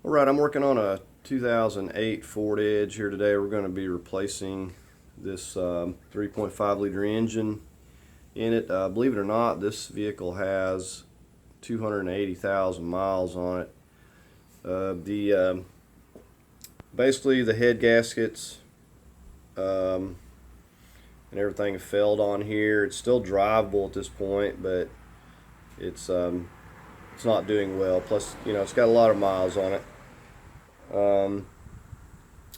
Alright, I'm working on a 2008 Ford Edge here today. We're going to be replacing this 3.5 liter engine in it. Believe it or not, this vehicle has 280,000 miles on it. Basically the head gaskets and everything have failed on here. It's still drivable at this point, but it's not doing well. Plus, it's got a lot of miles on it.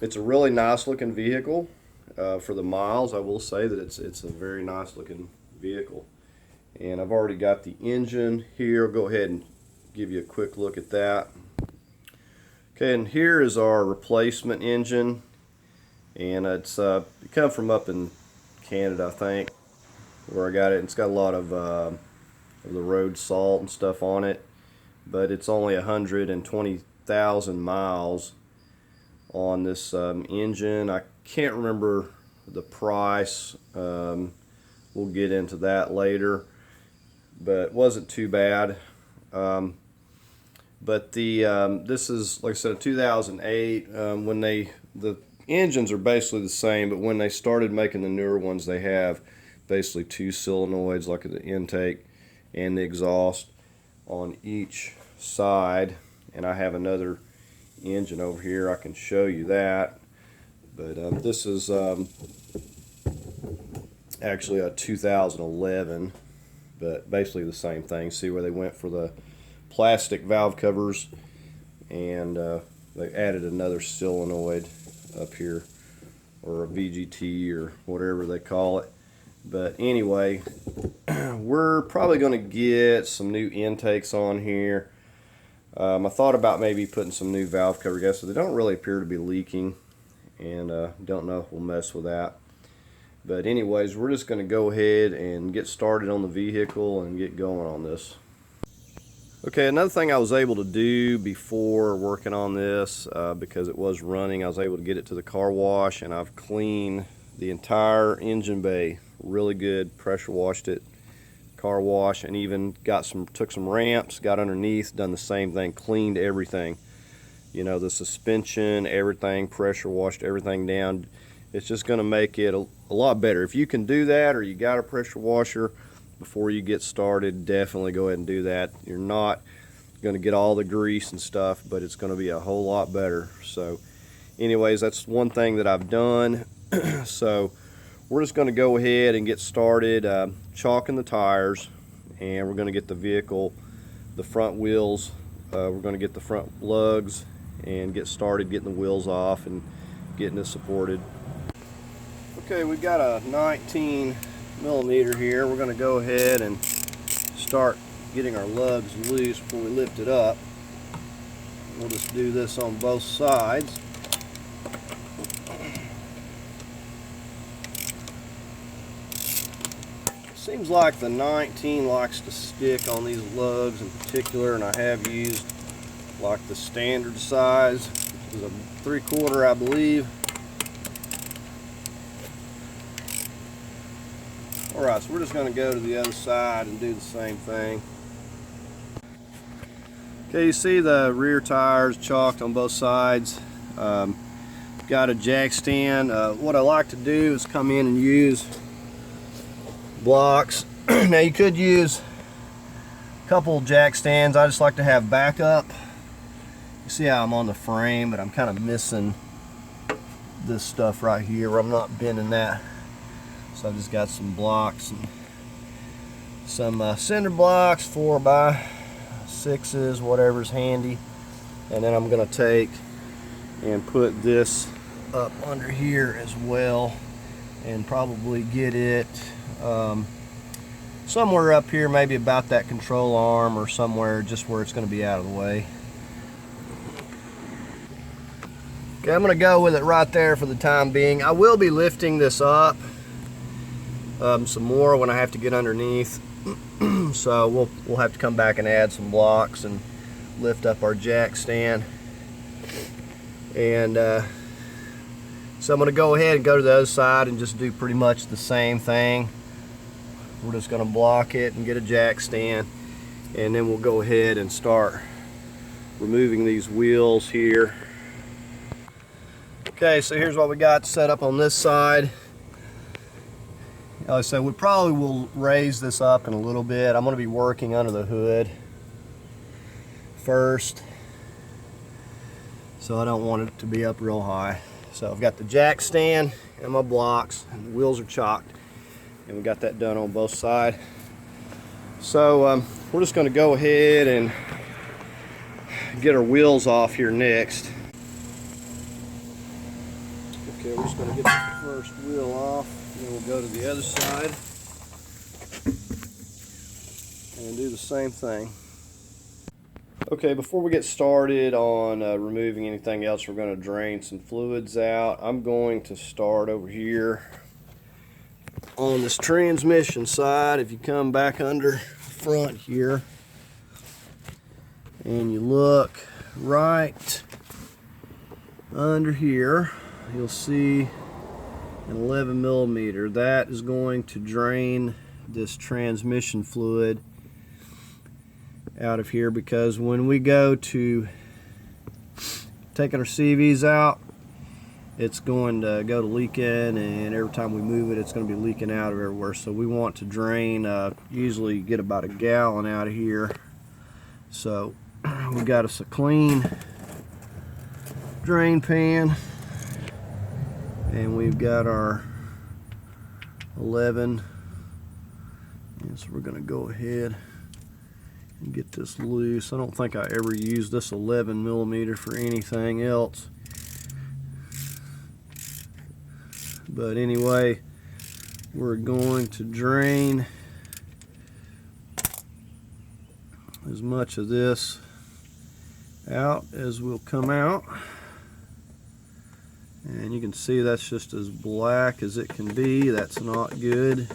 It's a really nice looking vehicle for the miles. I will say that it's a very nice looking vehicle. And I've already got the engine here. I'll go ahead and give you a quick look at that. Okay, and here is our replacement engine, and it come from up in Canada, I think, where I got it. It's got a lot of the road salt and stuff on it, but it's only 120,000 miles on this engine. I can't remember the price. We'll get into that later, but it wasn't too bad. But this is, like I said, a 2008. When the engines are basically the same, but when they started making the newer ones, they have basically two solenoids, like the intake and the exhaust on each side. And I have another engine over here. I can show you that. But this is actually a 2011, but basically the same thing. See where they went for the plastic valve covers, and they added another solenoid up here, or a VGT or whatever they call it. But anyway, we're probably going to get some new intakes on here. I thought about maybe putting some new valve cover gaskets. They don't really appear to be leaking, and don't know if we'll mess with that. But anyways, we're just going to go ahead and get started on the vehicle and get going on this. Okay, another thing I was able to do before working on this, because it was running, I was able to get it to the car wash, and I've cleaned the entire engine bay really good, pressure washed it, car wash, and even took some ramps, got underneath, done the same thing, cleaned everything. The suspension, everything, pressure washed everything down. It's just going to make it a lot better. If you can do that, or you got a pressure washer, before you get started, definitely go ahead and do that. You're not going to get all the grease and stuff, but it's going to be a whole lot better. So anyways, that's one thing that I've done. So we're just going to go ahead and get started chalking the tires, and we're going to get the vehicle, the front wheels, we're going to get the front lugs and get started getting the wheels off and getting it supported. Okay, we've got a 19 millimeter here. We're going to go ahead and start getting our lugs loose before we lift it up. We'll just do this on both sides. Seems like the 19 likes to stick on these lugs in particular, and I have used like the standard size, which is a 3/4, I believe. Alright, so we're just going to go to the other side and do the same thing. Okay, you see the rear tires chalked on both sides. Got a jack stand. What I like to do is come in and use blocks. Now you could use a couple jack stands. I just like to have backup. You see how I'm on the frame, but I'm kind of missing this stuff right here where I'm not bending that. So I've just got some blocks and some cinder blocks, 4x6s, whatever's handy. And then I'm going to take and put this up under here as well, and probably get it somewhere up here, maybe about that control arm, or somewhere just where it's going to be out of the way. Okay, I'm going to go with it right there for the time being. I will be lifting this up some more when I have to get underneath. So we'll have to come back and add some blocks and lift up our jack stand. And so I'm going to go ahead and go to the other side and just do pretty much the same thing. We're just going to block it and get a jack stand, and then we'll go ahead and start removing these wheels here. Okay, so here's what we got set up on this side. Like I said, we probably will raise this up in a little bit. I'm going to be working under the hood first, so I don't want it to be up real high. So I've got the jack stand and my blocks, and the wheels are chocked, and we got that done on both sides. So we're just going to go ahead and get our wheels off here next. Okay, we're just going to get the first wheel off, and then we'll go to the other side and do the same thing. Okay, before we get started on removing anything else, we're going to drain some fluids out. I'm going to start over here on this transmission side. If you come back under front here and you look right under here, you'll see an 11 millimeter. That is going to drain this transmission fluid out of here, because when we go to taking our CVs out, it's going to go to leaking, and every time we move it, it's going to be leaking out of everywhere. So we want to drain, usually get about 1 gallon out of here. So we got us a clean drain pan, and we've got our 11, and so we're going to go ahead and get this loose. I don't think I ever used this 11 millimeter for anything else, but anyway, we're going to drain as much of this out as will come out, and you can see that's just as black as it can be. That's not good.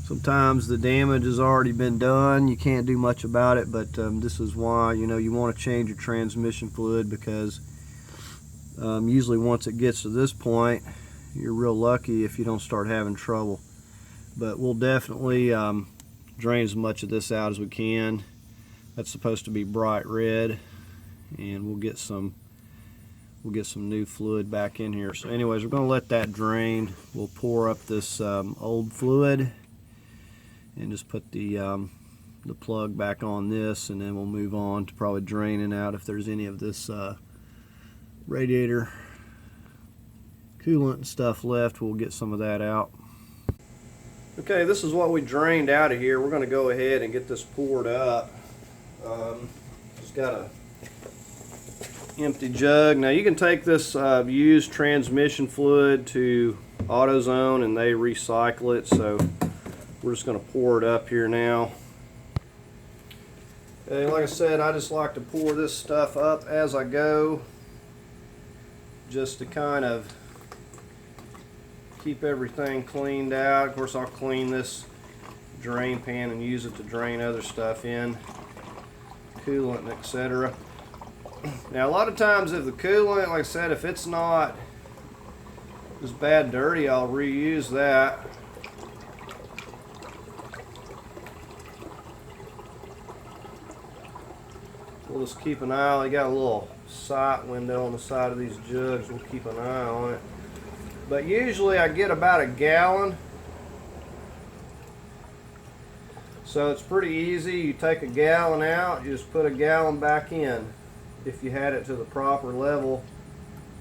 Sometimes the damage has already been done. You can't do much about it, but this is why, you know, you want to change your transmission fluid, because usually once it gets to this point, you're real lucky if you don't start having trouble. But we'll definitely drain as much of this out as we can. That's supposed to be bright red, and we'll get some new fluid back in here. So anyways, we're going to let that drain. We'll pour up this old fluid and just put the plug back on this, and then we'll move on to probably draining out if there's any of this radiator coolant and stuff left. We'll get some of that out. Okay, this is what we drained out of here. We're going to go ahead and get this poured up. Just got a empty jug. Now you can take this used transmission fluid to AutoZone and they recycle it, so we're just going to pour it up here now. And like I said, I just like to pour this stuff up as I go, just to kind of keep everything cleaned out. Of course, I'll clean this drain pan and use it to drain other stuff in, coolant and etc. Now a lot of times if the coolant, like I said, if it's not just bad dirty, I'll reuse that. We'll just keep an eye. They got a little sight window on the side of these jugs. We'll keep an eye on it. But usually I get about 1 gallon. So it's pretty easy. You take 1 gallon out, you just put 1 gallon back in, if you had it to the proper level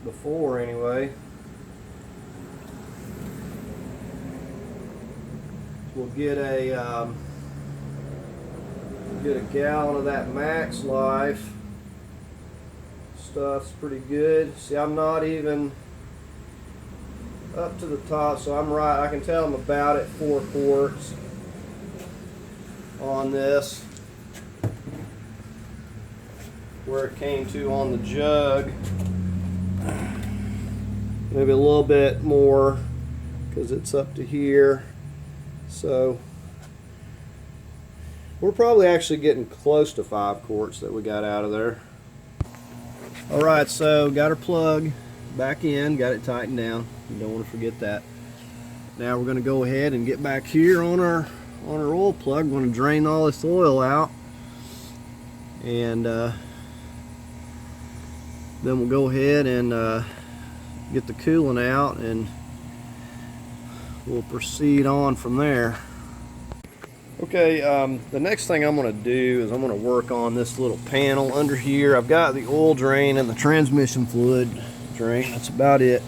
before anyway. We'll get a gallon of that Max Life. Stuff's pretty good. See, I'm not even up to the top, so I'm right. I can tell I'm about at 4 quarts on this, where it came to on the jug. Maybe a little bit more because it's up to here. So we're probably actually getting close to 5 quarts that we got out of there. Alright, so got our plug back in, got it tightened down. You don't want to forget that. Now we're going to go ahead and get back here on our oil plug. We're going to drain all this oil out, and then we'll go ahead and get the coolant out, and we'll proceed on from there. Okay, the next thing I'm going to do is I'm going to work on this little panel under here. I've got the oil drain and the transmission fluid drain. That's about it.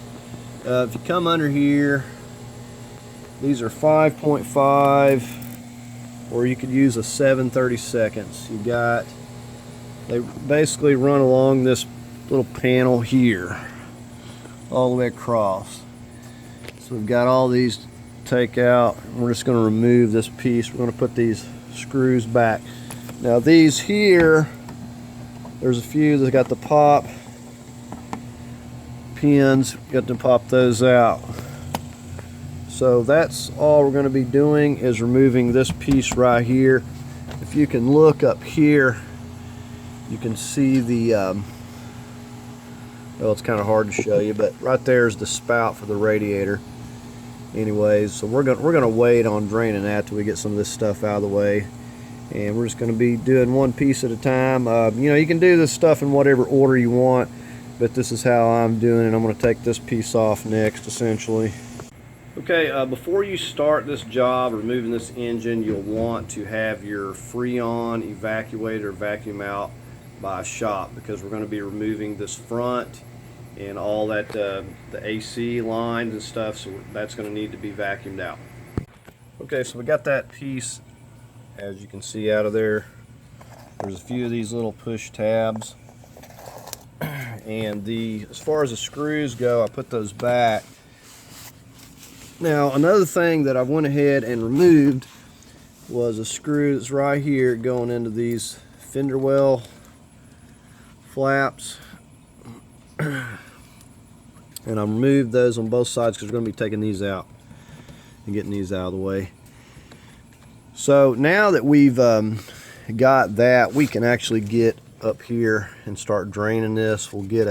If you come under here, these are 5.5, or you could use a 7/32. You got, they basically run along this little panel here, all the way across. So we've got all these to take out. We're just going to remove this piece. We're going to put these screws back. Now these here, there's a few that got the pop pins. Got to pop those out. So that's all we're going to be doing, is removing this piece right here. If you can look up here, you can see the well, it's kind of hard to show you, but right there's the spout for the radiator. Anyways, so we're gonna wait on draining that till we get some of this stuff out of the way, and we're just going to be doing one piece at a time. You know, you can do this stuff in whatever order you want, but this is how I'm doing it. I'm going to take this piece off next, essentially. Okay, before you start this job, removing this engine, you'll want to have your Freon evacuator vacuum out by a shop, because we're going to be removing this front and all that, the AC lines and stuff, so that's going to need to be vacuumed out. Okay, so we got that piece, as you can see, out of there. There's a few of these little push tabs, and as far as the screws go, I put those back. Now, another thing that I went ahead and removed was a screw that's right here going into these fender well flaps. And I removed those on both sides because we're going to be taking these out and getting these out of the way. So now that we've got that, we can actually get up here and start draining this. We'll get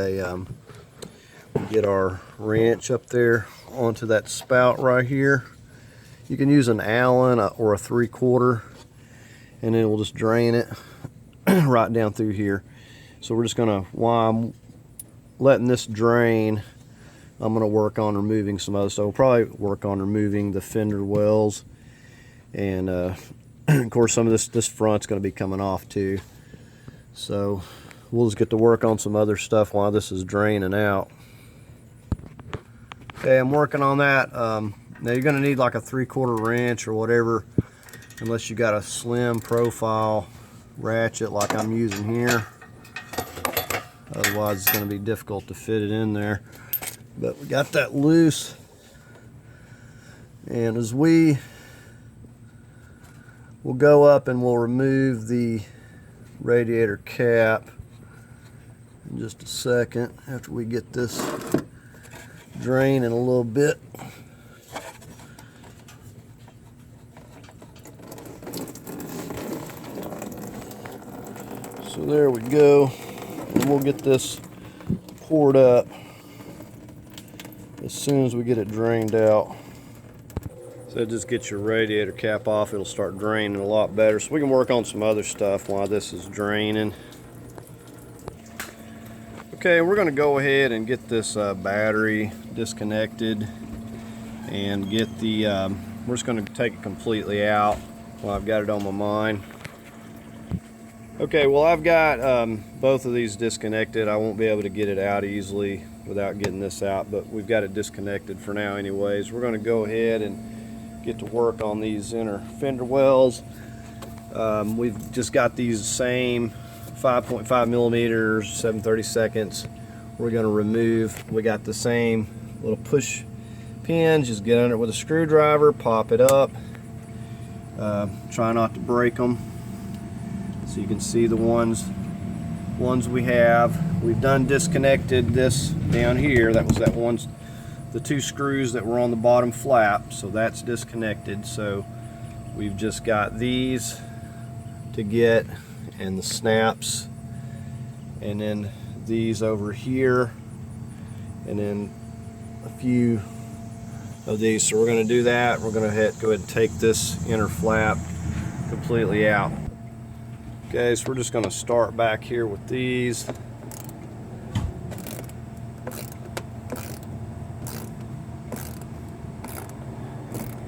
our wrench up there onto that spout right here. You can use an Allen or a 3/4, and then we'll just drain it right down through here. So we're just gonna, while I'm letting this drain, I'm gonna work on removing some other stuff. We'll probably work on removing the fender wells, and of course some of this front's gonna be coming off too. So we'll just get to work on some other stuff while this is draining out. Okay, I'm working on that. Now you're going to need like a 3/4 wrench or whatever, unless you got a slim profile ratchet like I'm using here. Otherwise it's going to be difficult to fit it in there. But we got that loose, and as we'll go up and we'll remove the radiator cap in just a second after we get this draining a little bit. So there we go, and we'll get this poured up as soon as we get it drained out. So just get your radiator cap off, it'll start draining a lot better, so we can work on some other stuff while this is draining. Okay, we're going to go ahead and get this battery disconnected and get the, we're just going to take it completely out while I've got it on my mind. Okay, well I've got both of these disconnected. I won't be able to get it out easily without getting this out, but we've got it disconnected for now anyways. We're going to go ahead and get to work on these inner fender wells. We've just got these same 5.5 millimeters, 7/32. We're going to remove. We got the same little push pins. Just get under it with a screwdriver, pop it up. Try not to break them. So you can see the ones we have. We've done disconnected this down here. That was the two screws that were on the bottom flap. So that's disconnected. So we've just got these to get, and the snaps, and then these over here, and then a few of these. So we're going to do that. We're going to go ahead and take this inner flap completely out. Okay, so we're just going to start back here with these.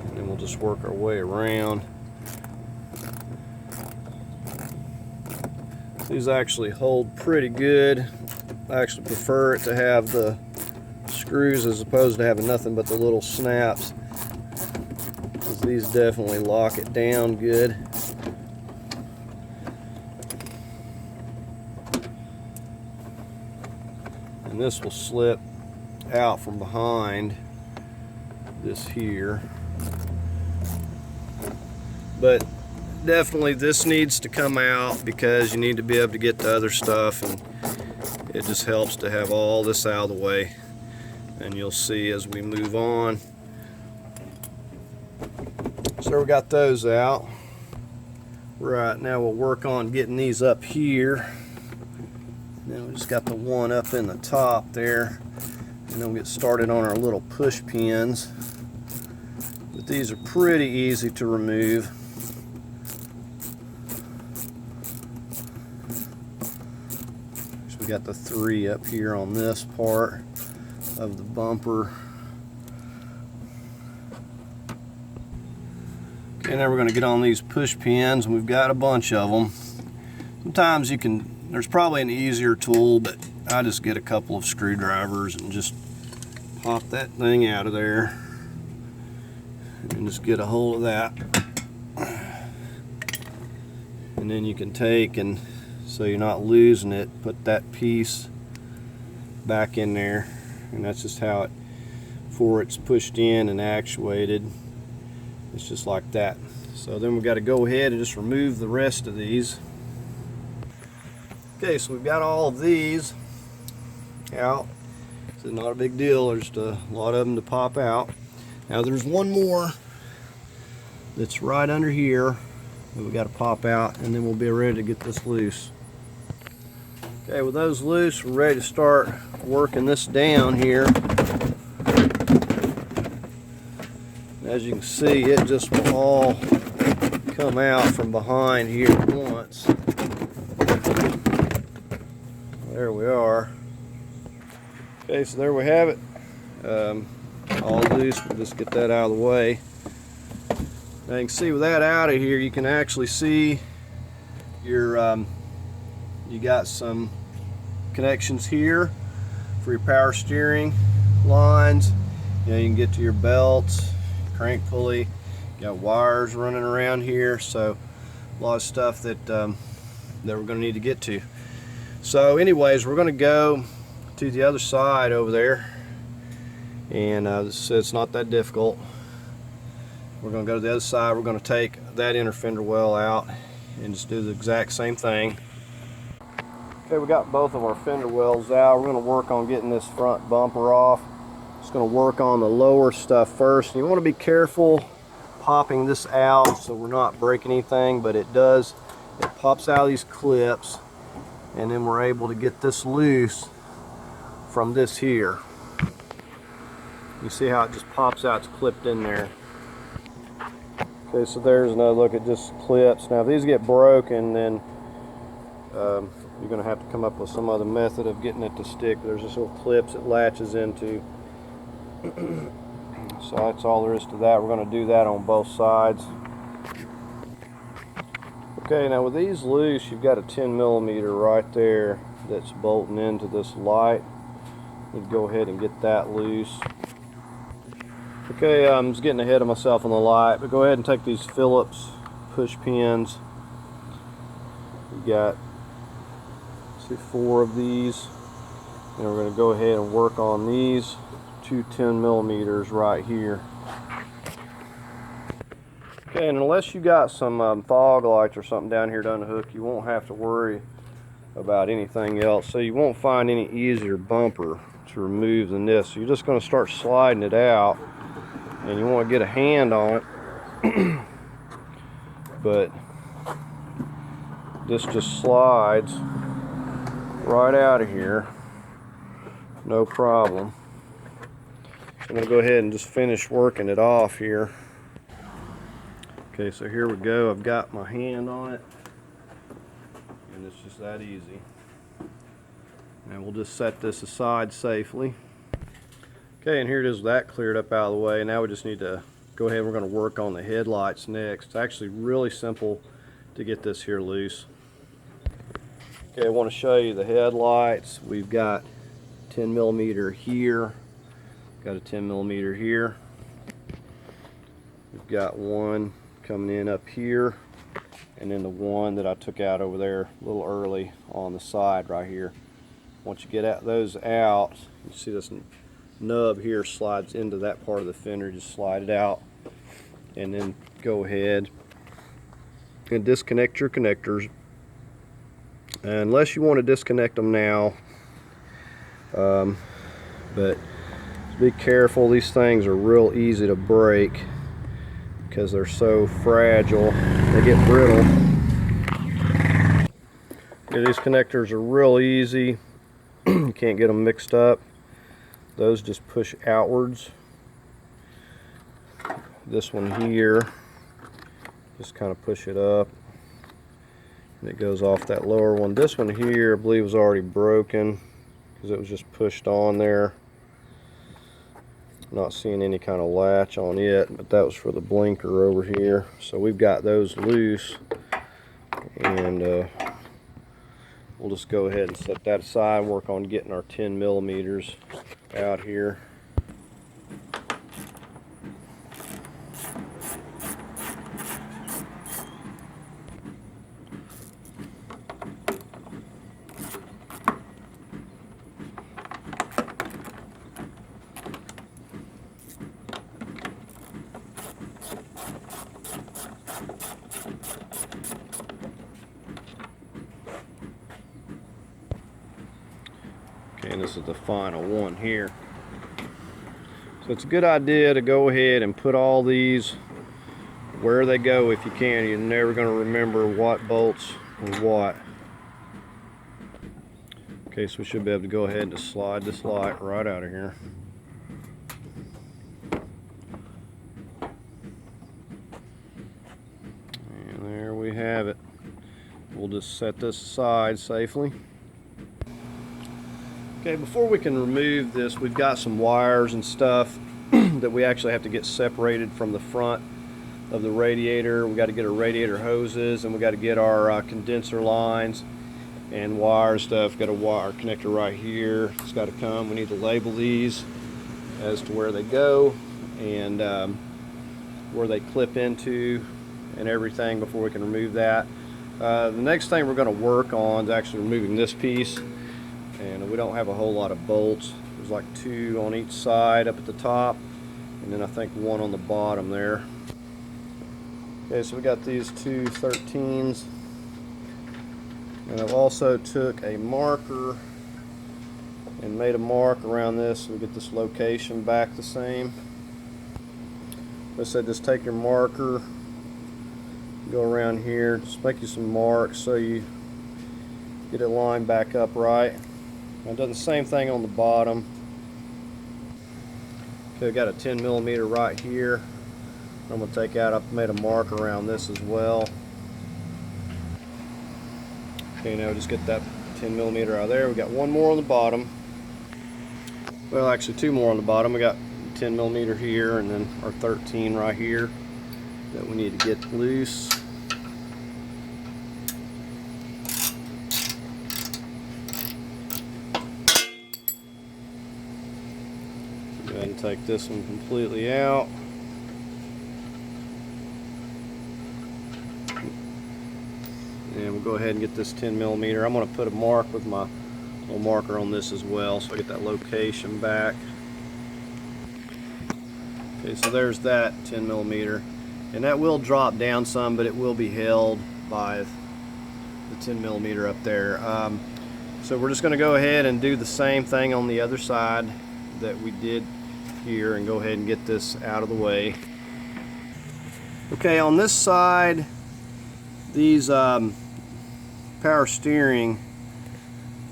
And then we'll just work our way around. These actually hold pretty good. I actually prefer it to have the screws as opposed to having nothing but the little snaps, because these definitely lock it down good. And this will slip out from behind this here. But definitely this needs to come out because you need to be able to get the other stuff, and it just helps to have all this out of the way. And you'll see as we move on. So we got those out. Right, now we'll work on getting these up here. Then we just got the one up in the top there. And then we'll get started on our little push pins. But these are pretty easy to remove. So we got the 3 up here on this part of the bumper. Okay, now we're going to get on these push pins, and we've got a bunch of them. Sometimes there's probably an easier tool, but I just get a couple of screwdrivers and just pop that thing out of there and just get a hold of that. And then you can take, and so you're not losing it, put that piece back in there. And that's just how it, before it's pushed in and actuated, it's just like that. So then we've got to go ahead and just remove the rest of these. Okay, so we've got all of these out. It's not a big deal, there's just a lot of them to pop out. Now there's one more that's right under here that we've got to pop out, and then we'll be ready to get this loose. Okay, with those loose, we're ready to start working this down here. As you can see, it just will all come out from behind here at once. There we are. Okay, so there we have it. All loose, we'll just get that out of the way. Now you can see with that out of here, you can actually see your you got some connections here for your power steering lines. You know, you can get to your belts, crank pulley. You got wires running around here, so a lot of stuff that that we're going to need to get to. So anyways, we're going to go to the other side over there, and it's not that difficult. We're going to go to the other side. We're going to take that inner fender well out and just do the exact same thing. Okay, we got both of our fender wells out. We're going to work on getting this front bumper off. Just going to work on the lower stuff first. And you want to be careful popping this out so we're not breaking anything, but it does. It pops out of these clips, and then we're able to get this loose from this here. You see how it just pops out, it's clipped in there. Okay, so there's another look, it just clips. Now if these get broken, then you're going to have to come up with some other method of getting it to stick. There's just little clips it latches into. So that's all there is to that. We're going to do that on both sides. Okay, now with these loose, you've got a 10mm right there that's bolting into this light. We'll go ahead and get that loose. Okay, I'm just getting ahead of myself on the light, but go ahead and take these Phillips push pins. You got, see, 4 of these, and we're going to go ahead and work on these 2 10mm right here. Okay, and unless you got some fog lights or something down here to unhook, you won't have to worry about anything else. So you won't find any easier bumper to remove than this. So you're just going to start sliding it out, and you want to get a hand on it. But this just slides right out of here, no problem. I'm going to go ahead and just finish working it off here. Okay, so here we go. I've got my hand on it, and it's just that easy. And we'll just set this aside safely. Okay, and here it is, that cleared up out of the way. Now we just need to go ahead and we're going to work on the headlights next. It's actually really simple to get this here loose. Okay, I want to show you the headlights. We've got 10 millimeter here, got a 10 millimeter here. We've got one coming in up here, and then the one that I took out over there a little early on the side right here. Once you get those out, you see this nub here slides into that part of the fender. Just slide it out, and then go ahead and disconnect your connectors. Unless you want to disconnect them now, but be careful. These things are real easy to break because they're so fragile. They get brittle. Yeah, these connectors are real easy. You can't get them mixed up. Those just push outwards. This one here, just kind of push it up, and it goes off that lower one. This one here, I believe, was already broken because it was just pushed on there. Not seeing any kind of latch on it, but that was for the blinker over here. So we've got those loose, and we'll just go ahead and set that aside and work on getting our 10 millimeters out here. And this is the final one here. So it's a good idea to go ahead and put all these where they go if you can. You're never going to remember what bolts and what. Okay, so we should be able to go ahead and just slide this light right out of here. And there we have it. We'll just set this aside safely. Okay, before we can remove this, we've got some wires and stuff that we actually have to get separated from the front of the radiator. We got to get our radiator hoses, and we got to get our condenser lines and wire stuff. Got a wire connector right here. It's got to come. We need to label these as to where they go and where they clip into and everything before we can remove that. The next thing we're going to work on is actually removing this piece. And we don't have a whole lot of bolts. There's like 2 on each side up at the top, and then I think 1 on the bottom there. Okay, so we got these 2 13s, and I've also took a marker and made a mark around this so we get this location back the same. I said just take your marker, go around here, just make you some marks so you get it lined back up right. I've done the same thing on the bottom. Okay, I've got a 10 millimeter right here. I'm going to take out, I've made a mark around this as well. Okay, now just get that 10 millimeter out of there. We got 1 more on the bottom. Well, actually 2 more on the bottom. We got 10 millimeter here, and then our 13 right here that we need to get loose. Go ahead and take this one completely out. And we'll go ahead and get this 10 millimeter. I'm going to put a mark with my little marker on this as well so I get that location back. Okay, so there's that 10 millimeter. And that will drop down some, but it will be held by the 10 millimeter up there. So we're just going to go ahead and do the same thing on the other side that we did here and go ahead and get this out of the way. Okay, on this side, these power steering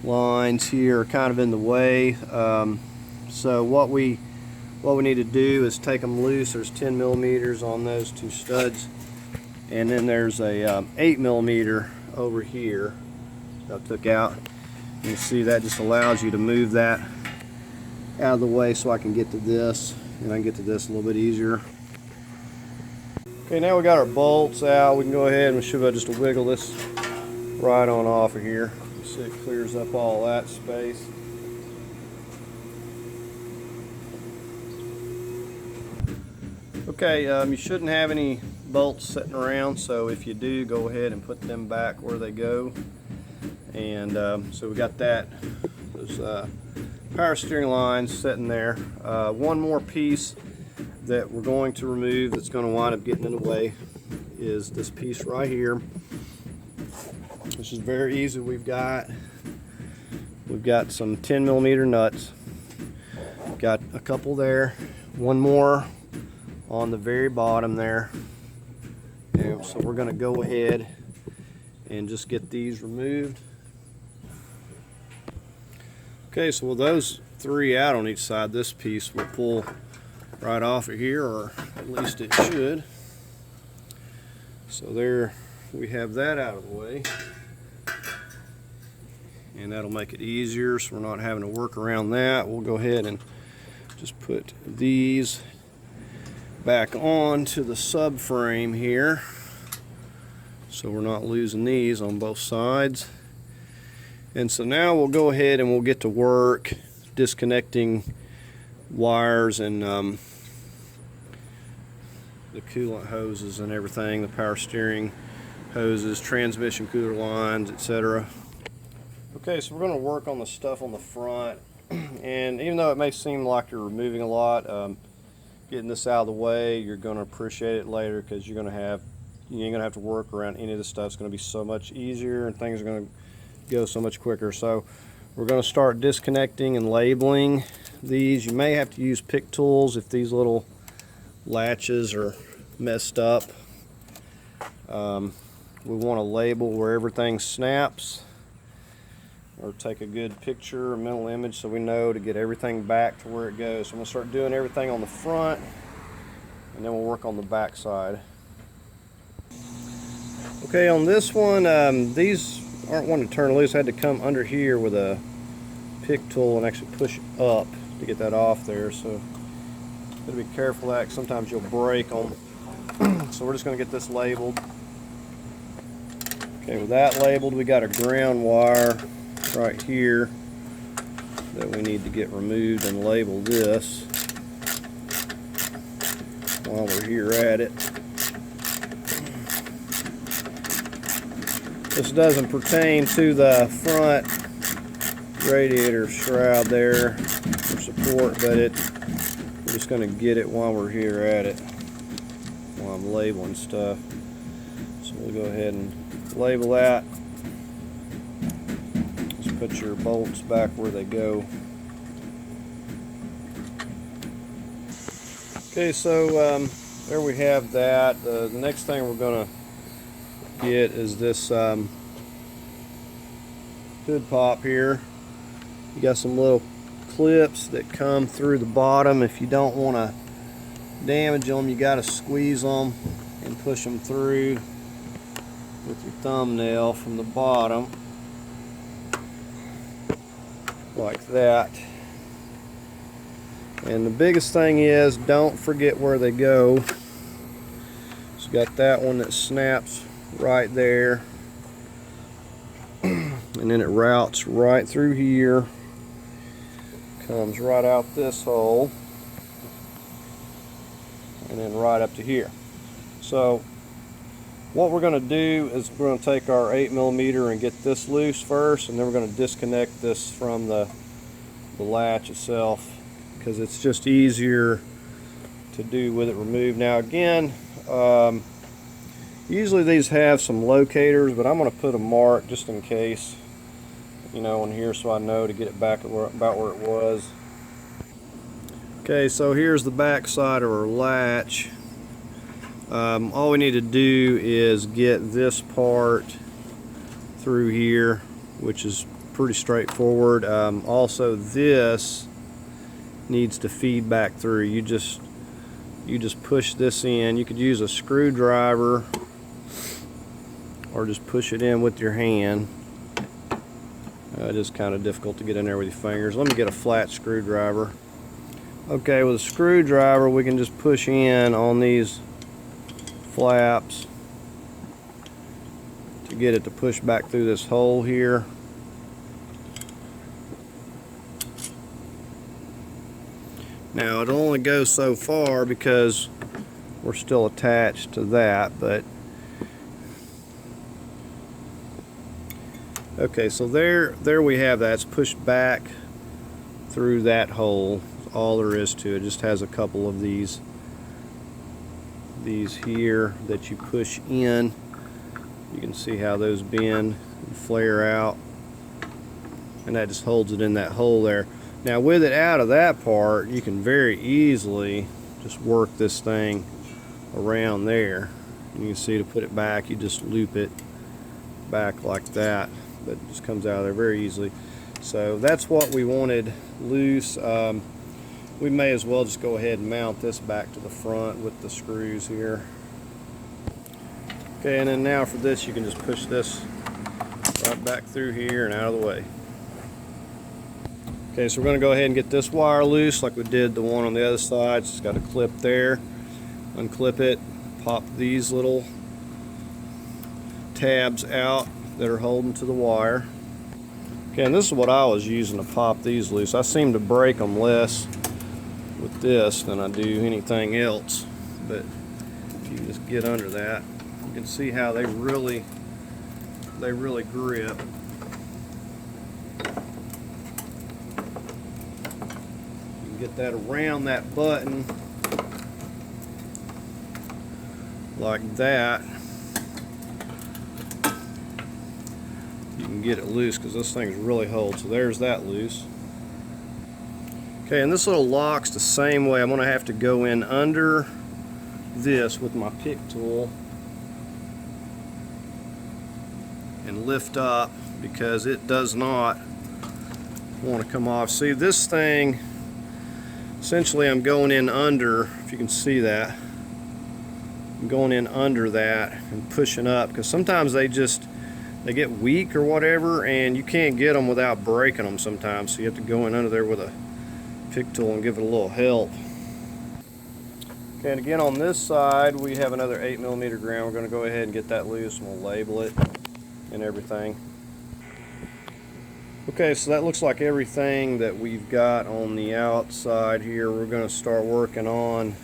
lines here are kind of in the way. So what we what we need to do is take them loose. There's 10 millimeters on those two studs, and then there's a 8 millimeter over here that I took out. You see that just allows you to move that out of the way so I can get to this, and I can get to this a little bit easier. Okay, now we got our bolts out. We can go ahead and we should be able just to wiggle this right on off of here. You see it clears up all that space. Okay, you shouldn't have any bolts sitting around, so if you do, go ahead and put them back where they go. And so we got that, those power steering lines sitting there. One more piece that we're going to remove that's going to wind up getting in the way is this piece right here. This is very easy. We've got some 10 millimeter nuts. Got a couple there, one more on the very bottom there. And so we're going to go ahead and just get these removed. Okay, so with those three out on each side, this piece will pull right off of here, or at least it should. So there we have that out of the way, and that'll make it easier so we're not having to work around that. We'll go ahead and just put these back on to the subframe here so we're not losing these on both sides. And so now we'll go ahead and we'll get to work disconnecting wires and the coolant hoses and everything, the power steering hoses, transmission cooler lines, etc. Okay, so we're going to work on the stuff on the front, and even though it may seem like you're removing a lot, getting this out of the way, you're going to appreciate it later, because you ain't going to have to work around any of the stuff. It's going to be so much easier, and things are going to go so much quicker. So we're going to start disconnecting and labeling these. You may have to use pick tools if these little latches are messed up. We want to label where everything snaps, or take a good picture, a mental image, so we know to get everything back to where it goes. So I'm going to start doing everything on the front, and then we'll work on the back side. Okay, on this one, these aren't one to turn loose. I had to come under here with a pick tool and actually push up to get that off there. So gotta be careful of that, 'cause sometimes you'll break them. So we're just going to get this labeled. Okay, with that labeled, we got a ground wire right here that we need to get removed and label this while we're here at it. This doesn't pertain to the front radiator shroud there for support, but we're just going to get it while we're here at it, while I'm labeling stuff. So we'll go ahead and label that. Just put your bolts back where they go. Okay, so there we have that. The next thing we're going to get is this hood pop here. You got some little clips that come through the bottom. If you don't want to damage them, you got to squeeze them and push them through with your thumbnail from the bottom, like that. And the biggest thing is, don't forget where they go. So got that one that snaps right there, and then it routes right through here, comes right out this hole, and then right up to here. So what we're going to do is we're going to take our 8 millimeter and get this loose first, and then we're going to disconnect this from the latch itself, because it's just easier to do with it removed. Now again, usually these have some locators, but I'm going to put a mark just in case, you know, on here, so I know to get it back about where it was. Okay, so here's the back side of our latch. All we need to do is get this part through here, which is pretty straightforward. Also, this needs to feed back through. You just push this in. You could use a screwdriver or just push it in with your hand. It is kind of difficult to get in there with your fingers. Let me get a flat screwdriver. Okay, with a screwdriver we can just push in on these flaps to get it to push back through this hole here. Now it'll only go so far because we're still attached to that, but okay, so there we have that. It's pushed back through that hole. That's all there is to it. It just has a couple of these here that you push in. You can see how those bend and flare out, and that just holds it in that hole there. Now with it out of that part, you can very easily just work this thing around there. And you can see, to put it back, you just loop it back like that. But it just comes out of there very easily. So that's what we wanted loose. We may as well just go ahead and mount this back to the front with the screws here. Okay, and then now for this, you can just push this right back through here and out of the way. Okay, so we're going to go ahead and get this wire loose like we did the one on the other side. It's got a clip there. Unclip it, pop these little tabs out that are holding to the wire. Okay, and this is what I was using to pop these loose. I seem to break them less with this than I do anything else. But if you just get under that, you can see how they really grip. Get that around that button like that. You can get it loose because this thing's really holds. So there's that loose. Okay, and this little lock's the same way. I'm going to have to go in under this with my pick tool and lift up because it does not want to come off. See, this thing, essentially I'm going in under, if you can see that, I'm going in under that and pushing up because sometimes they get weak or whatever, and you can't get them without breaking them sometimes, so you have to go in under there with a pick tool and give it a little help. Okay, and again on this side we have another 8mm ground. We're going to go ahead and get that loose and we'll label it and everything. Okay, so that looks like everything that we've got on the outside here. We're going to start working on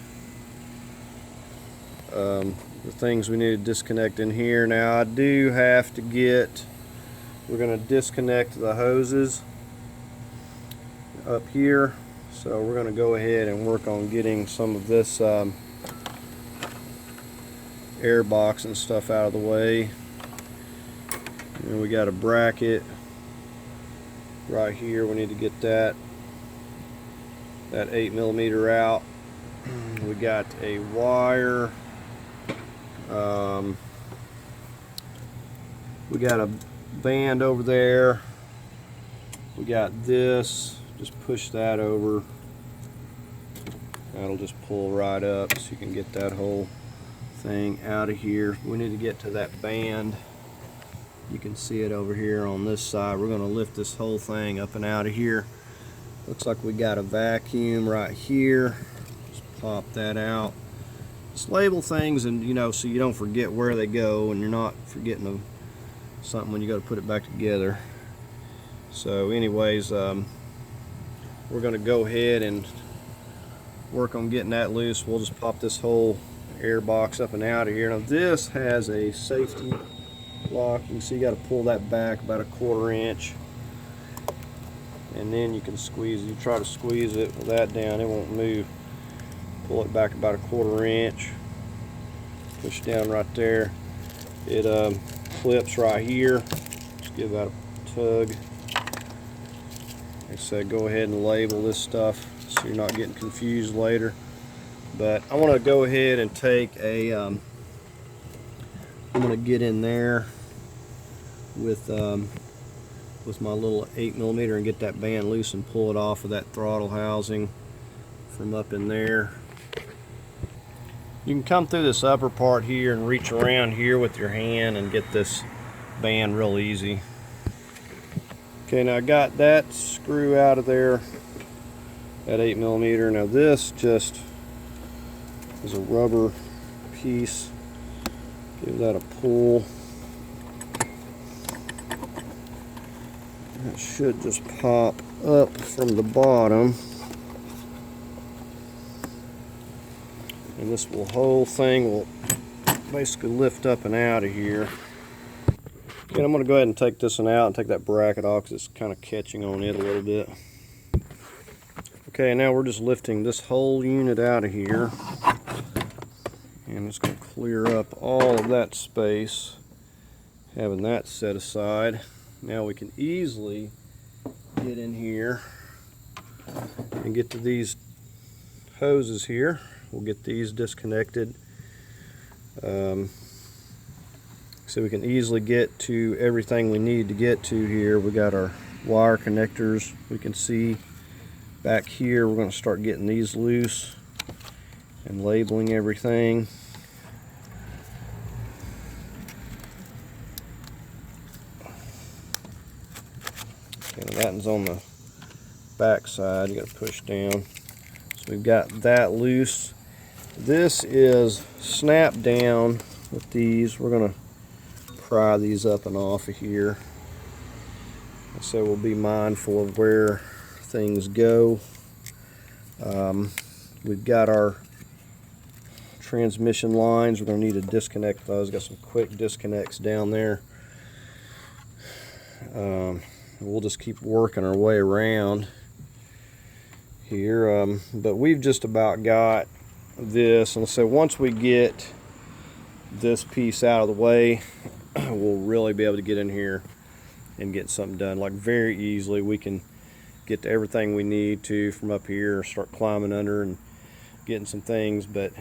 the things we need to disconnect in here. Now I do have to we're going to disconnect the hoses up here. So we're going to go ahead and work on getting some of this air box and stuff out of the way. And we got a bracket right here. We need to get that 8mm out. We got a wire. We got a band over there. We got this. Just push that over. That'll just pull right up so you can get that whole thing out of here. We need to get to that band. You can see it over here on this side. We're going to lift this whole thing up and out of here. Looks like we got a vacuum right here. Just pop that out. Just label things, and so you don't forget where they go, and you're not forgetting something when you go to put it back together. So anyways, we're going to go ahead and work on getting that loose. We'll just pop this whole air box up and out of here. Now this has a safety lock. You can see you got to pull that back about 1/4 inch, and then you can squeeze it. You try to squeeze it with that down, it won't move. Pull it back about 1/4 inch, push down right there. It clips right here. Just give that a tug. Like I said, go ahead and label this stuff so you're not getting confused later. But I want to go ahead and take I'm going to get in there with my little 8mm and get that band loose and pull it off of that throttle housing. from up in there. You can come through this upper part here and reach around here with your hand and get this band real easy. Okay, now I got that screw out of there, that 8mm. Now this just is a rubber piece. Give that a pull. That should just pop up from the bottom. And this whole thing will basically lift up and out of here. Okay, I'm going to go ahead and take this one out and take that bracket off because it's kind of catching on it a little bit. Okay, now we're just lifting this whole unit out of here. And it's going to clear up all of that space, having that set aside. Now we can easily get in here and get to these hoses here. We'll get these disconnected so we can easily get to everything we need to get to here. We got our wire connectors. We can see back here we're going to start getting these loose and labeling everything. And that one's on the back side. You got to push down. So we've got that loose. This is snap down with these. We're going to pry these up and off of here. So we'll be mindful of where things go. We've got our transmission lines. We're going to need to disconnect those. Got some quick disconnects down there. We'll just keep working our way around here, but we've just about got this, and so once we get this piece out of the way, we'll really be able to get in here and get something done. Like very easily we can get to everything we need to from up here, start climbing under and getting some things, but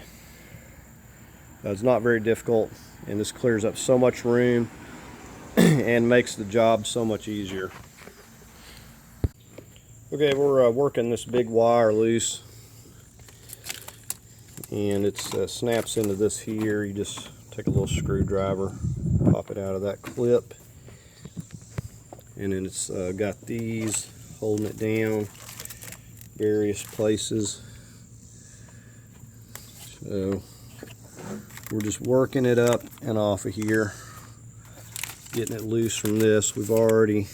it's not very difficult, and this clears up so much room and makes the job so much easier. Okay, we're working this big wire loose, and it snaps into this here. You just take a little screwdriver, pop it out of that clip, and then it's got these holding it down various places. So we're just working it up and off of here, getting it loose from this. We've already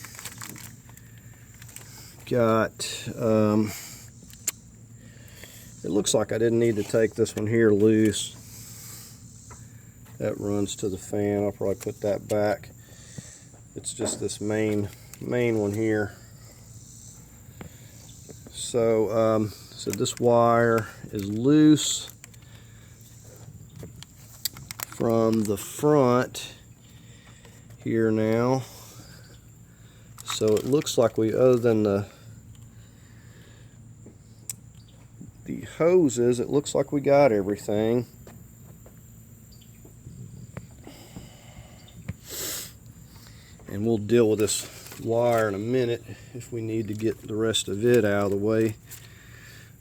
got, it looks like I didn't need to take this one here loose. That runs to the fan. I'll probably put that back. It's just this main one here. So, so this wire is loose from the front here now. So it looks like we, other than the hoses, it looks like we got everything. And we'll deal with this wire in a minute if we need to get the rest of it out of the way.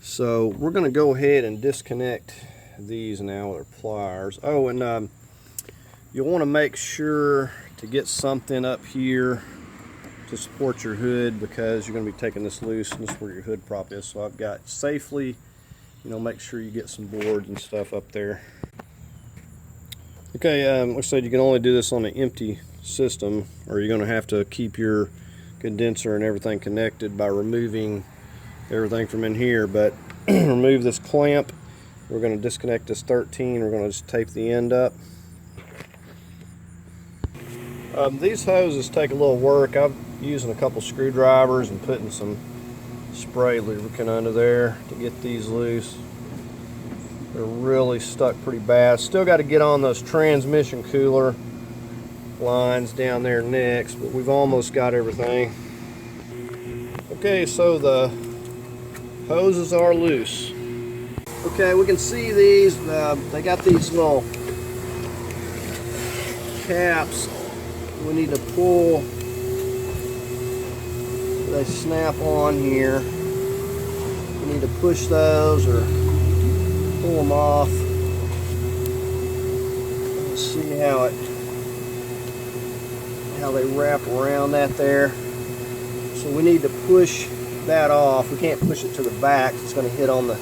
So we're going to go ahead and disconnect these now with our pliers. Oh, and you'll want to make sure to get something up here to support your hood, because you're going to be taking this loose, and this is where your hood prop is. So I've got safely, you know, make sure you get some boards and stuff up there. Okay, like I said, you can only do this on an empty system, or you're going to have to keep your condenser and everything connected by removing everything from in here. But remove this clamp. We're going to disconnect this 13. We're going to just tape the end up. These hoses take a little work. I'm using a couple screwdrivers and putting some spray lubricant under there to get these loose. They're really stuck pretty bad. Still got to get on those transmission cooler lines down there next, but we've almost got everything. Okay, so the hoses are loose. Okay, we can see these. They got these little caps we need to pull. They snap on here. You need to push those or pull them off. Let's see how they wrap around that there. So we need to push that off. We can't push it to the back. It's going to hit on the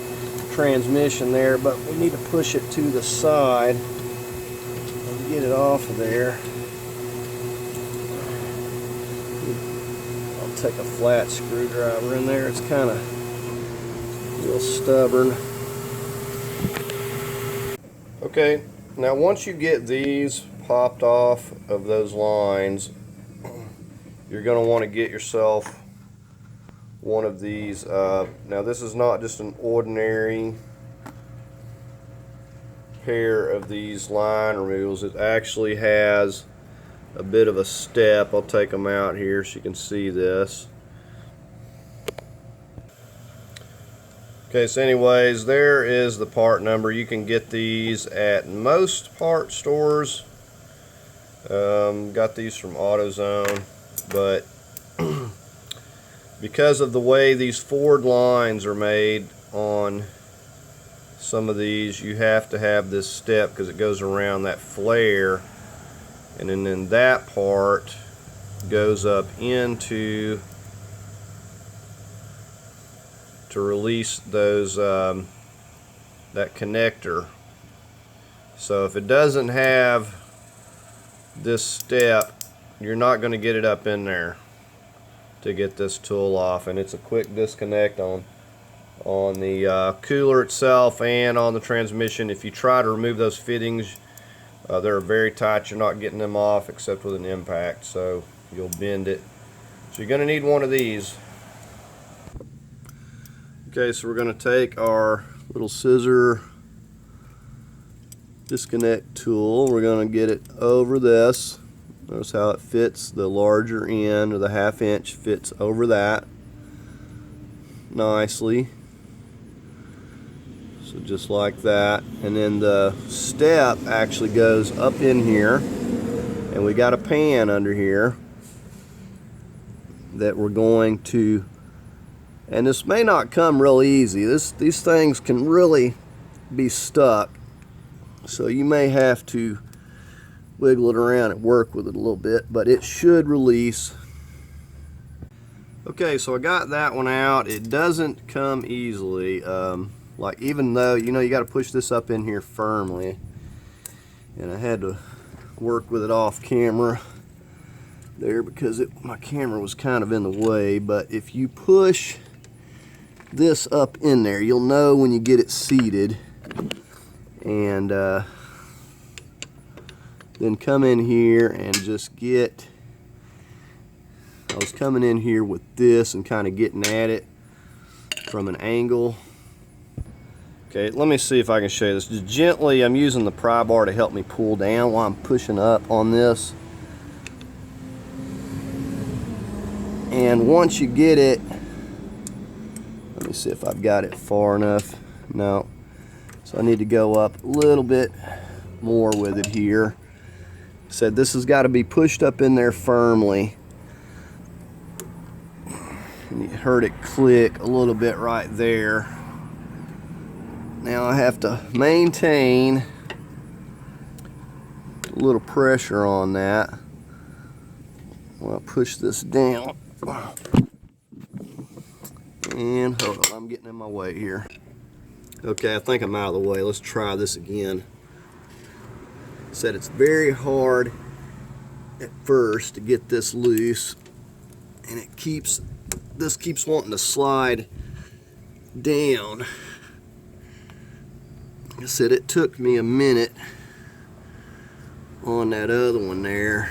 transmission there, but we need to push it to the side and get it off of there. I'll take a flat screwdriver in there. It's kind of real stubborn. Okay, now once you get these popped off of those lines, you're going to want to get yourself one of these. Now this is not just an ordinary pair of these line removals. It actually has a bit of a step. I'll take them out here so you can see this. Okay, so anyways, there is the part number. You can get these at most part stores. Got these from AutoZone, but because of the way these Ford lines are made on some of these, you have to have this step because it goes around that flare, and then that part goes up into to release those that connector. So if it doesn't have this step, you're not going to get it up in there to get this tool off, and it's a quick disconnect on the cooler itself and on the transmission. If you try to remove those fittings, they're very tight. You're not getting them off except with an impact, so you'll bend it. So you're going to need one of these. Okay, so we're going to take our little scissor disconnect tool. We're going to get it over this. Notice how it fits. The larger end, or the 1/2 inch, fits over that nicely. So just like that. And then the step actually goes up in here, and we got a pan under here that we're going to, and this may not come real easy. These things can really be stuck, so you may have to wiggle it around and work with it a little bit, but it should release. Okay, so I got that one out. It doesn't come easily. Like, even though, you know, you got to push this up in here firmly, and I had to work with it off camera there because my camera was kind of in the way. But if you push this up in there, you'll know when you get it seated, and then come in here and just get, I was coming in here with this and kind of getting at it from an angle. Okay, let me see if I can show you this. Just gently, I'm using the pry bar to help me pull down while I'm pushing up on this. And once you get it, let me see if I've got it far enough. No. So I need to go up a little bit more with it here. Said this has got to be pushed up in there firmly. And you heard it click a little bit right there. Now I have to maintain a little pressure on that. I'll push this down. And hold on, I'm getting in my way here. Okay, I think I'm out of the way. Let's try this again. Said it's very hard at first to get this loose, and this keeps wanting to slide down. I said it took me a minute on that other one there,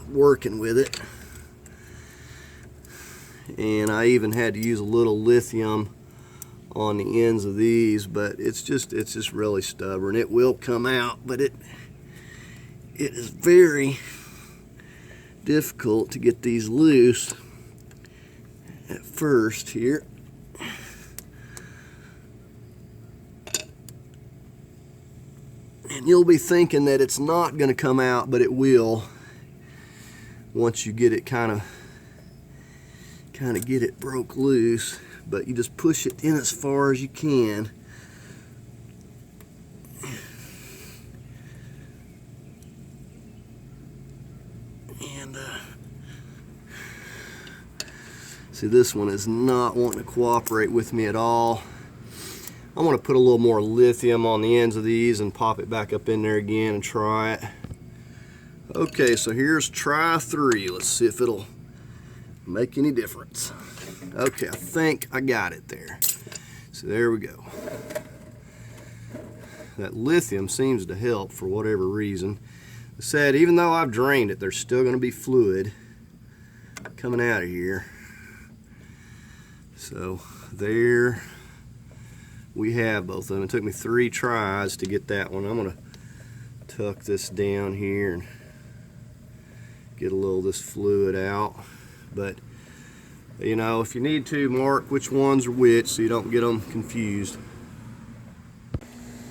working with it, and I even had to use a little lithium on the ends of these, but it's just really stubborn. It will come out, but it is very difficult to get these loose at first here. And you'll be thinking that it's not going to come out, but it will once you get it kind kind of get it broke loose, but you just push it in as far as you can. And see, this one is not wanting to cooperate with me at all. I'm going to put a little more lithium on the ends of these and pop it back up in there again and try it. Okay, so here's try 3. Let's see if it'll make any difference. Okay, I think I got it there. So there we go. That lithium seems to help for whatever reason. I said, even though I've drained it, there's still going to be fluid coming out of here. So there we have both of them. It took me 3 tries to get that one. I'm going to tuck this down here and get a little of this fluid out. But you know, if you need to, mark which ones are which so you don't get them confused.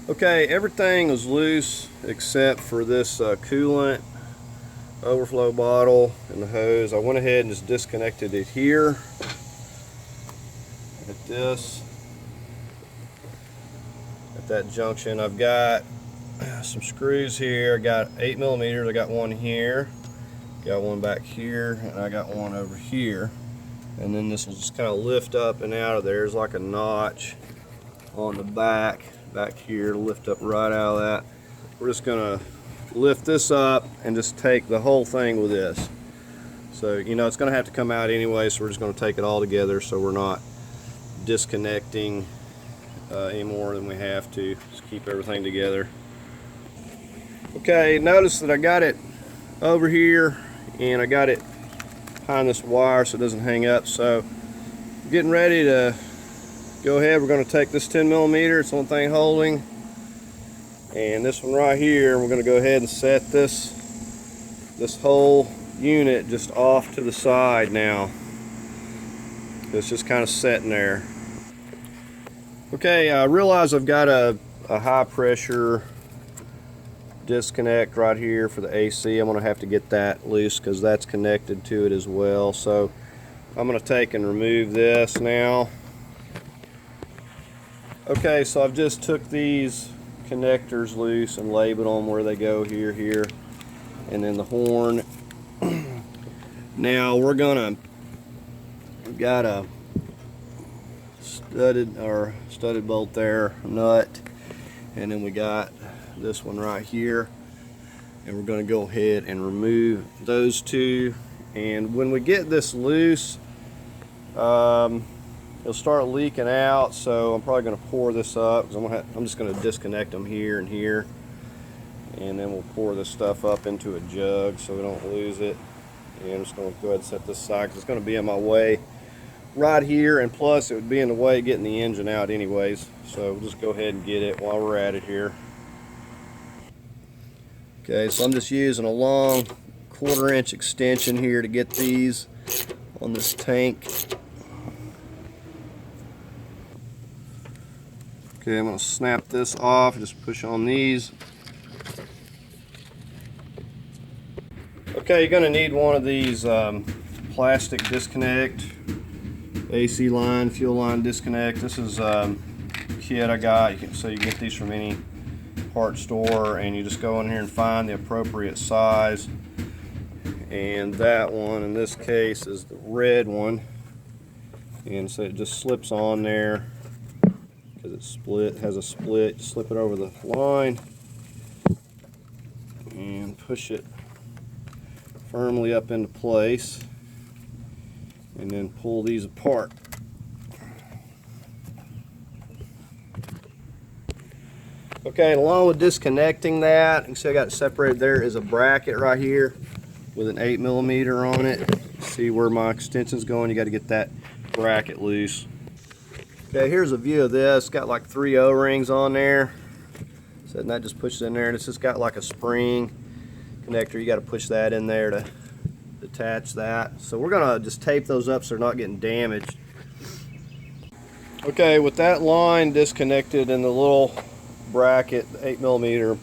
Okay, everything was loose except for this coolant overflow bottle and the hose. I went ahead and just disconnected it here at this, at that junction. I've got some screws here. I got 8mm. I got one here, got one back here, and I got one over here. And then this will just kind of lift up and out of there. There's like a notch on the back here to lift up right out of that. We're just gonna lift this up and just take the whole thing with this. So, you know, it's gonna have to come out anyway, so we're just gonna take it all together so we're not disconnecting any more than we have to. Just keep everything together. Okay, notice that I got it over here and I got it behind this wire so it doesn't hang up. So getting ready to go ahead. We're going to take this 10mm, it's the only thing holding, and this one right here. We're going to go ahead and set this whole unit just off to the side now. It's just kind of sitting there. Okay, I realize I've got a high pressure disconnect right here for the AC. I'm going to have to get that loose because that's connected to it as well. So I'm going to take and remove this now. Okay, so I've just took these connectors loose and labeled them where they go, here, and then the horn. Now we've got a studded bolt there, nut, and then we got this one right here, and we're going to go ahead and remove those two. And when we get this loose, it'll start leaking out, so I'm probably going to pour this up because I'm just going to disconnect them here and here, and then we'll pour this stuff up into a jug so we don't lose it. And I'm just going to go ahead and set this aside because it's going to be in my way right here, and plus it would be in the way getting the engine out anyways. So we'll just go ahead and get it while we're at it here. Okay, so I'm just using a long 1/4 inch extension here to get these on this tank. Okay, I'm going to snap this off, just push on these. Okay, you're going to need one of these plastic disconnect, AC line, fuel line disconnect. This is a kit I got, so you get these from any part store, and you just go in here and find the appropriate size. And that one in this case is the red one, and so it just slips on there because it has a split. Just slip it over the line and push it firmly up into place, and then pull these apart. Okay, and along with disconnecting that, you can see I got it separated. There is a bracket right here with an 8mm on it. See where my extension's going? You got to get that bracket loose. Okay, here's a view of this. It's got like 3 O-rings on there. So that just pushes in there, and it's just got like a spring connector. You got to push that in there to attach that. So we're gonna just tape those up so they're not getting damaged. Okay, with that line disconnected in the little bracket, the 8mm,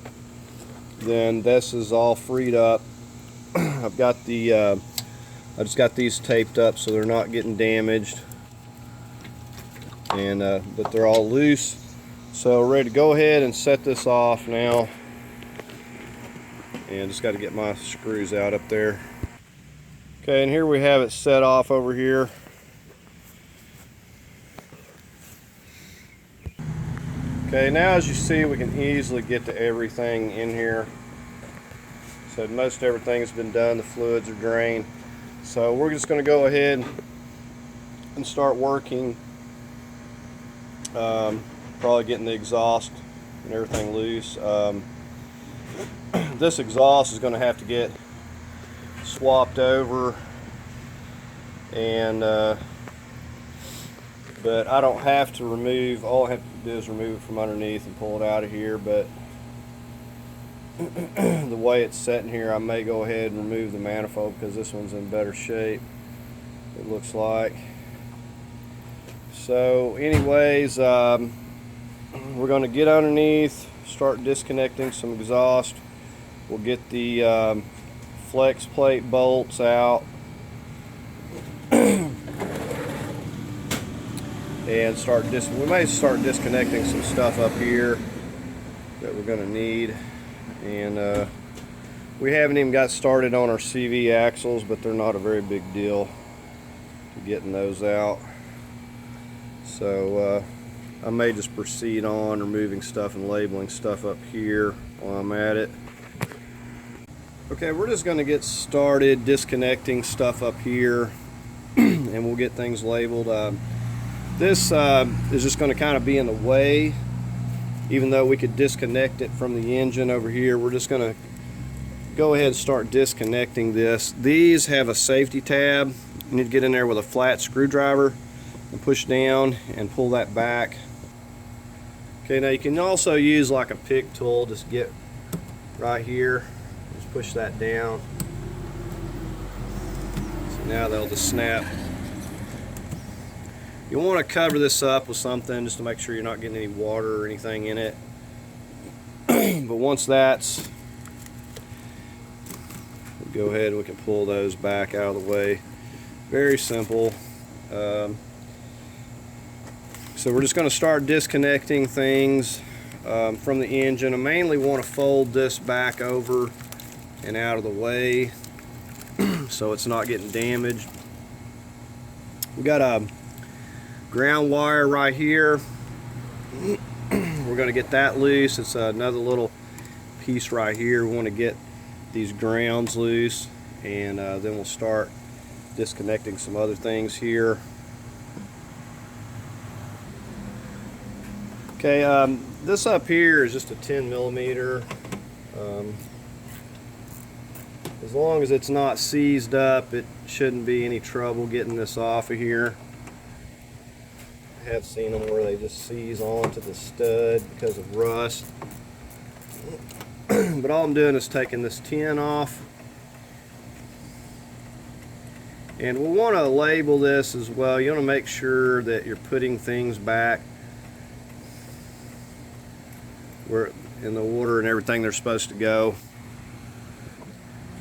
then this is all freed up. I've got the I just got these taped up so they're not getting damaged, and but they're all loose. So ready to go ahead and set this off now. And just got to get my screws out up there. Okay, and here we have it set off over here. Okay, now as you see, we can easily get to everything in here. So most everything has been done, the fluids are drained. So we're just going to go ahead and start working, probably getting the exhaust and everything loose. This exhaust is going to have to get swapped over, and but I don't have to remove, all I have to do is remove it from underneath and pull it out of here. But the way it's sitting here, I may go ahead and remove the manifold because this one's in better shape, it looks like. So anyways, we're going to get underneath, start disconnecting some exhaust. We'll get the flex plate bolts out and we may start disconnecting some stuff up here that we're going to need. And we haven't even got started on our CV axles, but they're not a very big deal to getting those out. So I may just proceed on removing stuff and labeling stuff up here while I'm at it. Okay, we're just going to get started disconnecting stuff up here and we'll get things labeled. This is just going to kind of be in the way, even though we could disconnect it from the engine over here. We're just going to go ahead and start disconnecting this. These have a safety tab. You need to get in there with a flat screwdriver and push down and pull that back. Okay, now you can also use like a pick tool, just get right here, just push that down. So now they'll just snap. You want to cover this up with something just to make sure you're not getting any water or anything in it. But once that's, we'll go ahead and we can pull those back out of the way. Very simple. So we're just going to start disconnecting things from the engine. I mainly want to fold this back over and out of the way so it's not getting damaged. We got a ground wire right here. We're going to get that loose. It's another little piece right here. We want to get these grounds loose, and then we'll start disconnecting some other things here. Okay, this up here is just a 10 millimeter. As long as it's not seized up, it shouldn't be any trouble getting this off of here. I have seen them where they just seize onto the stud because of rust. But all I'm doing is taking this tin off. And we'll want to label this as well. You want to make sure that you're putting things back where in the order and everything they're supposed to go.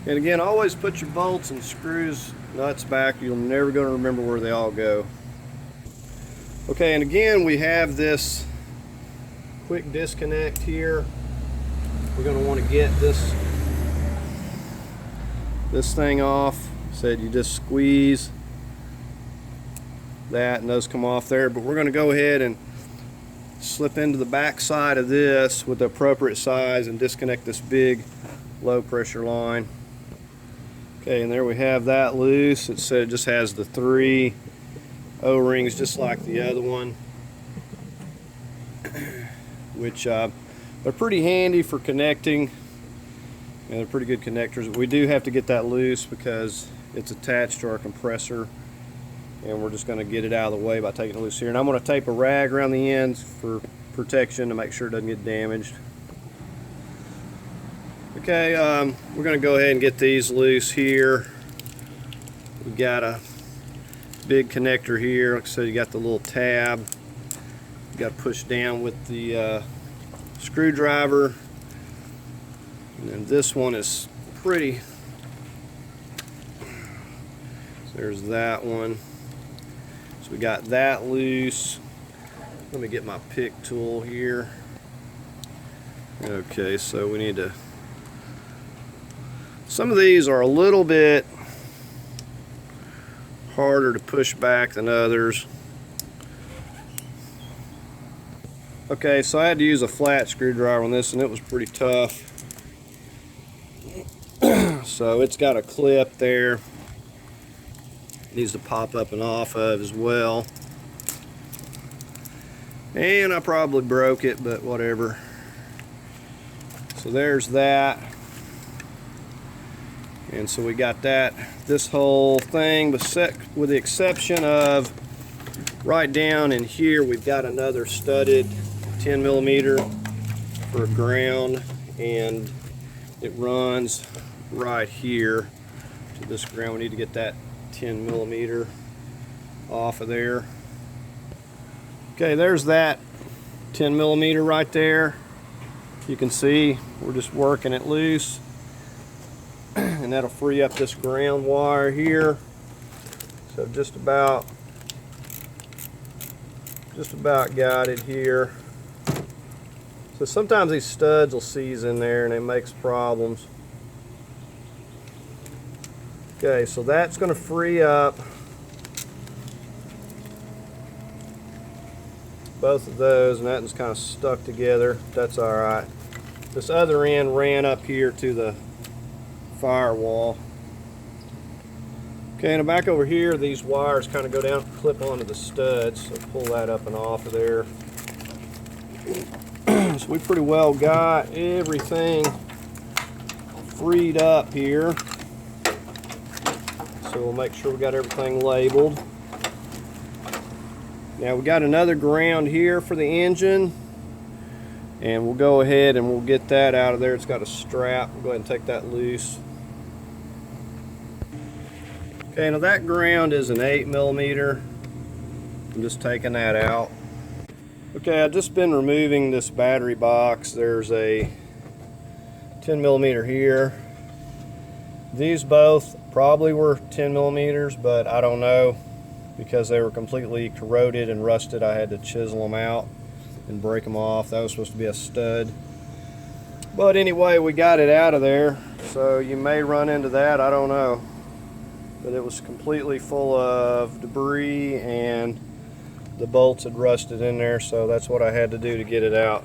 And again, always put your bolts and screws, nuts back. You're never going to remember where they all go. Okay, and again, we have this quick disconnect here. We're going to want to get this thing off. Said you just squeeze that and those come off there. But we're going to go ahead and slip into the back side of this with the appropriate size and disconnect this big low pressure line. Okay, and there we have that loose. It said it just has the 3 O-rings just like the other one, which they're pretty handy for connecting, and they're pretty good connectors. We do have to get that loose because it's attached to our compressor, and we're just going to get it out of the way by taking it loose here. And I'm going to tape a rag around the ends for protection to make sure it doesn't get damaged. Okay, we're going to go ahead and get these loose here. We got a big connector here. Like I said, you got the little tab. You got to push down with the screwdriver. And then this one is pretty There's that one. So we got that loose. Let me get my pick tool here. Okay, so we need to, some of these are a little bit harder to push back than others. Okay, so I had to use a flat screwdriver on this and it was pretty tough. So it's got a clip there. It needs to pop up and off of as well. And I probably broke it, but whatever. So there's that. And so we got that, this whole thing, with the exception of right down in here, we've got another studded 10mm for ground, and it runs right here to this ground. We need to get that 10mm off of there. Okay, there's that 10mm right there. You can see we're just working it loose, and that'll free up this ground wire here. So just about got it here. So sometimes these studs will seize in there and it makes problems. Okay, so that's going to free up both of those, and that one's kind of stuck together. That's all right. This other end ran up here to the firewall. Okay, and back over here, these wires kind of go down, clip onto the studs, so pull that up and off of there. So we pretty well got everything freed up here. So we'll make sure we got everything labeled. Now we got another ground here for the engine, and we'll go ahead and we'll get that out of there. It's got a strap. We'll go ahead and take that loose. Okay, now that ground is an 8mm. I'm just taking that out. Okay, I've just been removing this battery box. There's a 10mm here. These both probably were 10mm, but I don't know, because they were completely corroded and rusted. I had to chisel them out and break them off. That was supposed to be a stud. But anyway, we got it out of there. So you may run into that, I don't know. But it was completely full of debris and the bolts had rusted in there, so that's what I had to do to get it out.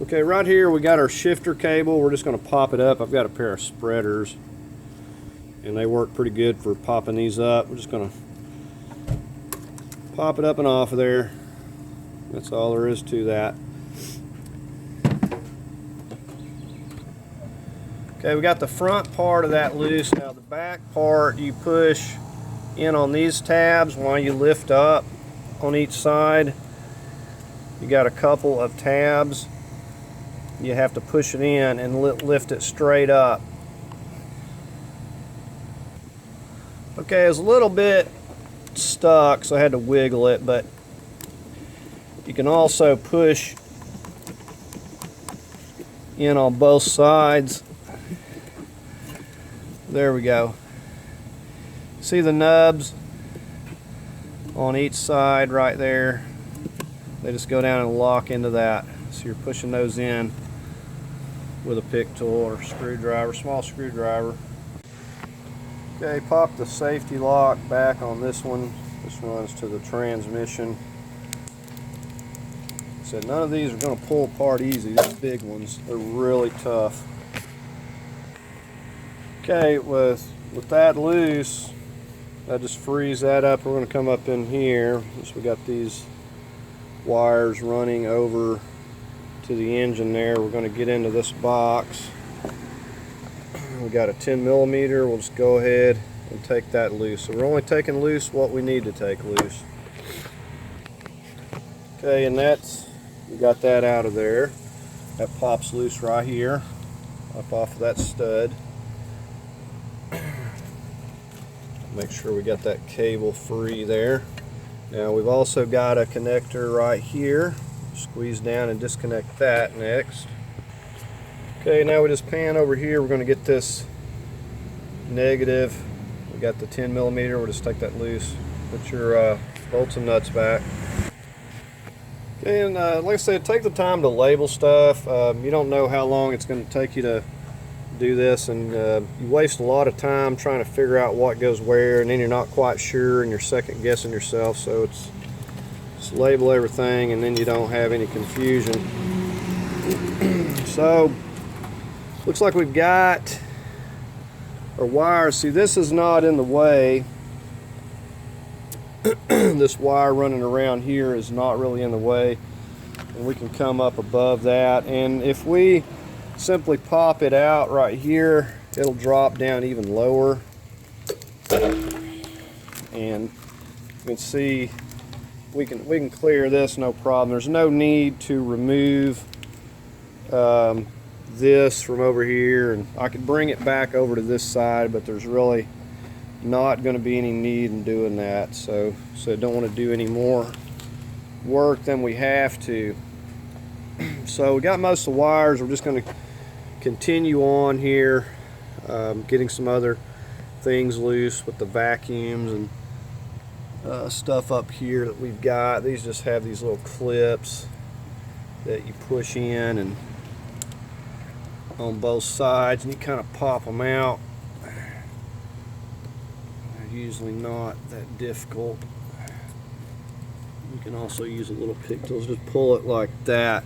Okay, right here we got our shifter cable. We're just going to pop it up. I've got a pair of spreaders, and they work pretty good for popping these up. We're just going to pop it up and off of there. That's all there is to that. Okay, we got the front part of that loose. Now the back part, you push in on these tabs while you lift up on each side. You got a couple of tabs. You have to push it in and lift it straight up. Okay, it's a little bit stuck, so I had to wiggle it, but you can also push in on both sides. There we go. See the nubs on each side right there? They just go down and lock into that. So you're pushing those in with a pick tool or screwdriver, small screwdriver. Okay, pop the safety lock back on this one. This runs to the transmission. So none of these are going to pull apart easy. These big ones, they're really tough. Okay, with that loose, that just frees that up. We're going to come up in here. So we got these wires running over to the engine there. We're going to get into this box. We got a 10mm. We'll just go ahead and take that loose. So we're only taking loose what we need to take loose. Okay, and we got that out of there. That pops loose right here, up off of that stud. Make sure we got that cable free there. Now we've also got a connector right here. Squeeze down and disconnect that next. Okay, now we just pan over here. We're going to get this negative. We got the 10mm. We'll just take that loose. Put your bolts and nuts back. Okay, and like I said, take the time to label stuff. You don't know how long it's going to take you to do this, and you waste a lot of time trying to figure out what goes where, and then you're not quite sure and you're second guessing yourself. So it's just label everything, and then you don't have any confusion. So looks like we've got our wires. See, this is not in the way. This wire running around here is not really in the way, and we can come up above that, and if we simply pop it out right here, it'll drop down even lower, and you can see we can clear this no problem. There's no need to remove this from over here, and I could bring it back over to this side, but there's really not going to be any need in doing that, so I don't want to do any more work than we have to. So we got most of the wires. We're just going to continue on here, getting some other things loose with the vacuums and stuff up here that we've got. These just have these little clips that you push in and on both sides, and you kind of pop them out. They're usually not that difficult. You can also use a little pick tool, just pull it like that,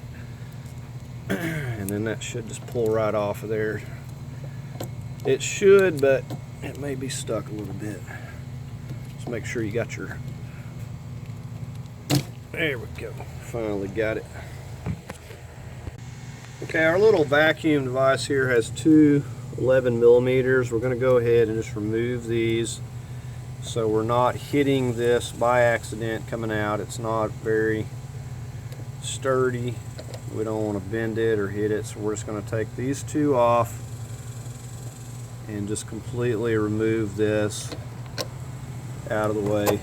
and then that should just pull right off of there. It should, but it may be stuck a little bit. Just make sure you got your, there we go, finally got it. Okay, our little vacuum device here has two 11mm. We're going to go ahead and just remove these so we're not hitting this by accident coming out. It's not very sturdy. We don't want to bend it or hit it, so we're just going to take these two off and just completely remove this out of the way.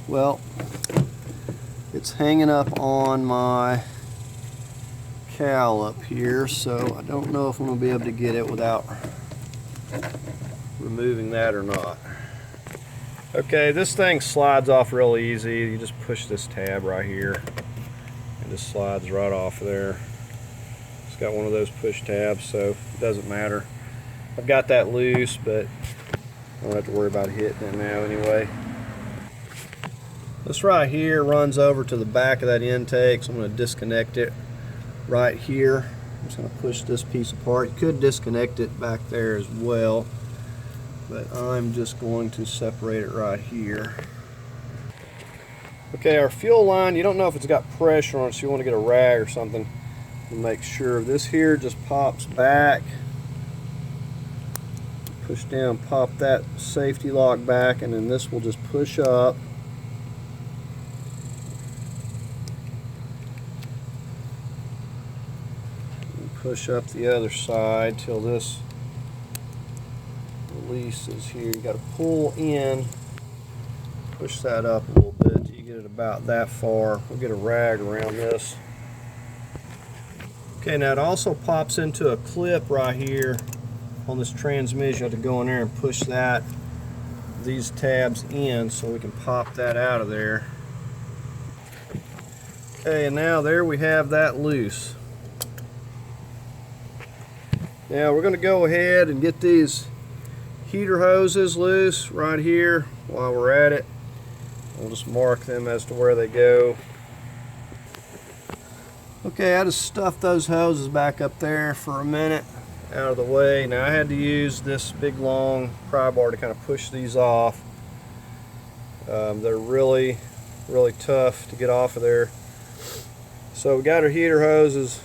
Well, it's hanging up on my cowl up here, so I don't know if I'm going to be able to get it without removing that or not. Okay, this thing slides off real easy. You just push this tab right here and just slides right off of there. It's got one of those push tabs, so it doesn't matter. I've got that loose, but I don't have to worry about hitting it now anyway. This right here runs over to the back of that intake, so I'm going to disconnect it right here. I'm just going to push this piece apart. You could disconnect it back there as well, but I'm just going to separate it right here. Okay, our fuel line, you don't know if it's got pressure on it, so you want to get a rag or something to make sure. This here just pops back. Push down, pop that safety lock back, and then this will just push up. Push up the other side till this releases here. You got to pull in, push that up a little bit till you get it about that far. We'll get a rag around this. Okay, now it also pops into a clip right here on this transmission. You have to go in there and push these tabs in so we can pop that out of there. Okay, and now there we have that loose. Now we're going to go ahead and get these heater hoses loose right here while we're at it. We'll just mark them as to where they go. Okay, I just stuffed those hoses back up there for a minute out of the way. Now I had to use this big long pry bar to kind of push these off. They're really tough to get off of there. So we got our heater hoses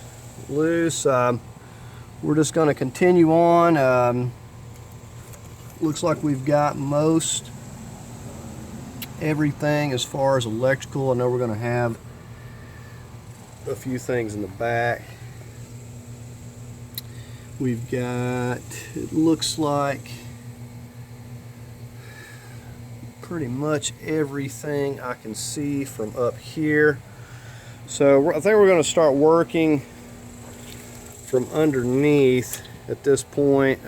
loose. We're just going to continue on. Looks like we've got most everything as far as electrical. I know we're going to have a few things in the back. We've got, it looks like, pretty much everything I can see from up here. So I think we're going to start working from underneath at this point.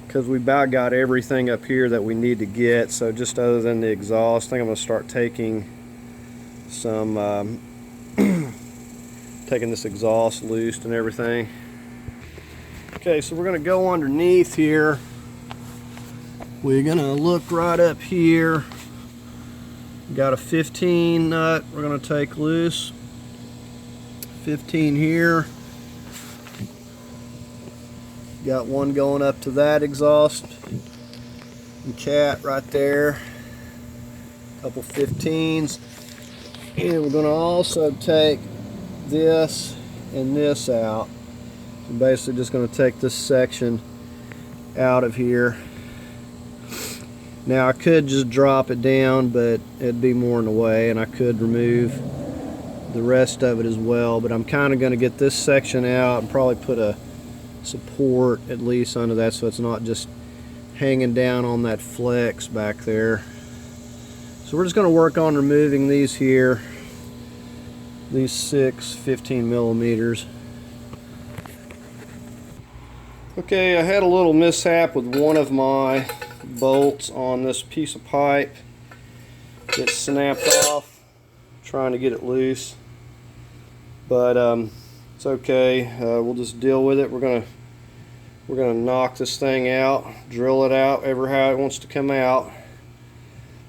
because we about got everything up here that we need to get. So just other than the exhaust, I think I'm going to start taking some taking this exhaust loose and everything. Okay, so we're going to go underneath here. We're going to look right up here. Got a 15 nut we're going to take loose. 15 here. Got one going up to that exhaust and cat right there. A couple 15s. And we're going to also take this and this out. So basically just going to take this section out of here. Now I could just drop it down, but it'd be more in the way, and I could remove the rest of it as well, but I'm kind of going to get this section out and probably put a support at least under that so it's not just hanging down on that flex back there. So we're just going to work on removing these here, these 6 15 millimeters. Okay, I had a little mishap with one of my bolts on this piece of pipe. It snapped off trying to get it loose, but it's okay. We'll just deal with it. We're gonna knock this thing out, drill it out ever how it wants to come out,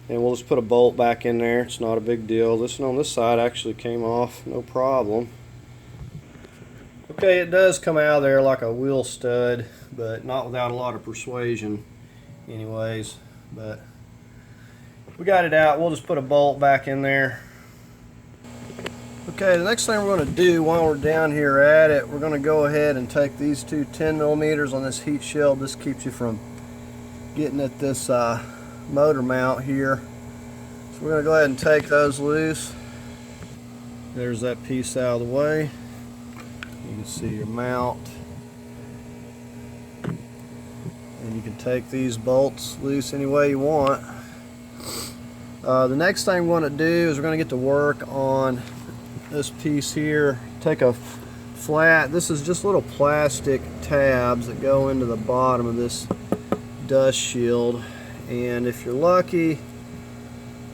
and we'll just put a bolt back in there. It's not a big deal. This one on this side actually came off no problem. Okay, it does come out of there like a wheel stud, but not without a lot of persuasion anyways. But we got it out. We'll just put a bolt back in there. Okay, the next thing we're going to do while we're down here at it, we're going to go ahead and take these two 10 millimeters on this heat shield. This keeps you from getting at this motor mount here. So we're going to go ahead and take those loose. There's that piece out of the way. You can see your mount. And you can take these bolts loose any way you want. The next thing we're going to do is we're going to get to work on this piece here. Take a flat, this is just little plastic tabs that go into the bottom of this dust shield, and if you're lucky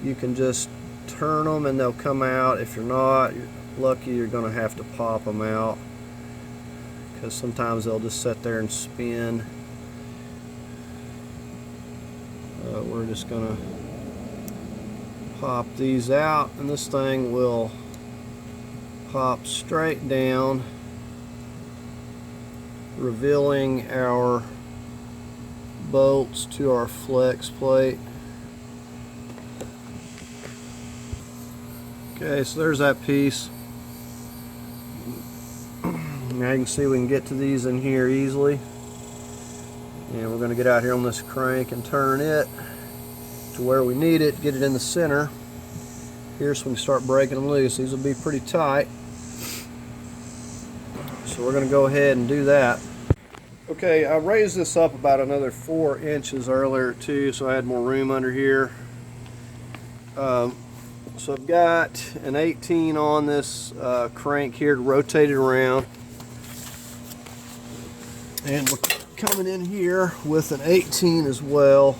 you can just turn them and they'll come out. If you're not lucky, you're going to have to pop them out, because sometimes they'll just sit there and spin. We're just going to pop these out, and this thing will pop straight down, revealing our bolts to our flex plate. Okay, so there's that piece. Now you can see we can get to these in here easily. And we're going to get out here on this crank and turn it to where we need it, get it in the center here so we can start breaking them loose. These will be pretty tight. So we're going to go ahead and do that. Okay, I raised this up about another 4 inches earlier too, so I had more room under here. So I've got an 18 on this crank here to rotate it around. And we're coming in here with an 18 as well.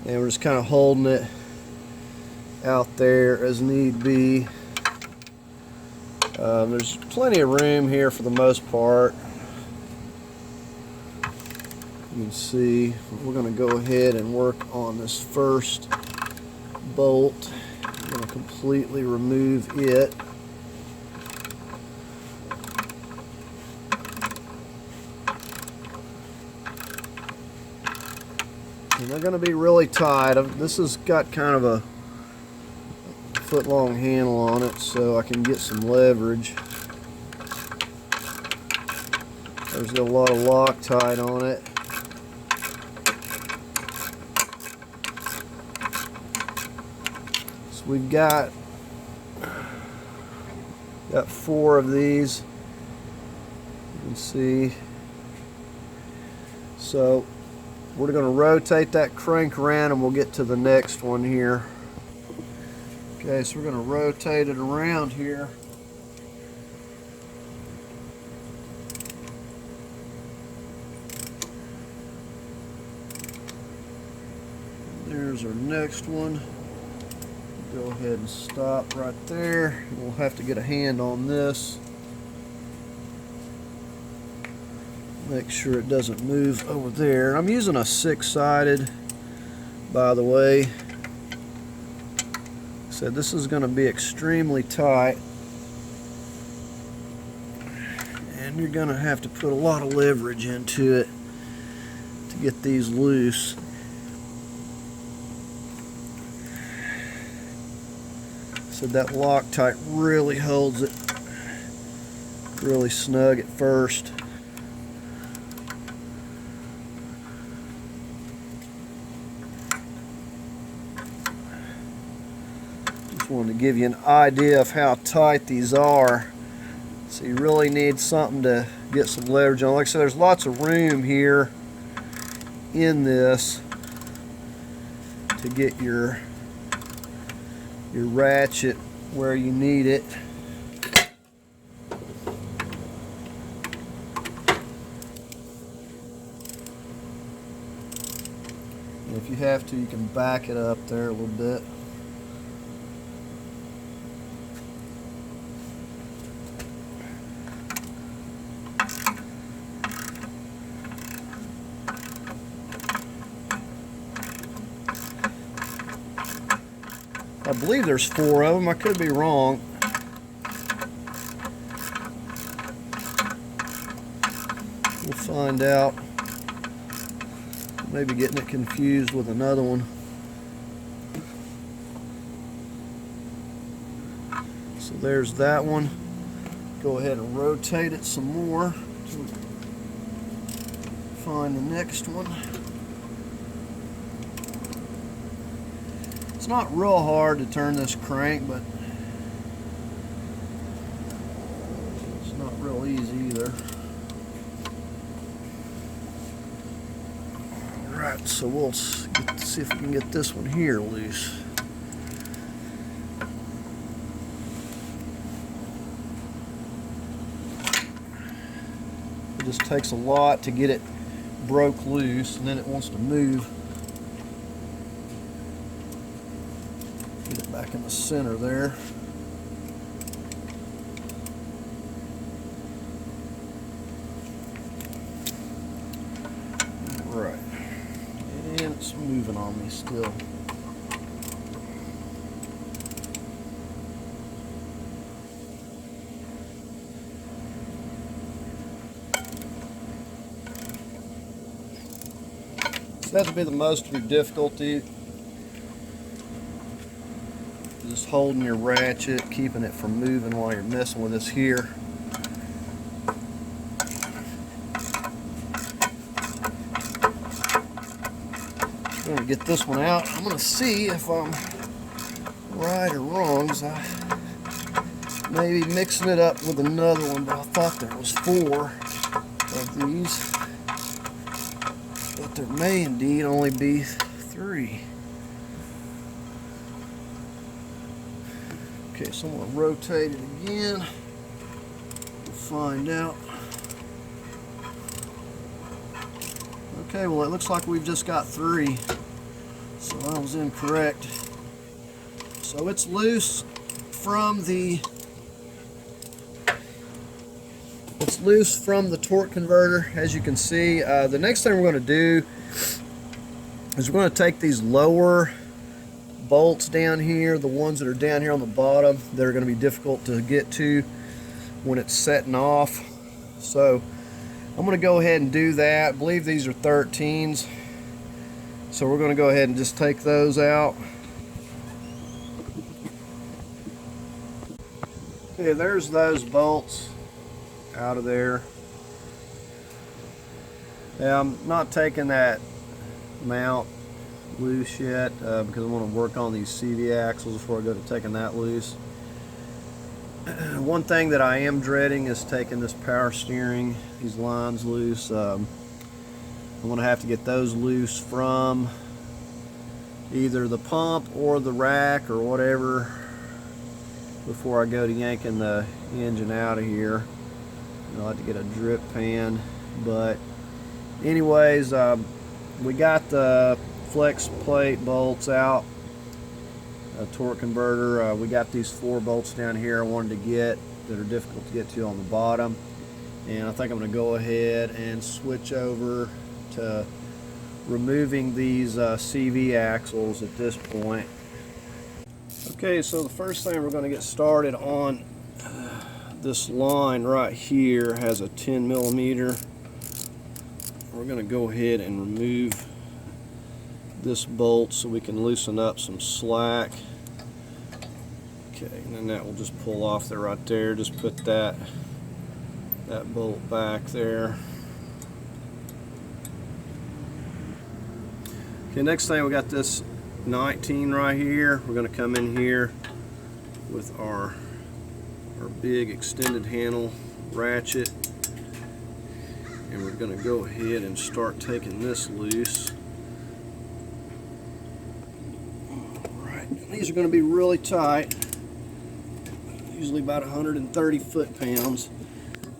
And we're just kind of holding it out there as need be. There's plenty of room here for the most part. You can see we're going to go ahead and work on this first bolt. I'm going to completely remove it. And they're going to be really tight. This has got kind of a foot-long handle on it, so I can get some leverage. There's a lot of Loctite on it. So we've got 4 of these. You can see. So we're going to rotate that crank around and we'll get to the next one here. Okay, so we're going to rotate it around here. There's our next one. Go ahead and stop right there. We'll have to get a hand on this. Make sure it doesn't move over there. I'm using a 6-sided, by the way. So this is going to be extremely tight. And you're going to have to put a lot of leverage into it to get these loose. So that Loctite really holds it really snug at first. Just wanted to give you an idea of how tight these are. So you really need something to get some leverage on. Like I said, there's lots of room here in this to get your ratchet where you need it. And if you have to, you can back it up there a little bit. I believe there's 4 of them. I could be wrong. We'll find out. Maybe getting it confused with another one. So there's that one. Go ahead and rotate it some more. Find the next one. It's not real hard to turn this crank, but it's not real easy either. Alright, so we'll see if we can get this one here loose. It just takes a lot to get it broke loose, and then it wants to move. Get it back in the center there. Right. And it's moving on me still. So that would be the most of your difficulty. Just holding your ratchet, keeping it from moving while you're messing with this here. I'm going to get this one out. I'm going to see if I'm right or wrong. So I may be mixing it up with another one, but I thought there was 4 of these. But there may indeed only be 3. Okay, so I'm going to rotate it again. We'll find out. Okay, well it looks like we've just got 3. So I was incorrect. So it's loose from the torque converter, as you can see. The next thing we're going to do is we're going to take these lower bolts down here, the ones that are down here on the bottom, that are going to be difficult to get to when it's setting off. So I'm going to go ahead and do that. I believe these are 13s. So we're going to go ahead and just take those out. Okay, there's those bolts out of there. Now, I'm not taking that mount loose yet because I want to work on these CV axles before I go to taking that loose. One thing that I am dreading is taking this power steering, these lines loose. I'm going to have to get those loose from either the pump or the rack or whatever before I go to yanking the engine out of here. I'll have to get a drip pan, but anyways, we got the flex plate bolts out, a torque converter. We got these 4 bolts down here I wanted to get that are difficult to get to on the bottom, and I think I'm going to go ahead and switch over to removing these CV axles at this point. Okay, so the first thing we're going to get started on, this line right here has a 10 millimeter. We're going to go ahead and remove this bolt so we can loosen up some slack. Okay, and then that will just pull off there right there. Just put that bolt back there. Okay, next thing we got this 19 right here. We're going to come in here with our big extended handle ratchet, and we're going to go ahead and start taking this loose. Alright, these are going to be really tight, usually about 130 foot-pounds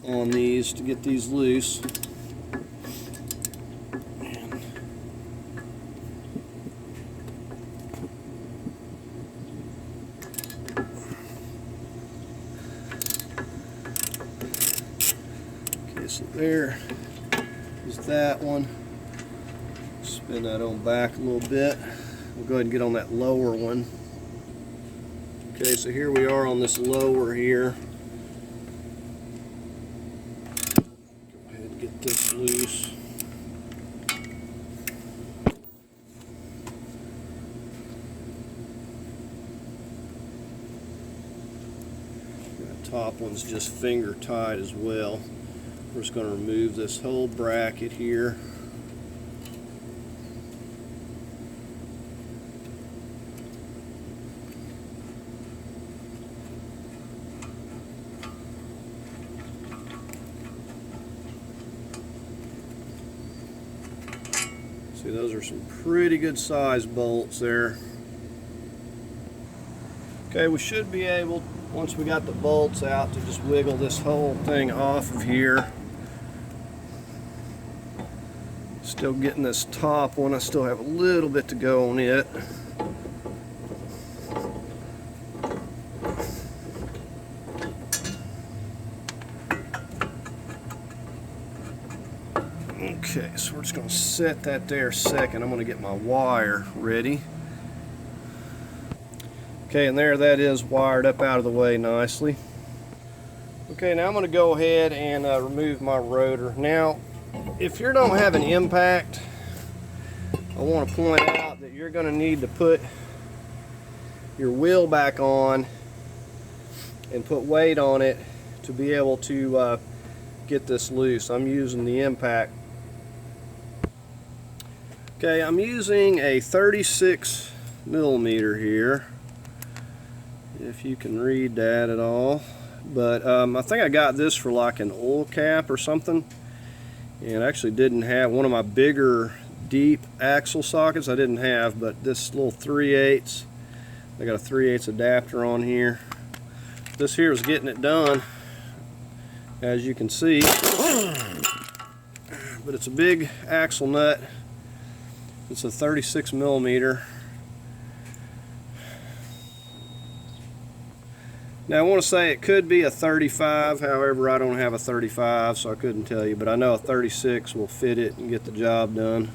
on these to get these loose. So there is that one. Spin that on back a little bit. We'll go ahead and get on that lower one. Okay, so here we are on this lower here. Go ahead and get this loose. That top one's just finger tight as well. We're just going to remove this whole bracket here. See, those are some pretty good size bolts there. Okay, we should be able, once we got the bolts out, to just wiggle this whole thing off of here. Still getting this top one. I still have a little bit to go on it. Okay, so we're just going to set that there a second. I'm going to get my wire ready. Okay, and there that is wired up out of the way nicely. Okay, now I'm going to go ahead and remove my rotor. Now, if you don't have an impact, I want to point out that you're going to need to put your wheel back on and put weight on it to be able to get this loose. I'm using the impact. Okay, I'm using a 36 millimeter here, if you can read that at all. But I think I got this for like an oil cap or something. And I actually didn't have one of my bigger deep axle sockets. I didn't have, but this little 3/8, I got a 3/8 adapter on here. This here is getting it done, as you can see. But it's a big axle nut. It's a 36 millimeter. Now I want to say it could be a 35, however I don't have a 35, so I couldn't tell you, but I know a 36 will fit it and get the job done.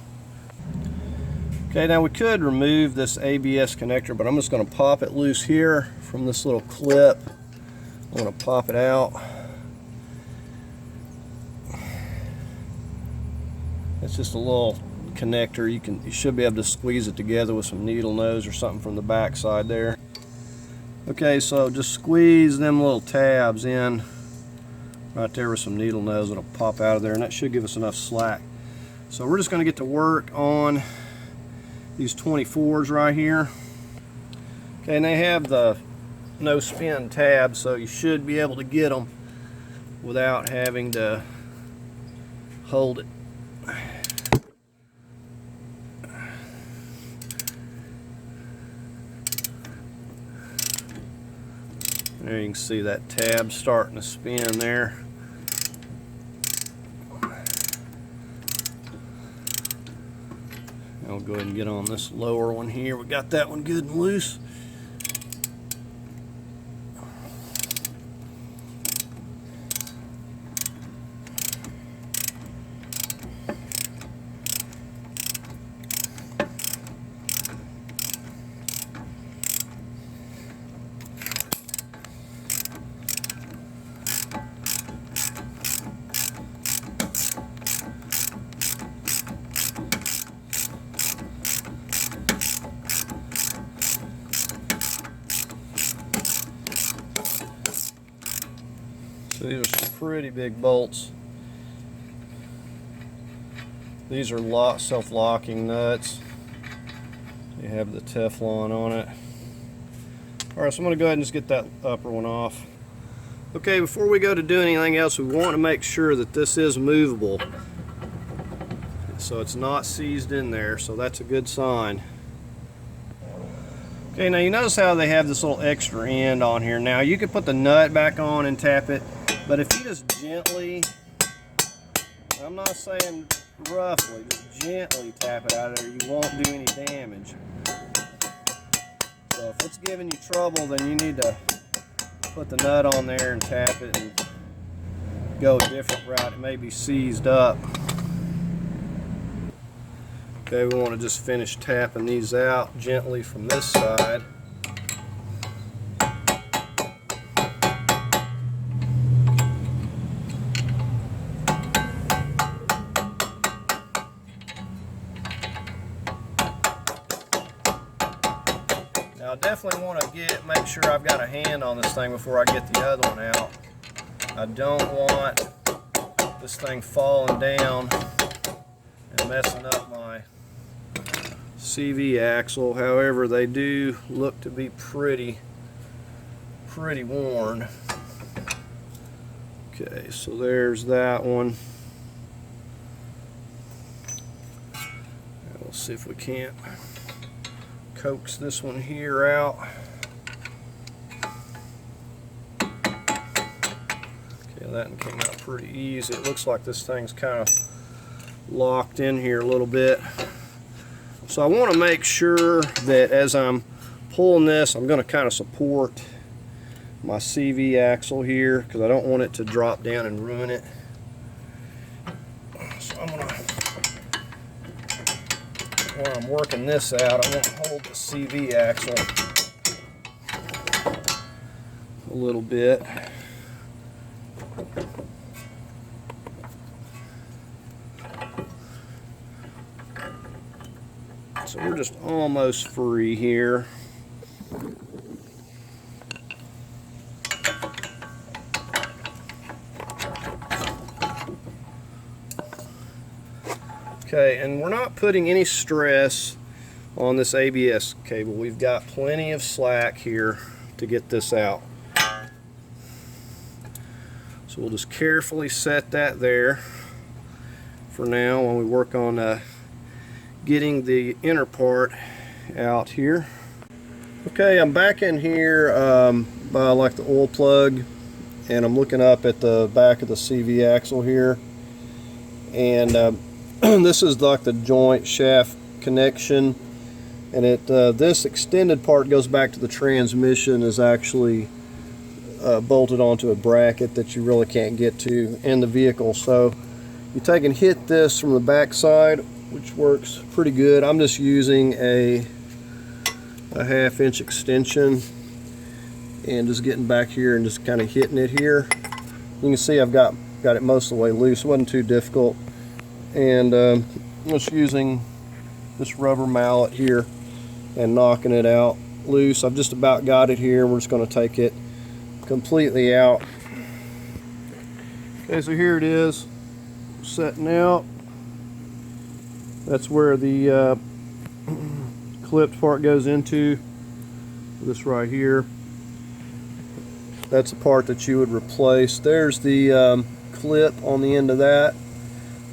Okay, now we could remove this ABS connector, but I'm just going to pop it loose here from this little clip. I'm going to pop it out. It's just a little connector. You should be able to squeeze it together with some needle nose or something from the back side there. Okay, so just squeeze them little tabs in right there with some needle nose. It'll pop out of there, and that should give us enough slack. So we're just going to get to work on these 24s right here. Okay, and they have the no spin tab, so you should be able to get them without having to hold it. There you can see that tab starting to spin there. I'll go ahead and get on this lower one here. We got that one good and loose. So these are some pretty big bolts. These are self-locking nuts. They have the Teflon on it. Alright, so I'm going to go ahead and just get that upper one off. Okay, before we go to do anything else, we want to make sure that this is movable. So it's not seized in there, so that's a good sign. Okay, now you notice how they have this little extra end on here. Now you could put the nut back on and tap it, but if you just gently, I'm not saying roughly, just gently tap it out of there, you won't do any damage. So if it's giving you trouble, then you need to put the nut on there and tap it and go a different route. It may be seized up. Okay, we want to just finish tapping these out gently from this side. Now I definitely want to make sure I've got a hand on this thing before I get the other one out. I don't want this thing falling down and messing up my CV axle. However, they do look to be pretty worn. Okay, so there's that one. We'll see if we can't coax this one here out. Okay, that one came out pretty easy. It looks like this thing's kind of locked in here a little bit. So I want to make sure that as I'm pulling this, I'm going to kind of support my CV axle here because I don't want it to drop down and ruin it. So I'm going to, while I'm working this out, I want to hold the CV axle a little bit. So we're just almost free here. Okay, and we're not putting any stress on this ABS cable. We've got plenty of slack here to get this out. So we'll just carefully set that there for now when we work on getting the inner part out here. Okay, I'm back in here by like the oil plug, and I'm looking up at the back of the CV axle here, and this is like the joint shaft connection, and this extended part goes back to the transmission, is actually bolted onto a bracket that you really can't get to in the vehicle. So you take and hit this from the back side, which works pretty good. I'm just using a 1/2 inch extension and just getting back here and just kind of hitting it here. You can see I've got it most of the way loose. It wasn't too difficult. And I'm just using this rubber mallet here and knocking it out loose. I've just about got it here. We're just going to take it completely out. Okay, so here it is, setting out. That's where the clipped part goes into, this right here. That's the part that you would replace. There's the clip on the end of that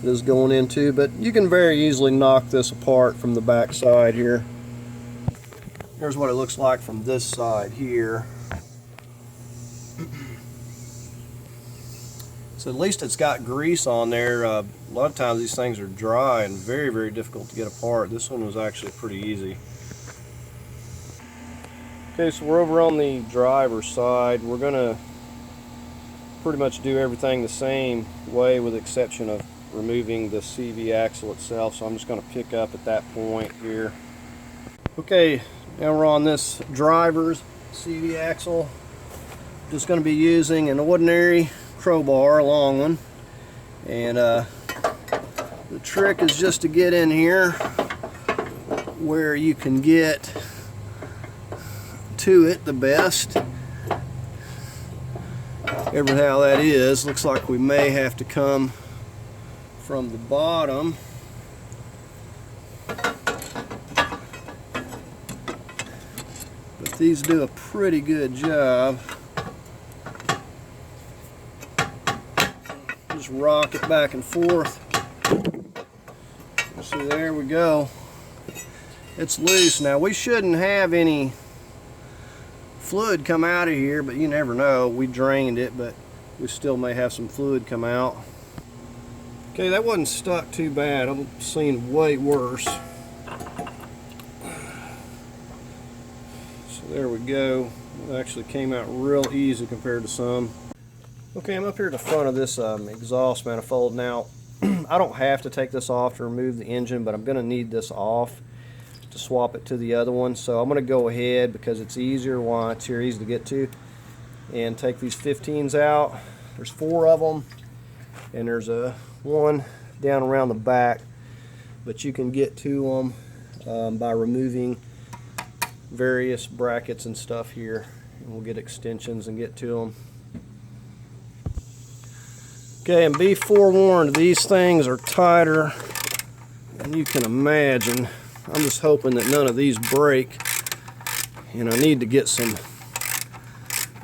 is going into, but you can very easily knock this apart from the back side here. Here's what it looks like from this side here. So at least it's got grease on there. A lot of times these things are dry and very, very difficult to get apart. This one was actually pretty easy. Okay, so we're over on the driver's side. We're gonna pretty much do everything the same way with the exception of removing the CV axle itself. So I'm just gonna pick up at that point here. Okay, now we're on this driver's CV axle. Just gonna be using an ordinary crowbar, a long one. And the trick is just to get in here where you can get to it the best. Ever how that is, looks like we may have to come from the bottom. But these do a pretty good job. Just rock it back and forth. So there we go. It's loose. Now we shouldn't have any fluid come out of here, but you never know. We drained it, but we still may have some fluid come out. Okay, that wasn't stuck too bad. I've seen way worse. So there we go. It actually came out real easy compared to some. Okay, I'm up here at the front of this exhaust manifold. Now, I don't have to take this off to remove the engine, but I'm going to need this off to swap it to the other one. So I'm going to go ahead, because it's easier while it's here, easy to get to, and take these 15s out. There's 4 of them, and there's one down around the back, but you can get to them by removing various brackets and stuff here, and we'll get extensions and get to them. Okay, and be forewarned, these things are tighter than you can imagine. I'm just hoping that none of these break, and I need to get some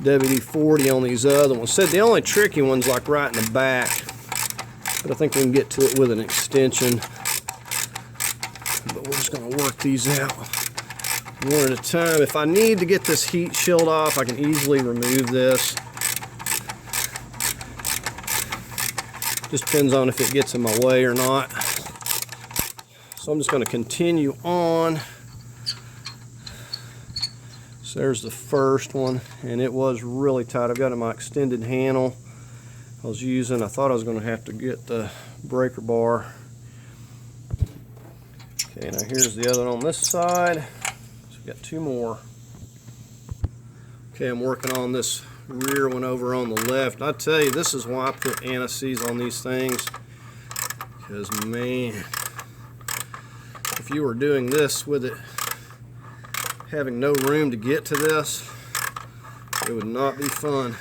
WD-40 on these other ones. Said the only tricky one's like right in the back, but I think we can get to it with an extension. But we're just going to work these out one at a time. If I need to get this heat shield off, I can easily remove this. Just depends on if it gets in my way or not. So I'm just going to continue on. So there's the first one, and it was really tight. I've got it in my extended handle I was using. I thought I was going to have to get the breaker bar. Okay, now here's the other one on this side. So we've got 2 more. Okay, I'm working on this rear one over on the left. I tell you, this is why I put anti-seize on these things, because man, if you were doing this with it having no room to get to this, it would not be fun.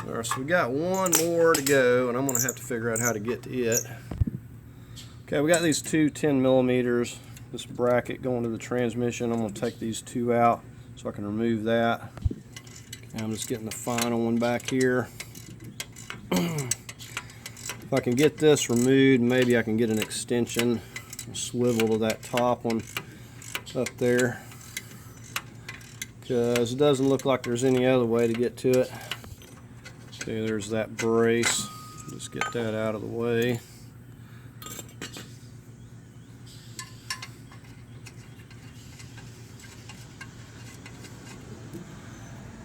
Alright, so we got 1 more to go, and I'm going to have to figure out how to get to it. Okay, we got these 2 10mm, this bracket going to the transmission. I'm going to take these 2 out so I can remove that. Okay, I'm just getting the final one back here. If I can get this removed, maybe I can get an extension, a swivel to that top one up there, because it doesn't look like there's any other way to get to it. Okay, there's that brace. Just get that out of the way.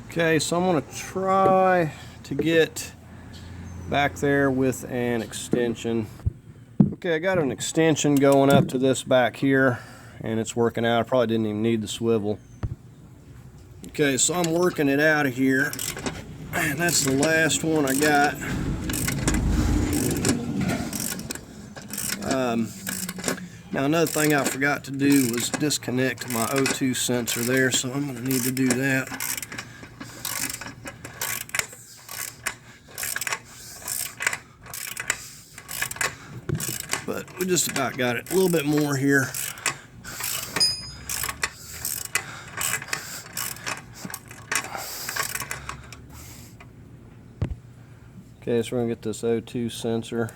Okay, so I'm going to try to get back there with an extension. Okay, I got an extension going up to this back here, and it's working out. I probably didn't even need the swivel. Okay, so I'm working it out of here, and that's the last one I got. Now another thing I forgot to do was disconnect my O2 sensor there, so I'm going to need to do that. But we just about got it. A little bit more here. Okay, so we're going to get this O2 sensor.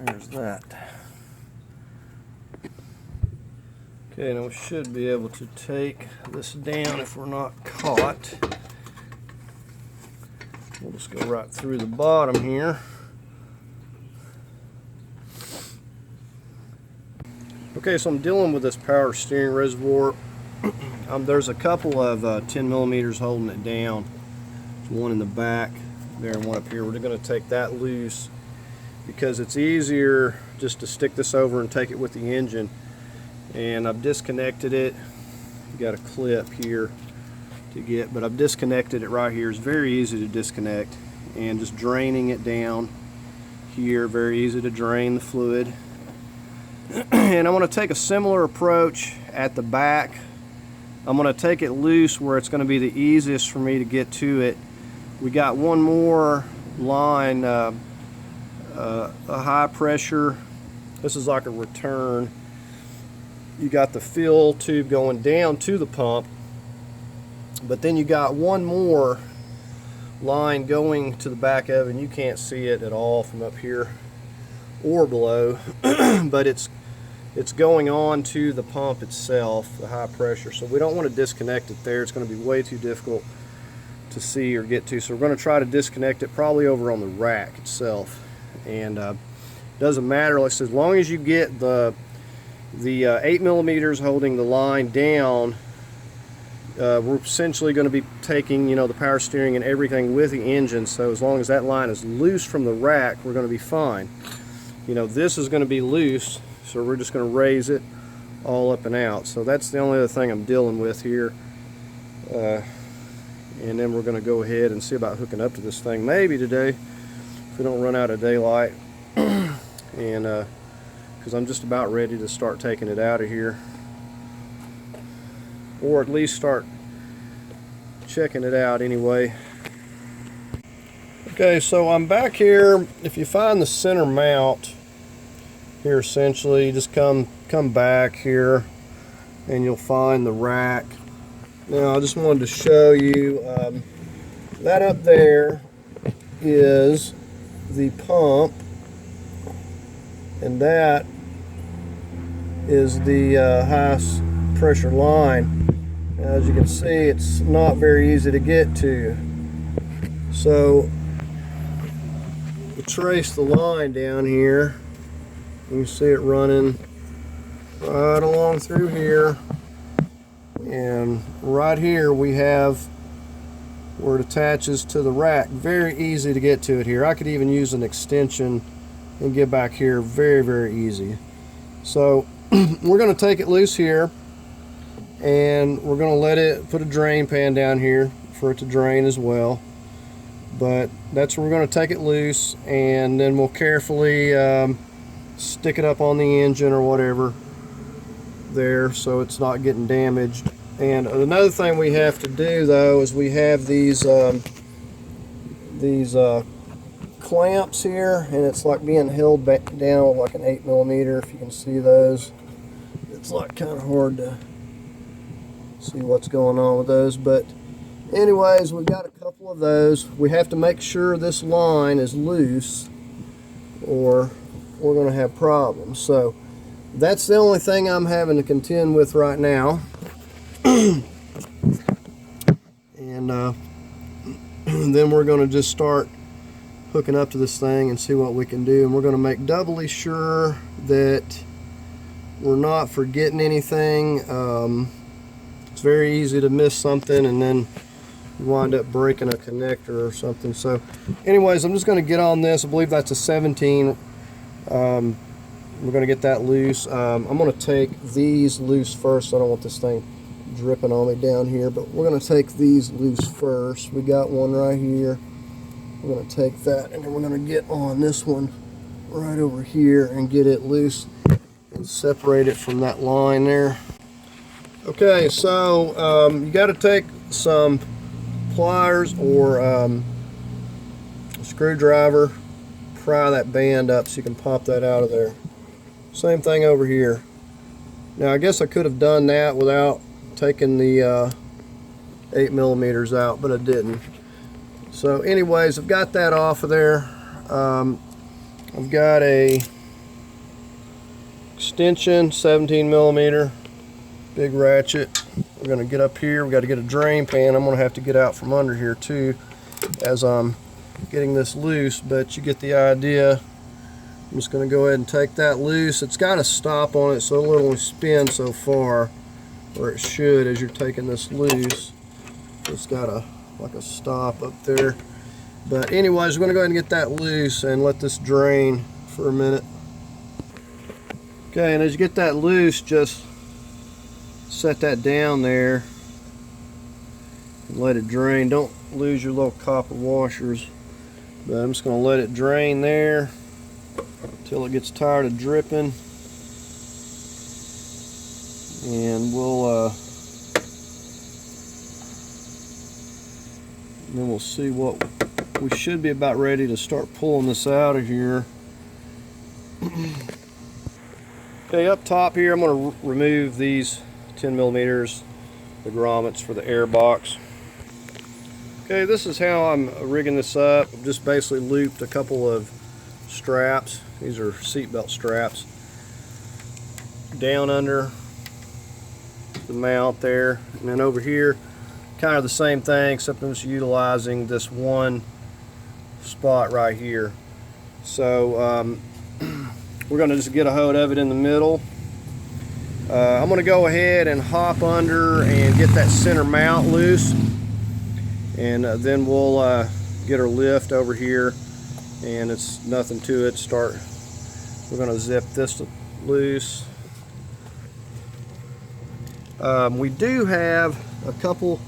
There's that. Okay, now we should be able to take this down if we're not caught. We'll just go right through the bottom here. Okay, so I'm dealing with this power steering reservoir. There's a couple of 10 millimeters holding it down. There's one in the back there and one up here. We're going to take that loose because it's easier just to stick this over and take it with the engine. And I've disconnected it. Got a clip here to get, but I've disconnected it right here. It's very easy to disconnect, and just draining it down here, very easy to drain the fluid. And I'm going to take a similar approach at the back. I'm going to take it loose where it's going to be the easiest for me to get to it. We got one more line, a high pressure. This is like a return. You got the fill tube going down to the pump, but then you got one more line going to the back of it, and you can't see it at all from up here or below, but it's going on to the pump itself, the high pressure. So we don't want to disconnect it there. It's going to be way too difficult to see or get to. So we're going to try to disconnect it probably over on the rack itself. And doesn't matter, like I said, as long as you get the 8 millimeters holding the line down, we're essentially going to be taking, you know, the power steering and everything with the engine. So as long as that line is loose from the rack, we're going to be fine. You know, this is going to be loose, so we're just going to raise it all up and out. So that's the only other thing I'm dealing with here. And then we're going to go ahead and see about hooking up to this thing maybe today, if we don't run out of daylight. And because I'm just about ready to start taking it out of here, or at least start checking it out anyway. Okay, so I'm back here. If you find the center mount here, essentially, you just come back here and you'll find the rack. Now I just wanted to show you that up there is the pump, and that is the highest pressure line. As you can see, it's not very easy to get to. So we trace the line down here. You can see it running right along through here, and right here we have where it attaches to the rack. Very easy to get to it here. I could even use an extension and get back here very easy. So we're going to take it loose here, and we're going to let it put a drain pan down here for it to drain as well. But that's where we're going to take it loose, and then we'll carefully stick it up on the engine or whatever there so it's not getting damaged. And another thing we have to do though is we have these clamps here, and it's like being held back down with like an 8 millimeter, if you can see those. It's like kind of hard to see what's going on with those, but anyways, we've got a couple of those. We have to make sure this line is loose or we're going to have problems. So that's the only thing I'm having to contend with right now. And then we're going to just start hooking up to this thing and see what we can do. And we're going to make doubly sure that we're not forgetting anything. It's very easy to miss something and then you wind up breaking a connector or something. So anyways, I'm just going to get on this. I believe that's a 17. We're going to get that loose. I'm going to take these loose first. I don't want this thing dripping on me down here, but we're going to take these loose first. We got one right here. We're going to take that, and then we're going to get on this one right over here and get it loose and separate it from that line there. Okay, so you got to take some pliers or a screwdriver, pry that band up so you can pop that out of there. Same thing over here. Now I guess I could have done that without taking the 8 millimeters out, but I didn't. So anyways, I've got that off of there. I've got a extension 17 millimeter big ratchet. We're going to get up here. We got to get a drain pan. I'm going to have to get out from under here too as I'm getting this loose, but you get the idea. I'm just going to go ahead and take that loose. It's got a stop on it, so it'll only spin so far, or it should as you're taking this loose. It's got a like a stop up there. But anyways, we're going to go ahead and get that loose and let this drain for a minute. Okay, and as you get that loose, just set that down there and let it drain. Don't lose your little copper washers, but I'm just going to let it drain there until it gets tired of dripping, and then we'll see what we should be about ready to start pulling this out of here. Okay, up top here I'm going to remove these 10 millimeters, the grommets for the air box. Okay, this is how I'm rigging this up. I've just basically looped a couple of straps. These are seatbelt straps down under the mount there, and then over here kind of the same thing, except I'm just utilizing this one spot right here. So we're going to just get a hold of it in the middle. I'm going to go ahead and hop under and get that center mount loose, and then we'll get our lift over here, and it's nothing to it. We're going to zip this loose. We do have a couple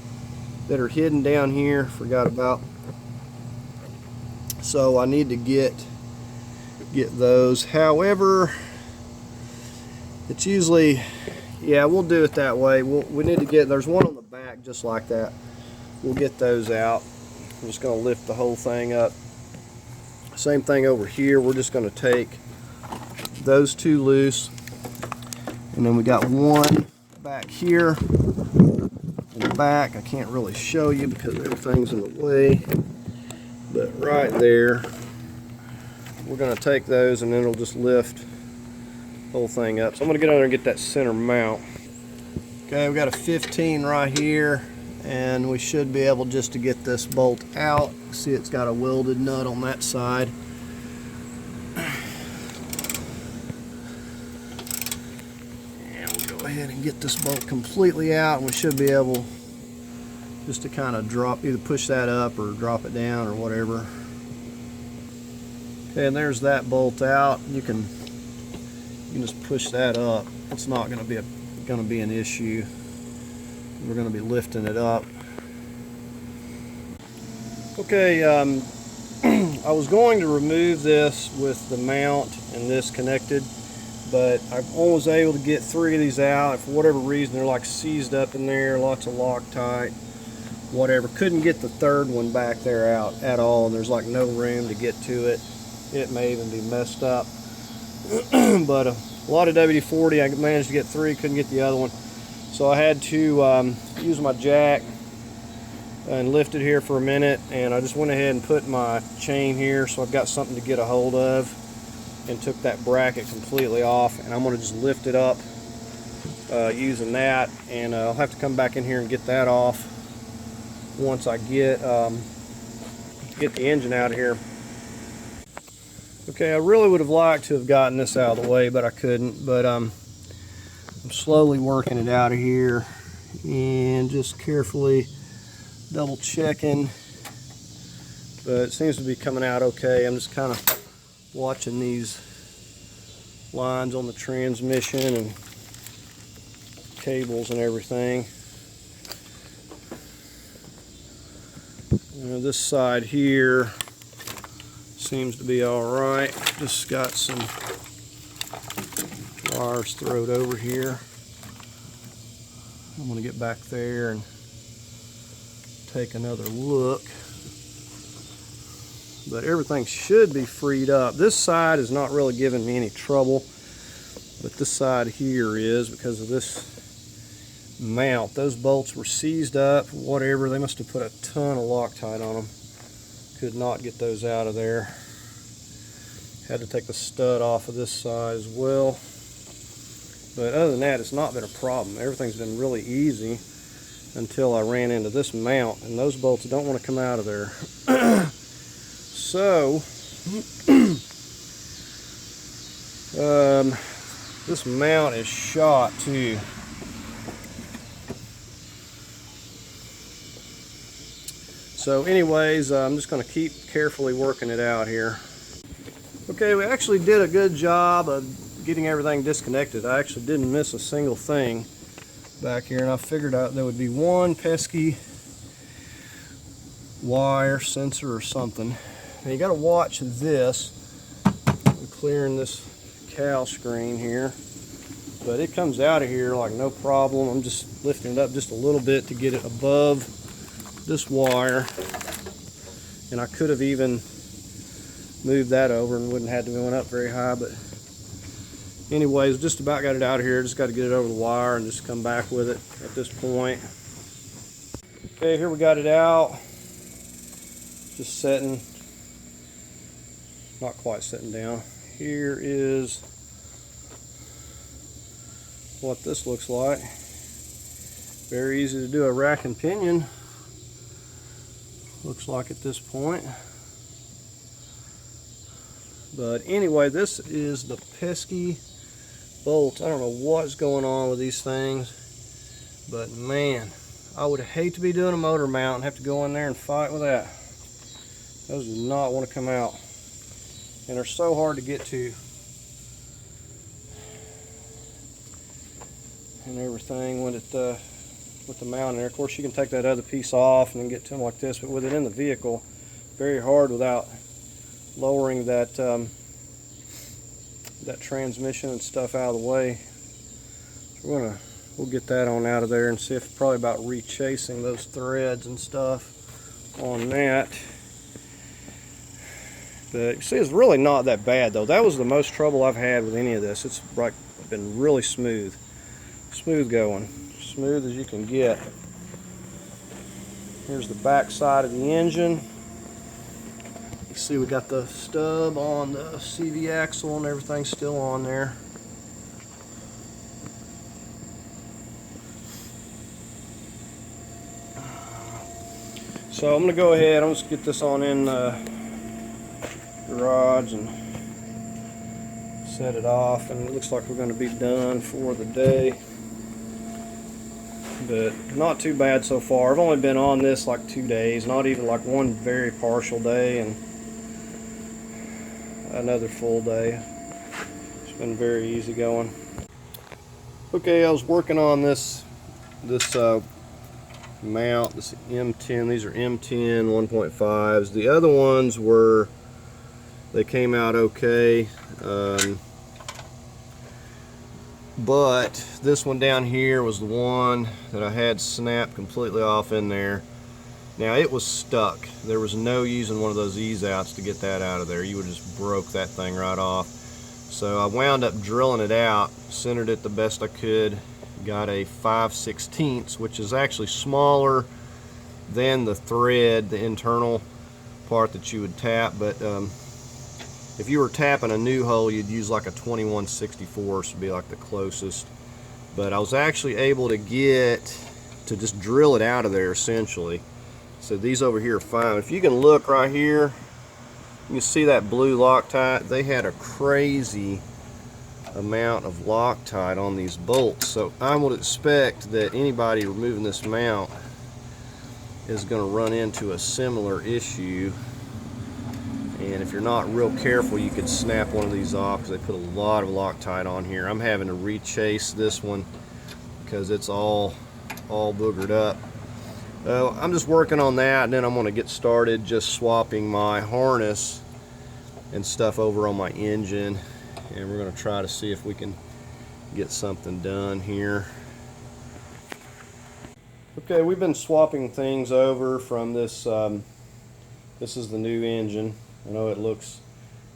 that are hidden down here, forgot about, so I need to get those. However, it's usually, yeah, we'll do it that way. We need to get, there's one on the back just like that. We'll get those out. I'm just going to lift the whole thing up. Same thing over here. We're just going to take those two loose, and then we got one back here in the back. I can't really show you because everything's in the way, but right there, we're going to take those, and then it'll just lift the whole thing up. So I'm going to get under and get that center mount. Okay, we've got a 15 right here, and we should be able just to get this bolt out. See, it's got a welded nut on that side. And we'll go ahead and get this bolt completely out, and we should be able just to kind of drop, either push that up or drop it down or whatever. Okay, and there's that bolt out. You can just push that up. It's not going to be an issue. We're going to be lifting it up. Okay, I was going to remove this with the mount and this connected, but I was able to get 3 of these out. For whatever reason, they're like seized up in there, lots of Loctite, whatever. Couldn't get the third one back there out at all, and there's like no room to get to it. It may even be messed up. But a lot of WD-40, I managed to get 3, couldn't get the other one. So I had to use my jack and lift it here for a minute, and I just went ahead and put my chain here so I've got something to get a hold of, and took that bracket completely off, and I'm going to just lift it up using that, and I'll have to come back in here and get that off once I get the engine out of here. Okay, I really would have liked to have gotten this out of the way, but I couldn't. But I'm slowly working it out of here and just carefully double checking. But it seems to be coming out okay. I'm just kind of watching these lines on the transmission and cables and everything. This side here seems to be alright. Just got some wires thrown over here. I'm going to get back there and take another look. But everything should be freed up. This side is not really giving me any trouble, but this side here is, because of this mount. Those bolts were seized up, whatever. They must have put a ton of Loctite on them. Could not get those out of there. Had to take the stud off of this side as well. But other than that, it's not been a problem. Everything's been really easy until I ran into this mount, and those bolts don't want to come out of there. So, this mount is shot too. So anyways, I'm just going to keep carefully working it out here. Okay, we actually did a good job of getting everything disconnected. I actually didn't miss a single thing back here, and I figured out there would be one pesky wire sensor or something. Now you got to watch this. I'm clearing this cowl screen here, but it comes out of here like no problem. I'm just lifting it up just a little bit to get it above this wire, and I could have even moved that over and wouldn't have had to go up very high, but anyways, just about got it out of here. Just got to get it over the wire and just come back with it at this point. Okay, here we got it out. Just setting, not quite setting down. Here is what this looks like. Very easy to do a rack and pinion, looks like at this point. But anyway, this is the pesky bolts. I don't know what's going on with these things, but man, I would hate to be doing a motor mount and have to go in there and fight with that. Those do not want to come out, and they're so hard to get to and everything with the mount in there. Of course, you can take that other piece off and then get to them like this, but with it in the vehicle, very hard without lowering that that transmission and stuff out of the way. So we'll get that on out of there and see if probably about rechasing those threads and stuff on that. But you see, it's really not that bad though. That was the most trouble I've had with any of this. It's like been really smooth going, smooth as you can get. Here's the back side of the engine. You see we got the stub on the CV axle and everything's still on there. So I'm going to go ahead, I'm just get this on in the garage and set it off, and it looks like we're going to be done for the day. But not too bad so far. I've only been on this like 2 days, not even like one very partial day and another full day. It's been very easy going. Okay, I was working on this mount, this M10. These are M10 1.5s. The other ones were, they came out okay, but this one down here was the one that I had snapped completely off in there. Now it was stuck. There was no using one of those ease outs to get that out of there. You would have just broke that thing right off. So I wound up drilling it out, centered it the best I could, got a 5/16, which is actually smaller than the thread, the internal part that you would tap, but if you were tapping a new hole, you'd use like a 21/64 to be like the closest. But I was actually able to get to just drill it out of there essentially. So these over here are fine. If you can look right here, you can see that blue Loctite. They had a crazy amount of Loctite on these bolts. So I would expect that anybody removing this mount is going to run into a similar issue. And if you're not real careful, you could snap one of these off because they put a lot of Loctite on here. I'm having to rechase this one because it's all boogered up. I'm just working on that, and then I'm going to get started just swapping my harness and stuff over on my engine, and we're going to try to see if we can get something done here. Okay, we've been swapping things over from this. This is the new engine. I know it looks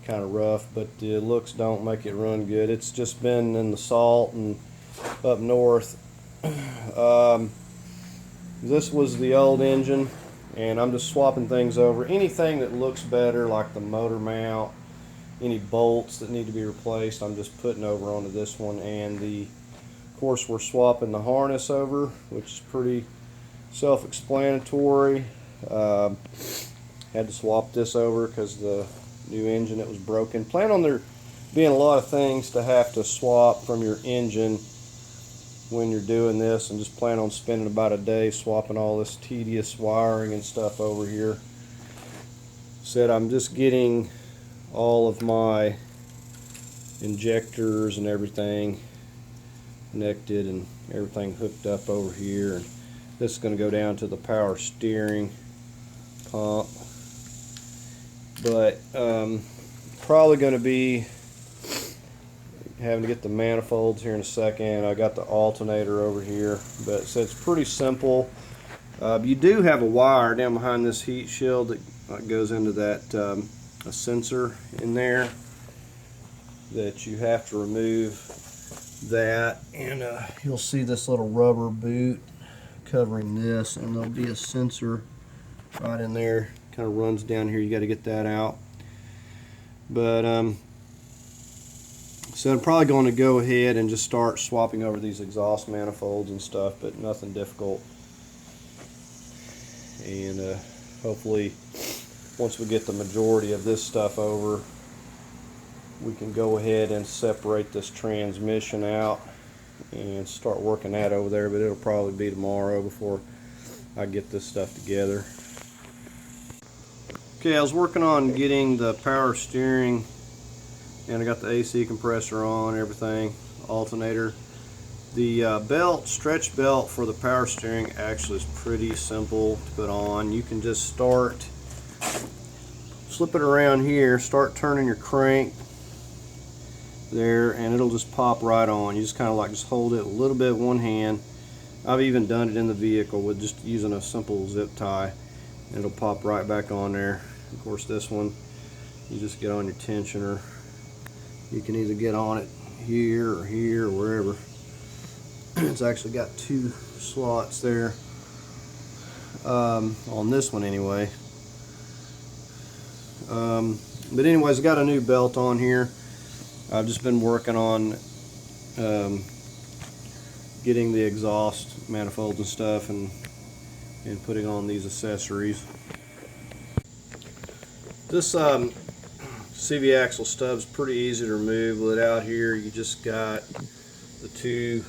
kind of rough, but the looks don't make it run good. It's just been in the salt and up north This was the old engine, and I'm just swapping things over. Anything that looks better, like the motor mount, any bolts that need to be replaced, I'm just putting over onto this one. And of course, we're swapping the harness over, which is pretty self-explanatory. Had to swap this over because the new engine, it was broken. Plan on there being a lot of things to have to swap from your engine when you're doing this, and just plan on spending about a day swapping all this tedious wiring and stuff over here. Said I'm just getting all of my injectors and everything connected and everything hooked up over here, and this is going to go down to the power steering pump. But probably going to be having to get the manifolds here in a second. I got the alternator over here, but so it's pretty simple. You do have a wire down behind this heat shield that goes into that a sensor in there that you have to remove that, and you'll see this little rubber boot covering this, and there'll be a sensor right in there, kind of runs down here. You got to get that out. But so I'm probably going to go ahead and just start swapping over these exhaust manifolds and stuff, but nothing difficult. And hopefully once we get the majority of this stuff over, we can go ahead and separate this transmission out and start working that over there, but it'll probably be tomorrow before I get this stuff together. Okay, I was working on getting the power steering, and I got the AC compressor on, everything, alternator. The stretch belt for the power steering actually is pretty simple to put on. You can just slip it around here, start turning your crank there, and it'll just pop right on. You just kind of just hold it a little bit with one hand. I've even done it in the vehicle with just using a simple zip tie. It'll pop right back on there. Of course, this one, you just get on your tensioner. You can either get on it here or wherever. It's actually got two slots there on this one anyway. But anyways, I got a new belt on here. I've just been working on getting the exhaust manifolds and stuff, and putting on these accessories. This CV axle stub's pretty easy to remove. With it out here, you just got the two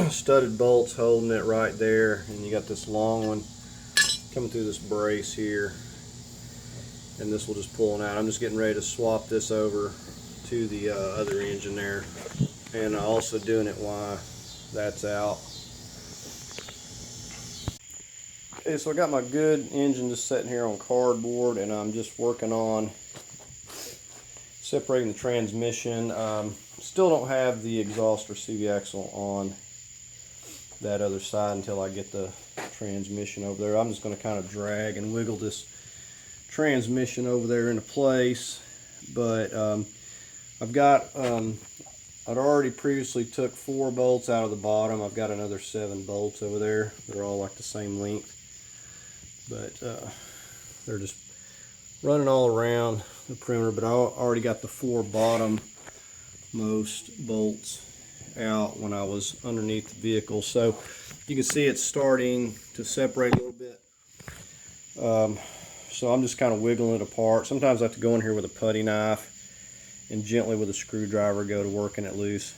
studded bolts holding it right there, and you got this long one coming through this brace here, and this will just pull it out. I'm just getting ready to swap this over to the other engine there, and I'm also doing it while that's out. Okay, so I got my good engine just sitting here on cardboard, and I'm just working on separating the transmission. Still don't have the exhaust or CV axle on that other side until I get the transmission over there. I'm just going to kind of drag and wiggle this transmission over there into place. But I'd already previously took 4 bolts out of the bottom. I've got another 7 bolts over there. They're all like the same length, but they're just running all around the perimeter. But I already got the 4 bottom most bolts out when I was underneath the vehicle, so you can see it's starting to separate a little bit. So I'm just kind of wiggling it apart. Sometimes I have to go in here with a putty knife and gently with a screwdriver go to working it loose.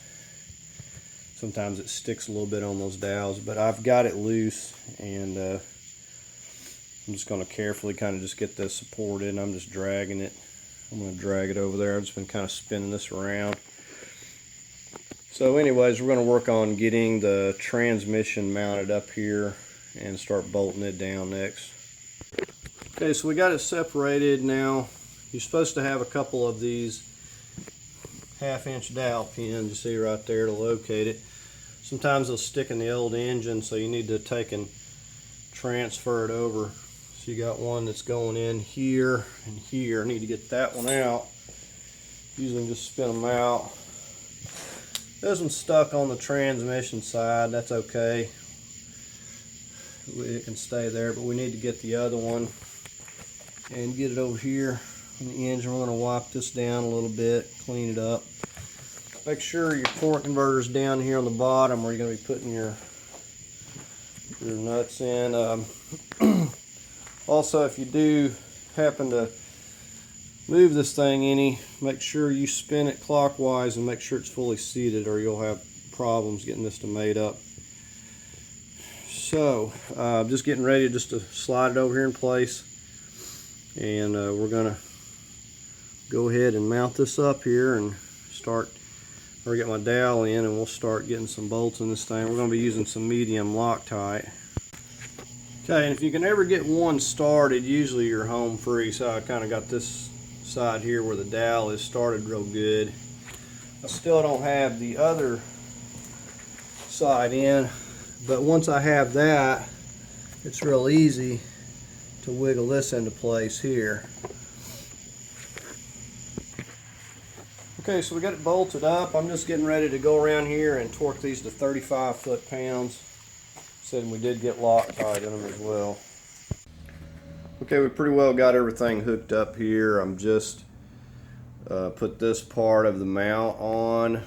Sometimes it sticks a little bit on those dowels, but I've got it loose, and I'm just going to carefully kind of just get this supported, and I'm just dragging it. I'm going to drag it over there. I've just been kind of spinning this around. So anyways, we're going to work on getting the transmission mounted up here and start bolting it down next. Okay, so we got it separated now. You're supposed to have a couple of these 1/2-inch dowel pins, you see right there, to locate it. Sometimes they'll stick in the old engine, so you need to take and transfer it over. So you got one that's going in here and here. I need to get that one out. Usually just spin them out. This one's stuck on the transmission side. That's okay. It can stay there, but we need to get the other one and get it over here on the engine. We're going to wipe this down a little bit, clean it up. Make sure your torque converter's down here on the bottom where you're going to be putting your nuts in. Also, if you do happen to move this thing any, make sure you spin it clockwise and make sure it's fully seated, or you'll have problems getting this to mate up. So just getting ready just to slide it over here in place, and we're gonna go ahead and mount this up here and start, or get my dowel in, and we'll start getting some bolts in this thing. We're gonna be using some medium Loctite. Okay, and if you can ever get one started, usually you're home free. So I kind of got this side here where the dowel is started real good. I still don't have the other side in, but once I have that, it's real easy to wiggle this into place here. Okay, so we got it bolted up. I'm just getting ready to go around here and torque these to 35 foot-pounds. Said we did get Loctite in them as well. Okay, we pretty well got everything hooked up here. I'm just put this part of the mount on.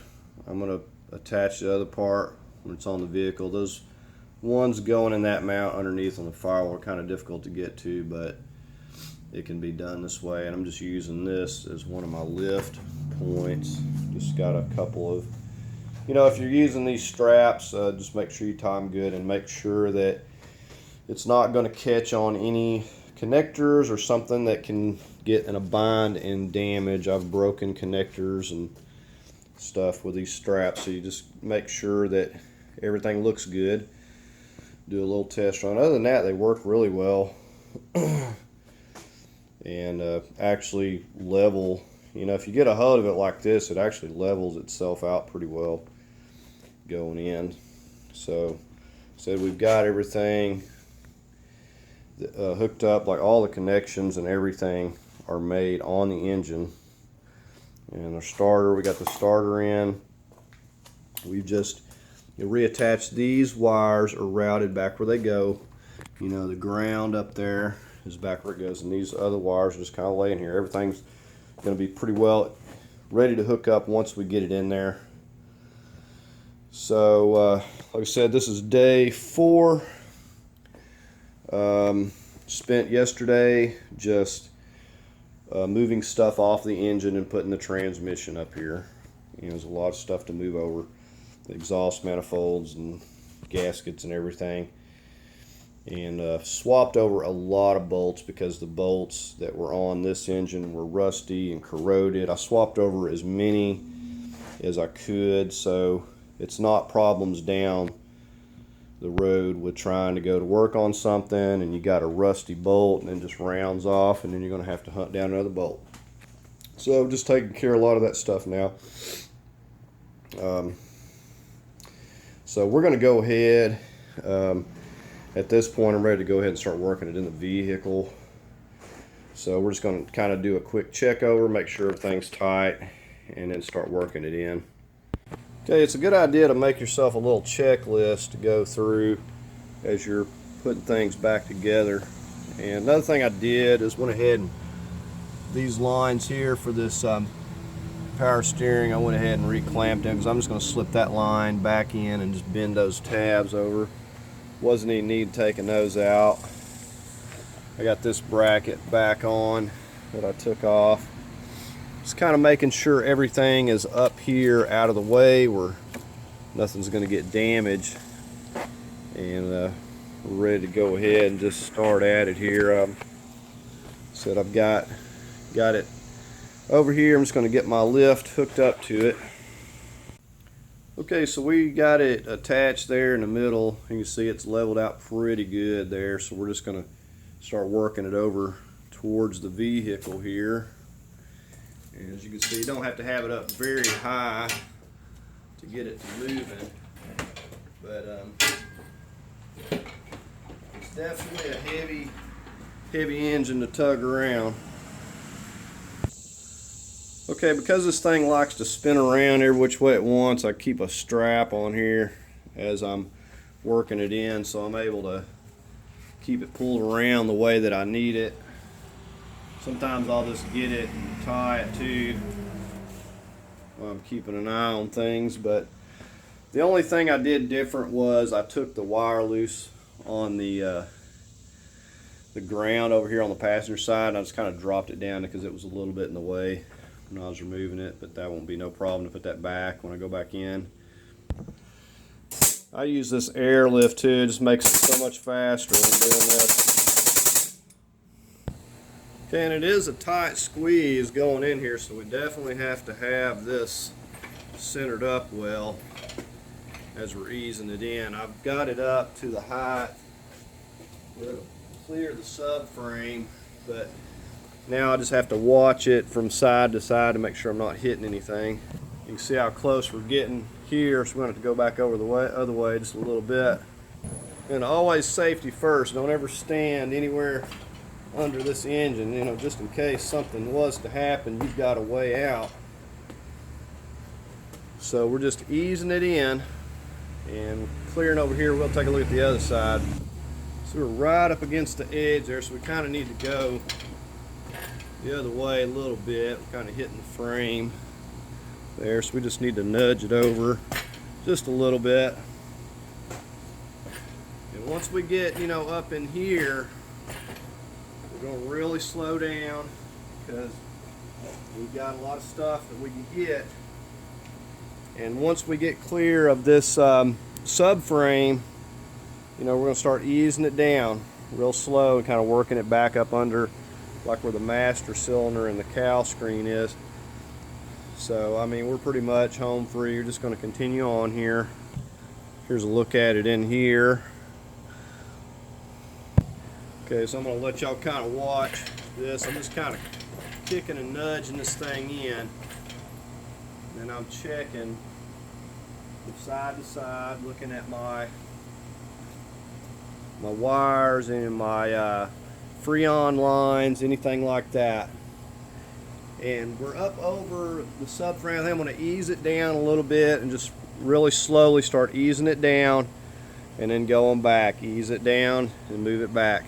I'm going to attach the other part when it's on the vehicle. Those ones going in that mount underneath on the firewall are kind of difficult to get to, but it can be done this way. And I'm just using this as one of my lift points. Just got a couple of, you know, if you're using these straps, just make sure you tie them good and make sure that it's not going to catch on any connectors or something that can get in a bind and damage. I've broken connectors and stuff with these straps, so you just make sure that everything looks good. Do a little test run. Other than that, they work really well and actually level. You know, if you get a hold of it like this, it actually levels itself out pretty well going in. So we've got everything hooked up, like all the connections and everything are made on the engine. And our starter, we got the starter in. We've just reattached these wires, are routed back where they go. You know, the ground up there is back where it goes, and these other wires are just kind of laying here. Everything's going to be pretty well ready to hook up once we get it in there. So like I said, this is day 4. Spent yesterday just moving stuff off the engine and putting the transmission up here. You know, there's a lot of stuff to move over, the exhaust manifolds and gaskets and everything, and swapped over a lot of bolts because the bolts that were on this engine were rusty and corroded. I swapped over as many as I could, so it's not problems down the road with trying to go to work on something and you got a rusty bolt and then just rounds off, and then you're going to have to hunt down another bolt. So just taking care of a lot of that stuff now. So we're going to go ahead, at this point I'm ready to go ahead and start working it in the vehicle. So we're just going to kind of do a quick check over, make sure everything's tight, and then start working it in. Okay, it's a good idea to make yourself a little checklist to go through as you're putting things back together. And another thing I did is went ahead and these lines here for this power steering, I went ahead and reclamped them because I'm just going to slip that line back in and just bend those tabs over. Wasn't any need taking those out. I got this bracket back on that I took off. Just kind of making sure everything is up here out of the way where nothing's going to get damaged, and we're ready to go ahead and just start at it here. Said I've got it over here. I'm just going to get my lift hooked up to it. Okay, so we got it attached there in the middle. You can see it's leveled out pretty good there, so we're just going to start working it over towards the vehicle here. And as you can see, you don't have to have it up very high to get it to moving, but it's definitely a heavy engine to tug around. Okay, because this thing likes to spin around every which way it wants, I keep a strap on here as I'm working it in, so I'm able to keep it pulled around the way that I need it. Sometimes I'll just get it and tie it too while I'm keeping an eye on things, but the only thing I did different was I took the wire loose on the ground over here on the passenger side, and I just kind of dropped it down because it was a little bit in the way when I was removing it, but that won't be no problem to put that back when I go back in. I use this airlift too, it just makes it so much faster than doing this. Okay, and it is a tight squeeze going in here, so we definitely have to have this centered up well as we're easing it in. I've got it up to the height where it'll clear the subframe, but now I just have to watch it from side to side to make sure I'm not hitting anything. You can see how close we're getting here, so we're going to have to go back over the other way just a little bit. And always safety first. Don't ever stand anywhere under this engine, you know, just in case something was to happen, you've got a way out. So we're just easing it in and clearing over here. We'll take a look at the other side. So we're right up against the edge there, so we kind of need to go the other way a little bit. We're kind of hitting the frame there, so we just need to nudge it over just a little bit. And once we get, you know, up in here, we're going to really slow down because we've got a lot of stuff that we can get. And once we get clear of this subframe, you know, we're going to start easing it down real slow and kind of working it back up under like where the master cylinder and the cowl screen is. So, I mean, we're pretty much home free. You're just going to continue on here. Here's a look at it in here. Okay, so I'm going to let y'all kind of watch this. I'm just kind of kicking and nudging this thing in. And I'm checking from side to side, looking at my wires and my Freon lines, anything like that. And we're up over the subframe. I think I'm going to ease it down a little bit and just really slowly start easing it down and then going back. Ease it down and move it back.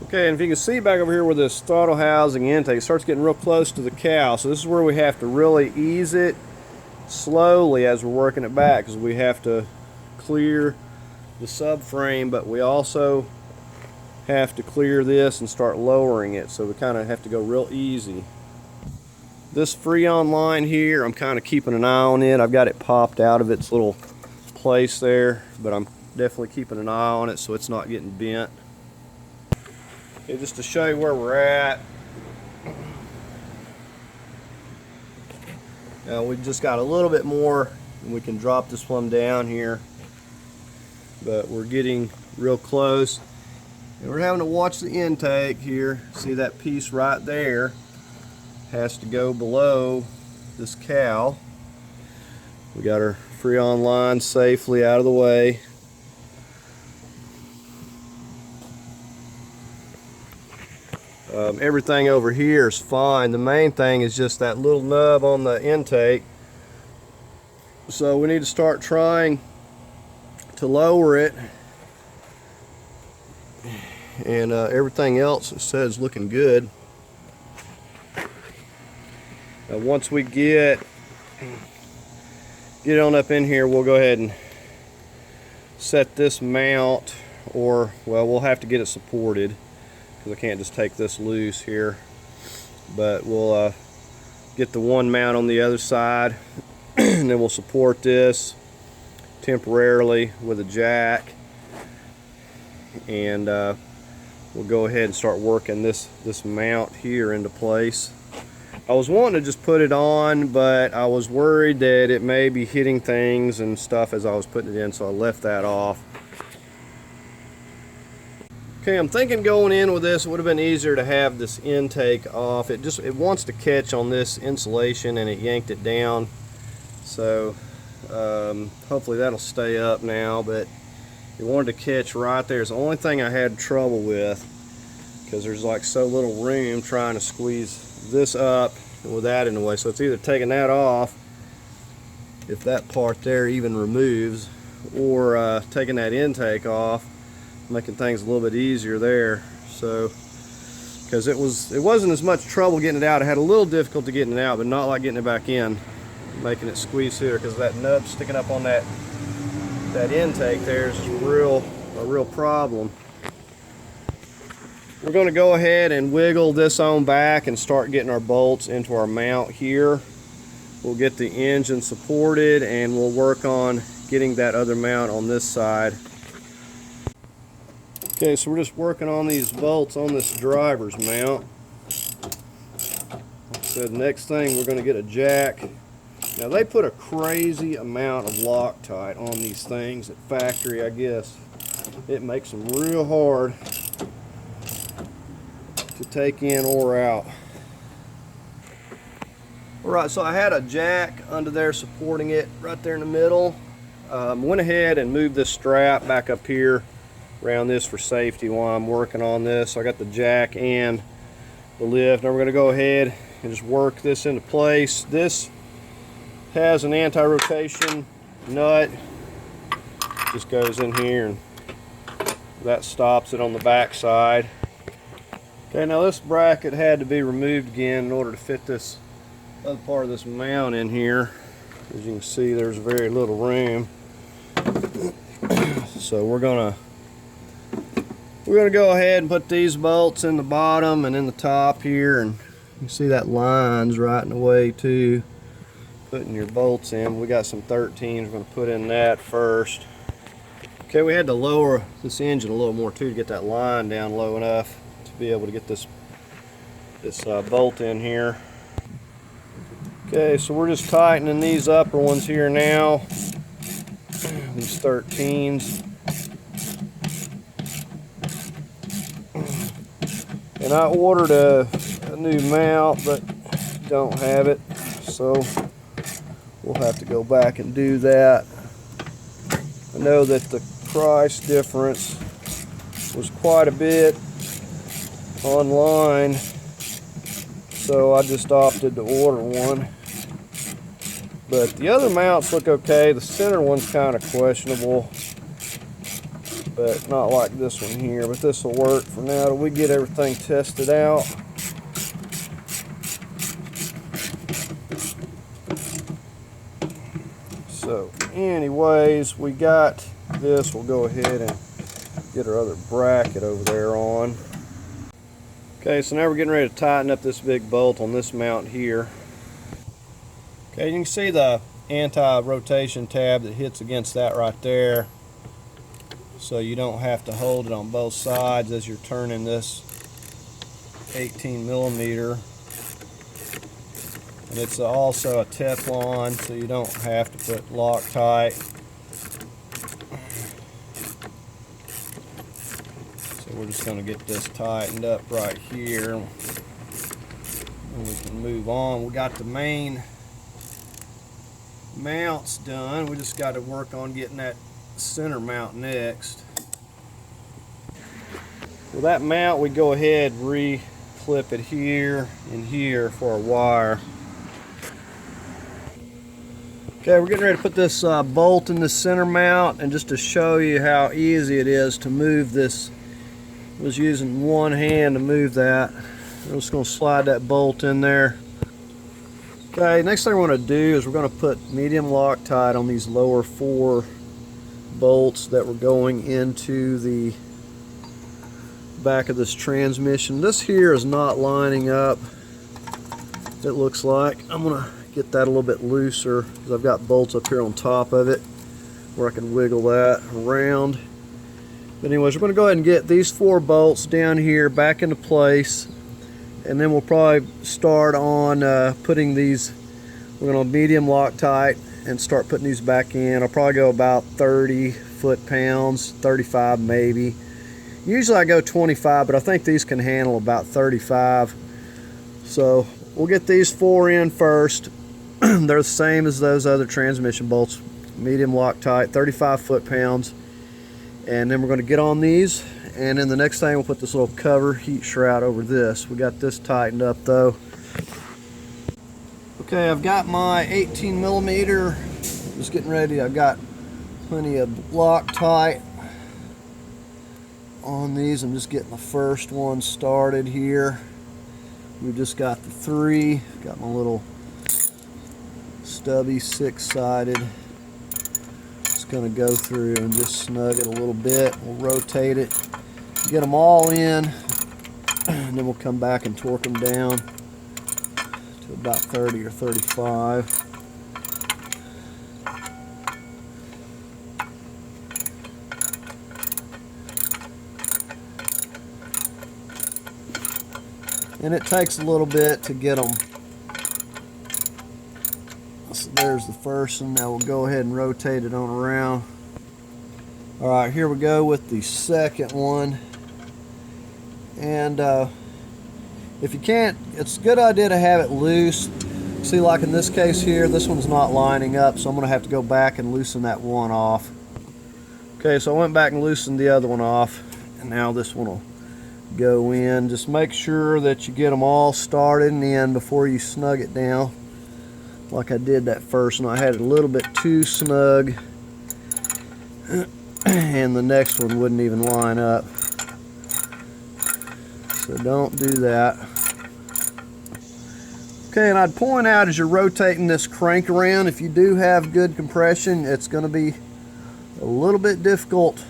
Okay, and if you can see back over here where this throttle housing intake starts getting real close to the cowl, so this is where we have to really ease it slowly as we're working it back, because we have to clear the subframe, but we also have to clear this and start lowering it, so we kind of have to go real easy. This Freon line here, I'm kind of keeping an eye on it. I've got it popped out of its little place there, but I'm definitely keeping an eye on it so it's not getting bent. Okay, just to show you where we're at. Now we've just got a little bit more and we can drop this one down here, but we're getting real close. And we're having to watch the intake here. See that piece right there has to go below this cowl. We got our Freon line safely out of the way. Everything over here is fine. The main thing is just that little nub on the intake. So we need to start trying to lower it. And everything else it says looking good. Once we get on up in here, we'll go ahead and set this mount, or well, we'll have to get it supported because I can't just take this loose here. But we'll get the one mount on the other side and then we'll support this temporarily with a jack, and we'll go ahead and start working this mount here into place. I was wanting to just put it on, but I was worried that it may be hitting things and stuff as I was putting it in, so I left that off. Okay, I'm thinking going in with this, it would have been easier to have this intake off. It wants to catch on this insulation and it yanked it down. So hopefully that'll stay up now, but it wanted to catch right there. It's the only thing I had trouble with, because there's like so little room trying to squeeze this up with that in the way. So it's either taking that off, if that part there even removes, or taking that intake off, making things a little bit easier there. So because it wasn't as much trouble getting it out. I had a little difficulty getting it out, but not like getting it back in, making it squeeze through there, because that nub sticking up on that intake there is a real problem. We're going to go ahead and wiggle this on back and start getting our bolts into our mount here. We'll get the engine supported and we'll work on getting that other mount on this side. Okay, so we're just working on these bolts on this driver's mount. Like I said, next thing we're going to get a jack. Now they put a crazy amount of Loctite on these things at factory, I guess. It makes them real hard to take in or out. Alright, so I had a jack under there supporting it right there in the middle. Went ahead and moved this strap back up here around this for safety while I'm working on this. So I got the jack and the lift. Now we're going to go ahead and just work this into place. This has an anti-rotation nut. Just goes in here and that stops it on the back side. Okay, now this bracket had to be removed again in order to fit this other part of this mount in here. As you can see, there's very little room. So we're gonna go ahead and put these bolts in the bottom and in the top here, and you can see that line's right in the way too. Putting your bolts in. We got some 13s. We're going to put in that first. Okay, we had to lower this engine a little more too to get that line down low enough to be able to get this bolt in here. Okay, so we're just tightening these upper ones here now. These 13s. And I ordered a new mount, but don't have it, so we'll have to go back and do that. I know that the price difference was quite a bit online, so I just opted to order one. But the other mounts look okay. The center one's kind of questionable, but not like this one here. But this will work for now till we get everything tested out. So anyways, we got this. We'll go ahead and get our other bracket over there on. Okay, so now we're getting ready to tighten up this big bolt on this mount here. Okay, you can see the anti-rotation tab that hits against that right there. So you don't have to hold it on both sides as you're turning this 18 millimeter. And it's also a Teflon, so you don't have to put Loctite. So we're just going to get this tightened up right here, and we can move on. We got the main mounts done. We just got to work on getting that center mount next. Well, that mount, we go ahead and re-clip it here and here for a wire. Okay, we're getting ready to put this bolt in the center mount, and just to show you how easy it is to move this, I was using one hand to move that. I'm just going to slide that bolt in there. Okay, next thing we're going to do is we're going to put medium Loctite on these lower 4 bolts that were going into the back of this transmission. This here is not lining up, it looks like. I'm going to get that a little bit looser because I've got bolts up here on top of it where I can wiggle that around. But anyways, we're going to go ahead and get these 4 bolts down here back into place, and then we'll probably start on putting these, we're going to medium Loctite and start putting these back in. I'll probably go about 30 foot-pounds, 35 maybe. Usually I go 25, but I think these can handle about 35. So we'll get these 4 in first. They're the same as those other transmission bolts, medium Loctite, 35 foot-pounds. And then we're going to get on these, and then the next thing we'll put this little cover heat shroud over this. We got this tightened up though. Okay, I've got my 18 millimeter. Just getting ready. I've got plenty of Loctite on these. I'm just getting the first one started here. We've just got the 3. Got my little stubby 6-sided. Just going to go through and just snug it a little bit. We'll rotate it, get them all in, and then we'll come back and torque them down to about 30 or 35. And it takes a little bit to get them. So there's the first one. Now we'll go ahead and rotate it on around. Alright, here we go with the second one. And if you can't, it's a good idea to have it loose. See, like in this case here, this one's not lining up, so I'm going to have to go back and loosen that one off. Okay, so I went back and loosened the other one off, and now this one will go in. Just make sure that you get them all started and in before you snug it down, like I did that first one. I had it a little bit too snug, and the next one wouldn't even line up. So don't do that. Okay, and I'd point out as you're rotating this crank around, if you do have good compression, it's going to be a little bit difficult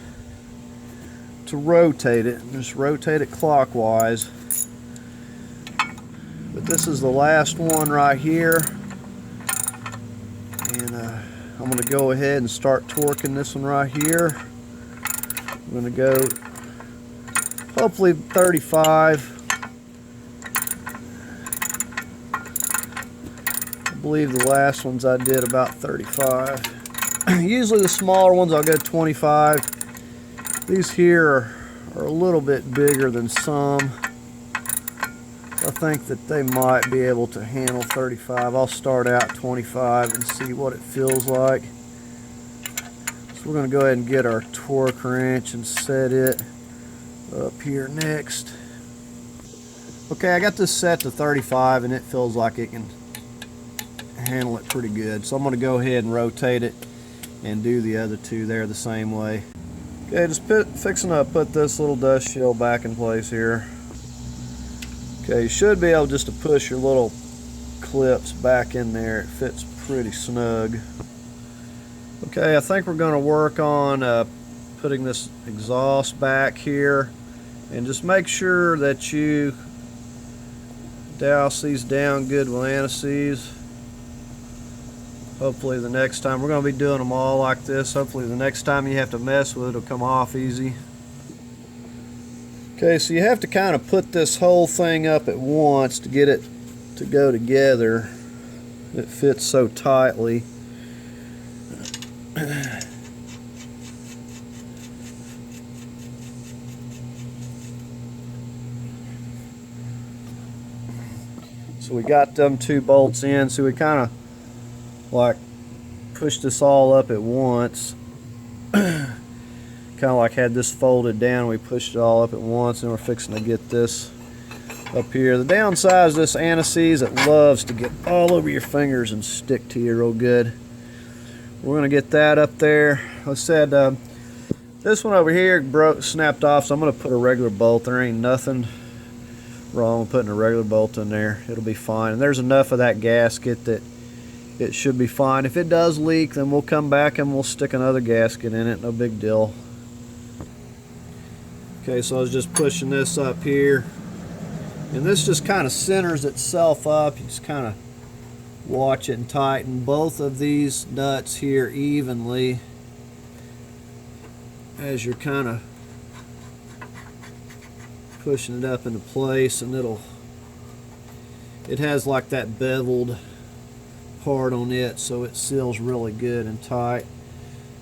to rotate it. Just rotate it clockwise. But this is the last one right here. And I'm going to go ahead and start torquing this one right here. I'm going to go hopefully 35. I believe the last ones I did about 35. Usually the smaller ones I'll go 25. These here are a little bit bigger than some. I think that they might be able to handle 35. I'll start out 25 and see what it feels like. So we're going to go ahead and get our torque wrench and set it up here next. Okay, I got this set to 35 and it feels like it can handle it pretty good. So I'm going to go ahead and rotate it and do the other two there the same way. Okay, just fixing to put this little dust shield back in place here. Okay, you should be able just to push your little clips back in there. It fits pretty snug. Okay, I think we're going to work on putting this exhaust back here, and just make sure that you douse these down good with anti-seize. Hopefully the next time, we're going to be doing them all like this. Hopefully the next time you have to mess with it, it'll come off easy. Okay, so you have to kind of put this whole thing up at once to get it to go together. It fits so tightly. So we got them 2 bolts in, so we kind of like push this all up at once. Kind of like had this folded down, we pushed it all up at once, and we're fixing to get this up here. The downside is this anti-seize, it loves to get all over your fingers and stick to you real good. We're going to get that up there. Like I said, this one over here snapped off, so I'm going to put a regular bolt. There ain't nothing wrong with putting a regular bolt in there. It'll be fine. And there's enough of that gasket that it should be fine. If it does leak, then we'll come back and we'll stick another gasket in it. No big deal. Okay, so I was just pushing this up here, and this just kind of centers itself up. You just kind of watch it and tighten both of these nuts here evenly as you're kind of pushing it up into place, and it has like that beveled part on it, so it seals really good and tight.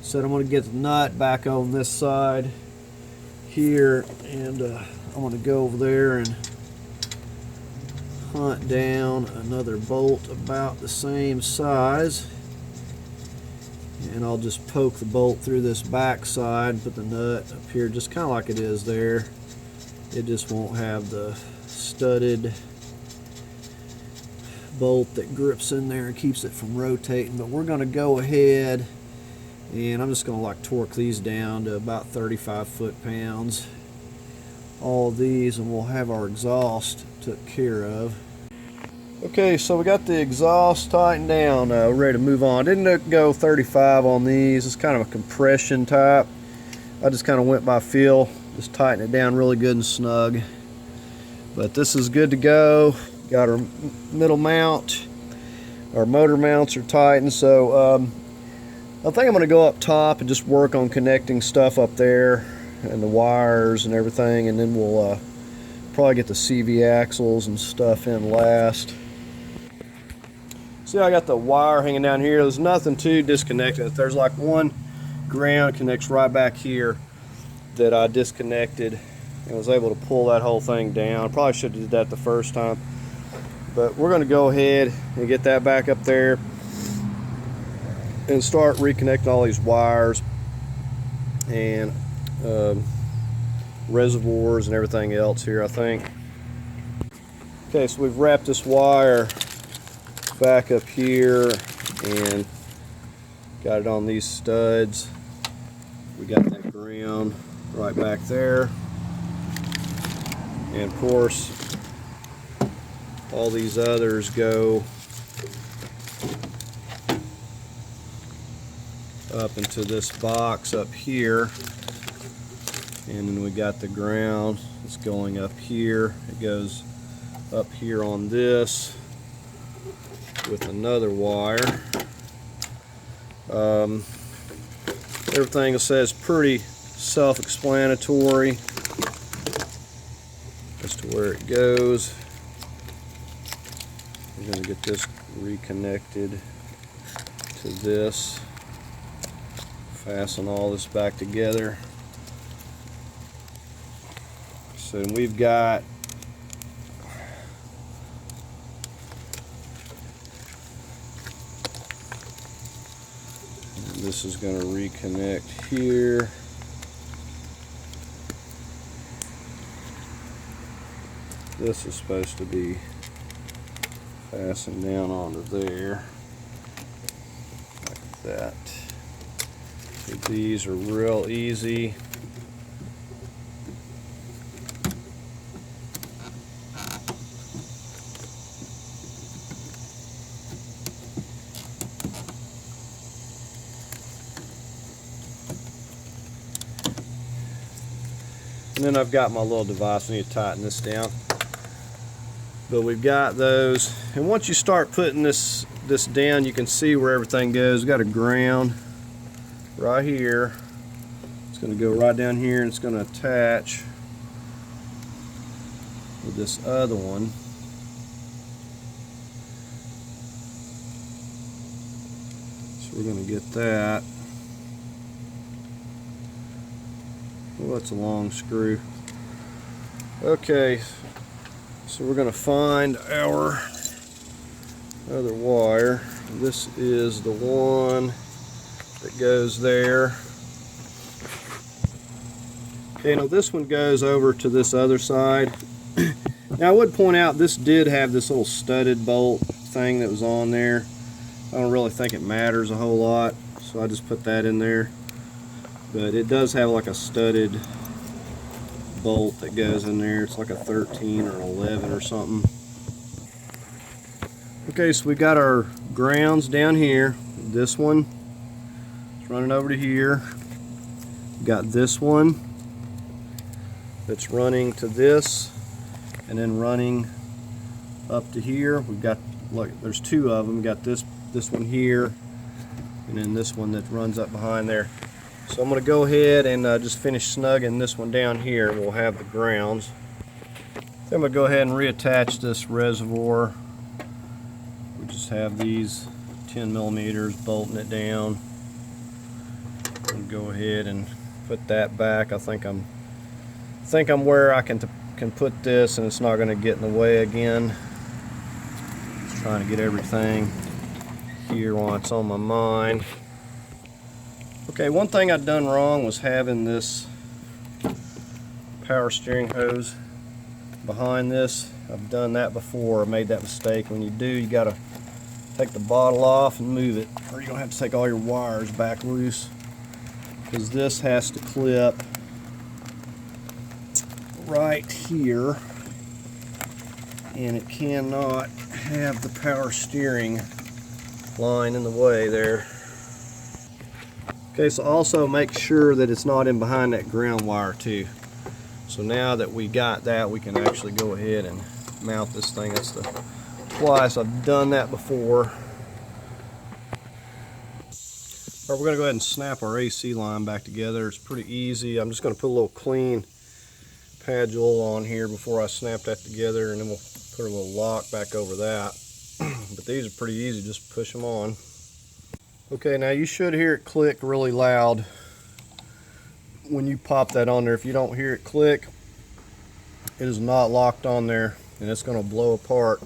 So I'm going to get the nut back on this side here, and I'm going to go over there and hunt down another bolt about the same size, and I'll just poke the bolt through this back side, put the nut up here just kind of like it is there. It just won't have the studded bolt that grips in there and keeps it from rotating. But we're going to go ahead and I'm just going to like torque these down to about 35 foot-pounds. All of these, and we'll have our exhaust took care of. Okay, so we got the exhaust tightened down. We're ready to move on. Didn't go 35 on these. It's kind of a compression type. I just kind of went by feel, just tighten it down really good and snug. But this is good to go. Got our middle mount. Our motor mounts are tightened, so I think I'm going to go up top and just work on connecting stuff up there and the wires and everything, and then we'll probably get the CV axles and stuff in last. See, I got the wire hanging down here. There's nothing to disconnect it. There's like one ground connects right back here that I disconnected and was able to pull that whole thing down. Probably should have did that the first time, but we're going to go ahead and get that back up there and start reconnecting all these wires and reservoirs and everything else here, I think. Okay, so we've wrapped this wire back up here and got it on these studs. We got that ground right back there, and of course all these others go up into this box up here, and then we got the ground that's going up here. It goes up here on this with another wire. Everything says pretty self-explanatory as to where it goes. We're going to get this reconnected to this. Fasten all this back together. So we've got this is going to reconnect here. This is supposed to be fastened down onto there like that. So these are real easy. And then I've got my little device. I need to tighten this down. But we've got those. And once you start putting this down, you can see where everything goes. We've got a ground right here. It's going to go right down here, and it's going to attach with this other one. So we're going to get that. Well, that's a long screw. Okay, so we're going to find our other wire. This is the one that goes there. Okay, now this one goes over to this other side. Now I would point out this did have this little studded bolt thing that was on there. I don't really think it matters a whole lot, so I just put that in there. But it does have like a studded bolt that goes in there. It's like a 13 or 11 or something. Okay, so we got our grounds down here. This one is running over to here. We got this one that's running to this, and then running up to here. We've got, look, there's two of them. We got this one here, and then this one that runs up behind there. So I'm going to go ahead and just finish snugging this one down here, and we'll have the grounds. Then I'm going to go ahead and reattach this reservoir. We just have these 10 millimeters bolting it down. And go ahead and put that back. I think I'm where I can put this, and it's not going to get in the way again. Just trying to get everything here while it's on my mind. Okay, one thing I'd done wrong was having this power steering hose behind this. I've done that before. I made that mistake. When you do, you gotta take the bottle off and move it, or you're gonna have to take all your wires back loose, because this has to clip right here, and it cannot have the power steering line in the way there. Okay, so also make sure that it's not in behind that ground wire too. So now that we got that, we can actually go ahead and mount this thing. That's the twice I've done that before. Alright, we're going to go ahead and snap our AC line back together. It's pretty easy. I'm just going to put a little clean pad jewel on here before I snap that together, and then we'll put a little lock back over that. But these are pretty easy, just push them on. Okay, now you should hear it click really loud when you pop that on there. If you don't hear it click, it is not locked on there, and it's going to blow apart.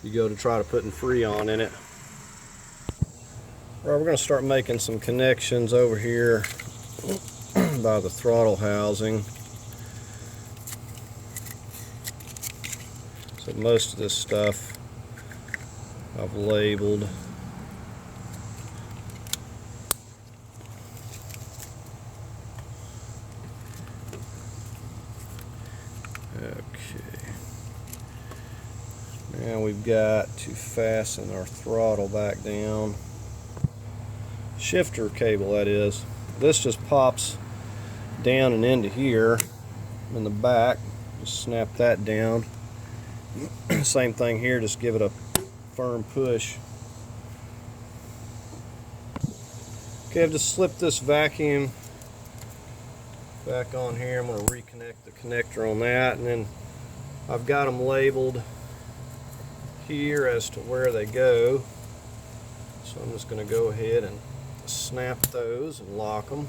You go to try to put Freon in it. All right, we're going to start making some connections over here by the throttle housing. So most of this stuff I've labeled. Okay. Now we've got to fasten our throttle back down. Shifter cable, that is. This just pops down and into here in the back. Just snap that down. Same thing here, just give it a firm push. Okay, I've just slipped this vacuum back on here. I'm going to reconnect the connector on that, and then I've got them labeled here as to where they go. So I'm just going to go ahead and snap those and lock them.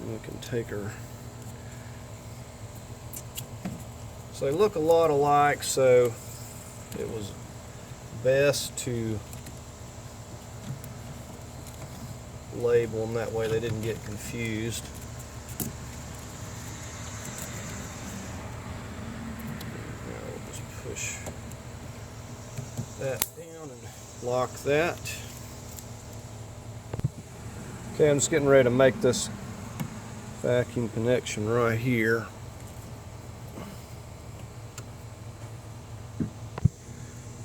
And we can take her. So they look a lot alike, so it was best to label them that way they didn't get confused. Now we'll just push that down and lock that. Okay, I'm just getting ready to make this vacuum connection right here.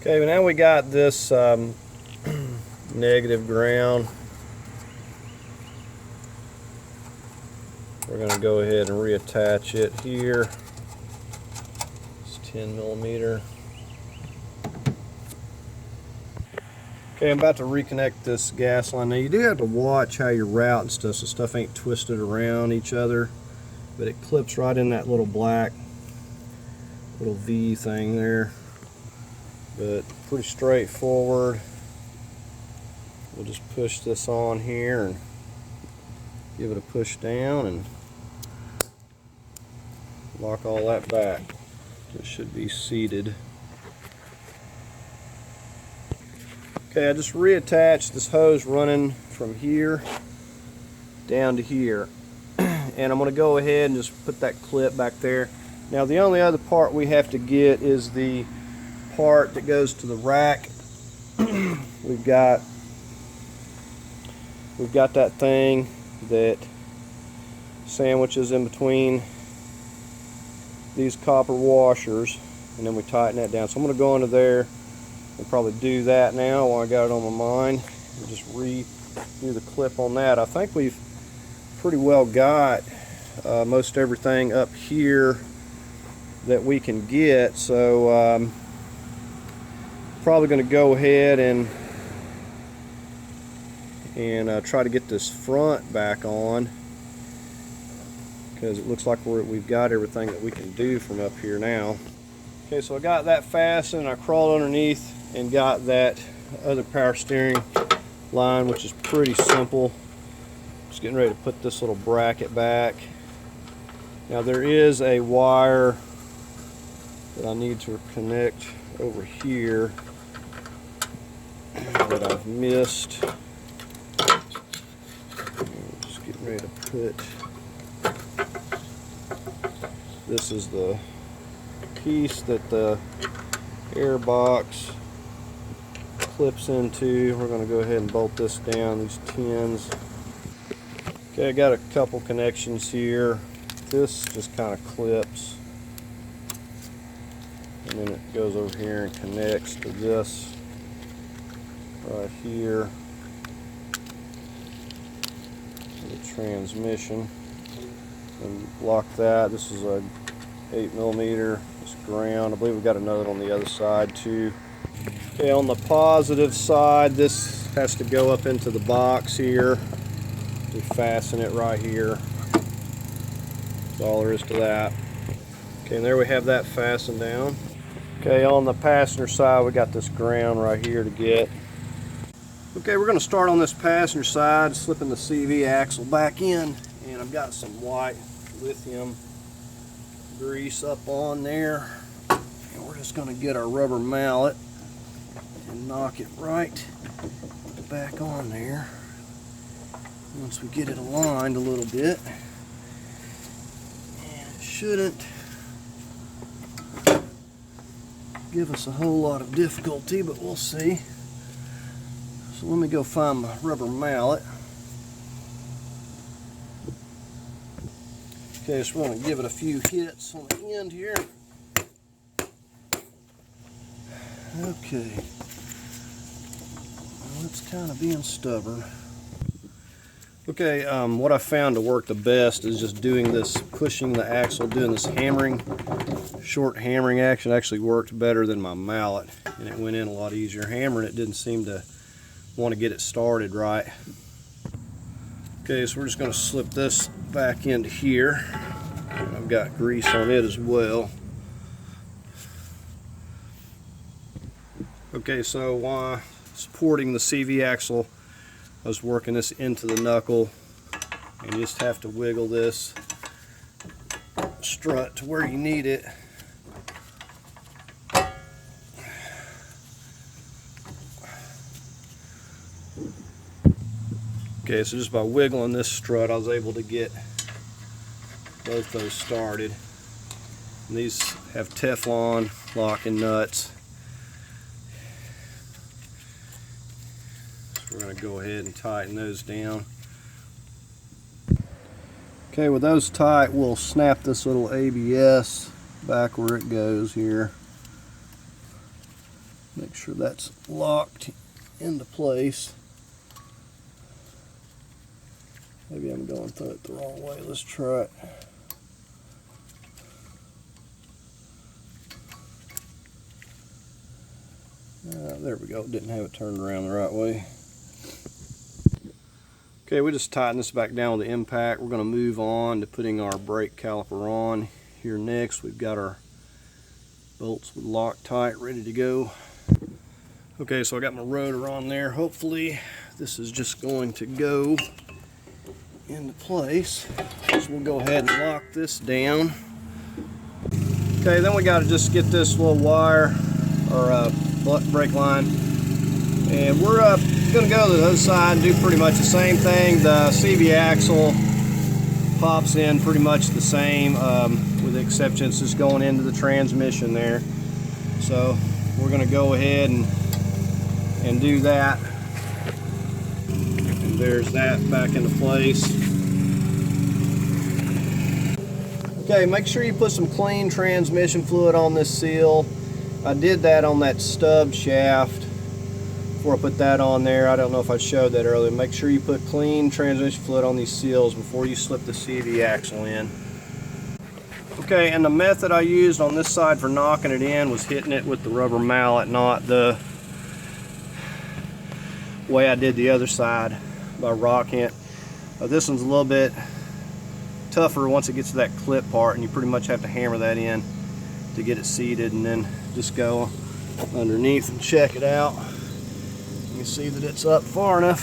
Okay, well now we got this negative ground. We're going to go ahead and reattach it here. It's 10 millimeter. Okay, I'm about to reconnect this gas line. Now you do have to watch how you're routing stuff so stuff ain't twisted around each other, but it clips right in that little black little V thing there. But pretty straightforward. We'll just push this on here and give it a push down and lock all that back. It should be seated. Okay, I just reattached this hose running from here down to here. And I'm going to go ahead and just put that clip back there. Now the only other part we have to get is the part that goes to the rack. We've got that thing that sandwiches in between these copper washers, and then we tighten that down. So I'm going to go into there and probably do that now while I got it on my mind. And just redo the clip on that. I think we've pretty well got most everything up here that we can get. So probably going to go ahead and try to get this front back on, because it looks like we've got everything that we can do from up here now. Okay, so I got that fastened. I crawled underneath and got that other power steering line, which is pretty simple. Just getting ready to put this little bracket back. Now there is a wire that I need to connect over here that I've missed. Just getting ready to put, this is the piece that the air box clips into. We're going to go ahead and bolt this down, these tins. Okay, I got a couple connections here. This just kind of clips, and then it goes over here and connects to this right here, the transmission, and lock that. This is a 8mm. It's ground. I believe we got another on the other side too. Okay, on the positive side, this has to go up into the box here. We fasten it right here. That's all there is to that. Okay, and there we have that fastened down. Okay, on the passenger side, we got this ground right here to get. Okay, we're going to start on this passenger side, slipping the CV axle back in, and I've got some white lithium grease up on there, and we're just going to get our rubber mallet and knock it right back on there. Once we get it aligned a little bit, and it shouldn't give us a whole lot of difficulty, but we'll see. So let me go find my rubber mallet. Okay, so we're going to give it a few hits on the end here. Okay, well, it's kind of being stubborn. Okay, what I found to work the best is just doing this, pushing the axle, doing this hammering, short hammering action. Actually worked better than my mallet, and it went in a lot easier. Hammering it didn't seem to want to get it started right. Okay, so we're just going to slip this back into here. I've got grease on it as well. Okay, so while supporting the CV axle, I was working this into the knuckle, and you just have to wiggle this strut to where you need it. Okay, so just by wiggling this strut, I was able to get both those started. And these have Teflon locking nuts. We're going to go ahead and tighten those down. Okay, with those tight, we'll snap this little ABS back where it goes here. Make sure that's locked into place. Maybe I'm going through it the wrong way. Let's try it. There we go. Didn't have it turned around the right way. Okay, we just tighten this back down with the impact. We're going to move on to putting our brake caliper on here next. We've got our bolts with Loctite ready to go. Okay, so I got my rotor on there. Hopefully this is just going to go into place. So we'll go ahead and lock this down. Okay, then we got to just get this little wire or brake line, and we're going to go to the other side and do pretty much the same thing. The CV axle pops in pretty much the same, with the exception it's just going into the transmission there. So we're going to go ahead and do that. And there's that back into place. Okay, make sure you put some clean transmission fluid on this seal. I did that on that stub shaft before I put that on there. I don't know if I showed that earlier. Make sure you put clean transmission fluid on these seals before you slip the CV axle in. Okay, and the method I used on this side for knocking it in was hitting it with the rubber mallet, not the way I did the other side by rocking it. This one's a little bit tougher once it gets to that clip part, and you pretty much have to hammer that in to get it seated, and then just go underneath and check it out. You can see that it's up far enough.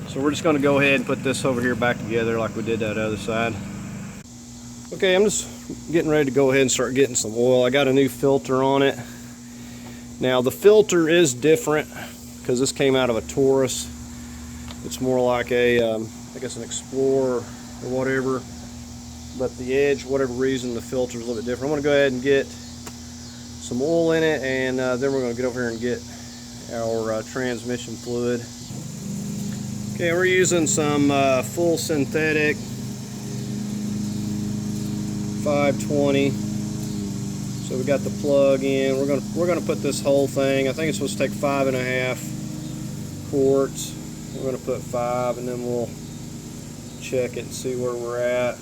So we're just going to go ahead and put this over here back together like we did that other side. Okay, I'm just getting ready to go ahead and start getting some oil. I got a new filter on it. Now the filter is different because this came out of a Taurus. It's more like a, I guess an Explorer or whatever. but the edge, whatever reason, the filter is a little bit different. I'm going to go ahead and get some oil in it, and then we're going to get over here and get our transmission fluid. Okay, we're using some full synthetic 520. So we got the plug in. We're gonna put this whole thing. I think it's supposed to take 5.5 quarts. We're gonna put 5, and then we'll check it and see where we're at.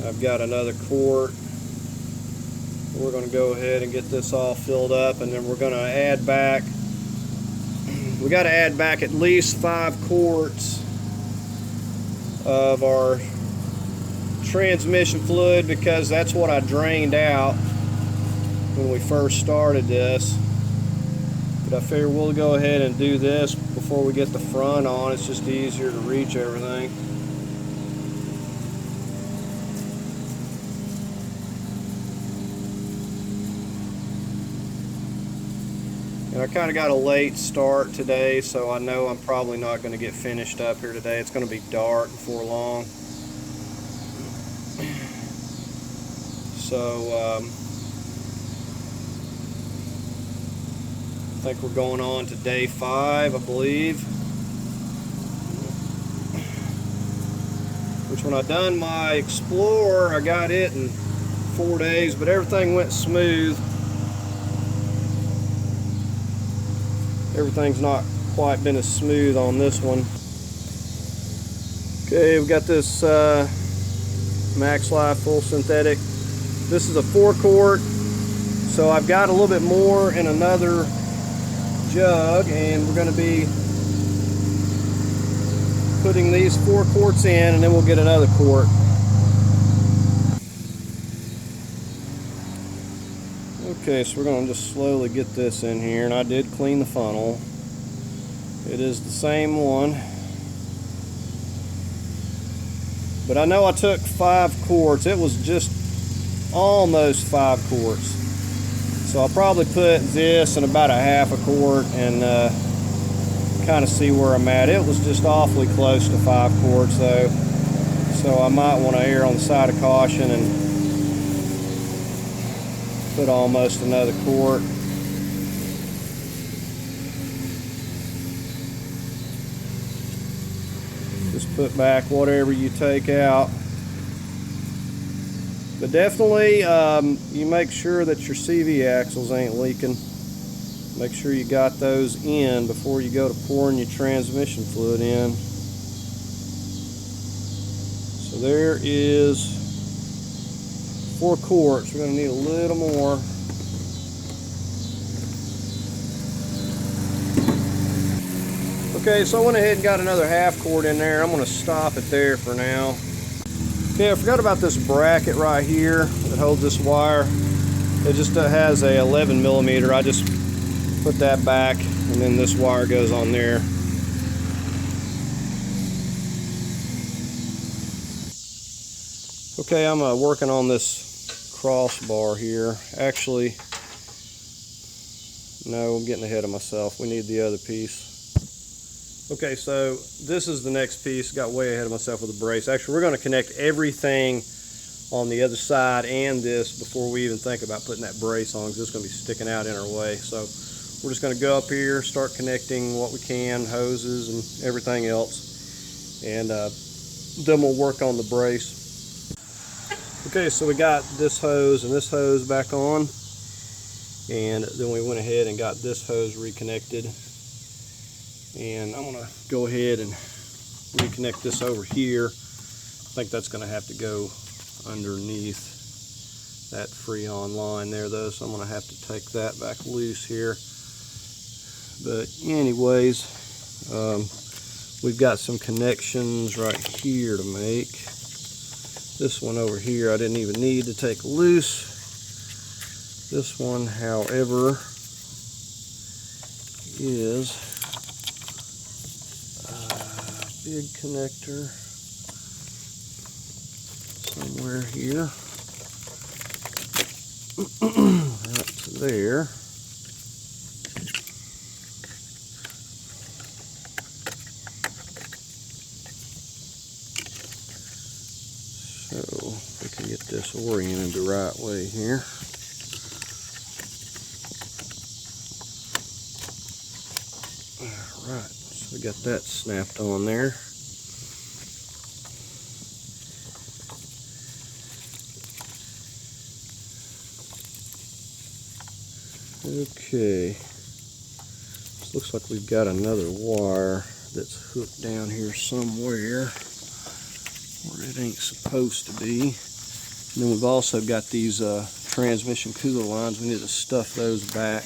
I've got another quart. We're going to go ahead and get this all filled up, and then we're going to add back. We got to add back at least 5 quarts of our transmission fluid, because that's what I drained out when we first started this. But I figure we'll go ahead and do this before we get the front on. It's just easier to reach everything. And I kind of got a late start today, so I know I'm probably not going to get finished up here today. It's going to be dark before long. So I think we're going on to day 5, I believe. Which, when I done my Explorer, I got it in 4 days, but everything went smooth. Everything's not quite been as smooth on this one. Okay, we've got this Max Life full synthetic. This is a 4 quart, so I've got a little bit more in another jug, and we're going to be putting these 4 quarts in, and then we'll get another quart. Okay, so we're going to just slowly get this in here, and I did clean the funnel. It is the same one, but I know I took 5 quarts. It was just almost 5 quarts. So I'll probably put this in about a half a quart and kind of see where I'm at. It was just awfully close to 5 quarts though, so I might want to err on the side of caution and put almost another quart. Just put back whatever you take out. But definitely you make sure that your CV axles ain't leaking. Make sure you got those in before you go to pouring your transmission fluid in. So there is 4 quarts. We're going to need a little more. Okay, so I went ahead and got another half quart in there. I'm going to stop it there for now. Okay, I forgot about this bracket right here that holds this wire. It just has a 11 millimeter. I just put that back, and then this wire goes on there. Okay, I'm working on this crossbar here. Actually, no, I'm getting ahead of myself. We need the other piece. Okay, so this is the next piece. Got way ahead of myself with the brace. Actually, we're going to connect everything on the other side and this before we even think about putting that brace on, because it's going to be sticking out in our way. So we're just going to go up here, start connecting what we can, hoses and everything else, and then we'll work on the brace. Okay, so we got this hose and this hose back on, and then we went ahead and got this hose reconnected, and I'm gonna go ahead and reconnect this over here. I think that's gonna have to go underneath that Freon line there though, so I'm gonna have to take that back loose here. But anyways, we've got some connections right here to make. This one over here I didn't even need to take loose. This one, however, is a big connector somewhere here. Right to there. So we can get this oriented the right way here. Alright, so we got that snapped on there. Okay, this looks like we've got another wire that's hooked down here somewhere where it ain't supposed to be. And then we've also got these transmission cooler lines. We need to stuff those back.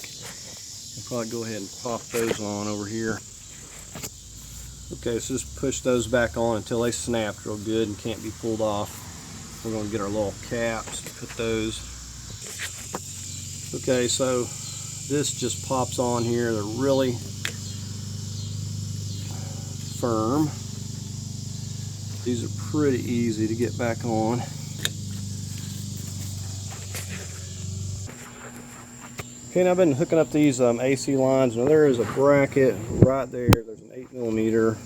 I'll probably go ahead and pop those on over here. Okay, so just push those back on until they snapped real good and can't be pulled off. We're going to get our little caps and put those. Okay, so this just pops on here. They're really firm. These are pretty easy to get back on. Okay, now I've been hooking up these AC lines. Now there is a bracket right there. There's an 8mm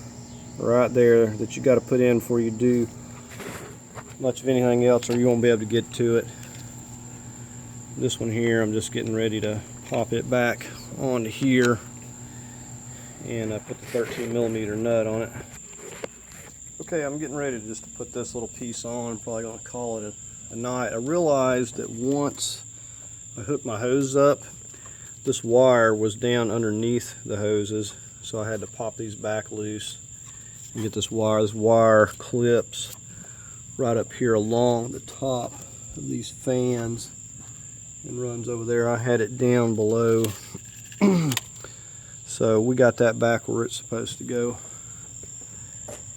right there that you got to put in before you do much of anything else, or you won't be able to get to it. This one here, I'm just getting ready to pop it back onto here and put the 13mm nut on it. Okay, I'm getting ready to just put this little piece on. I'm probably going to call it a night. I realized that once I hooked my hose up, this wire was down underneath the hoses, so I had to pop these back loose and get this wire. This wire clips right up here along the top of these fans and runs over there. I had it down below, so we got that back where it's supposed to go.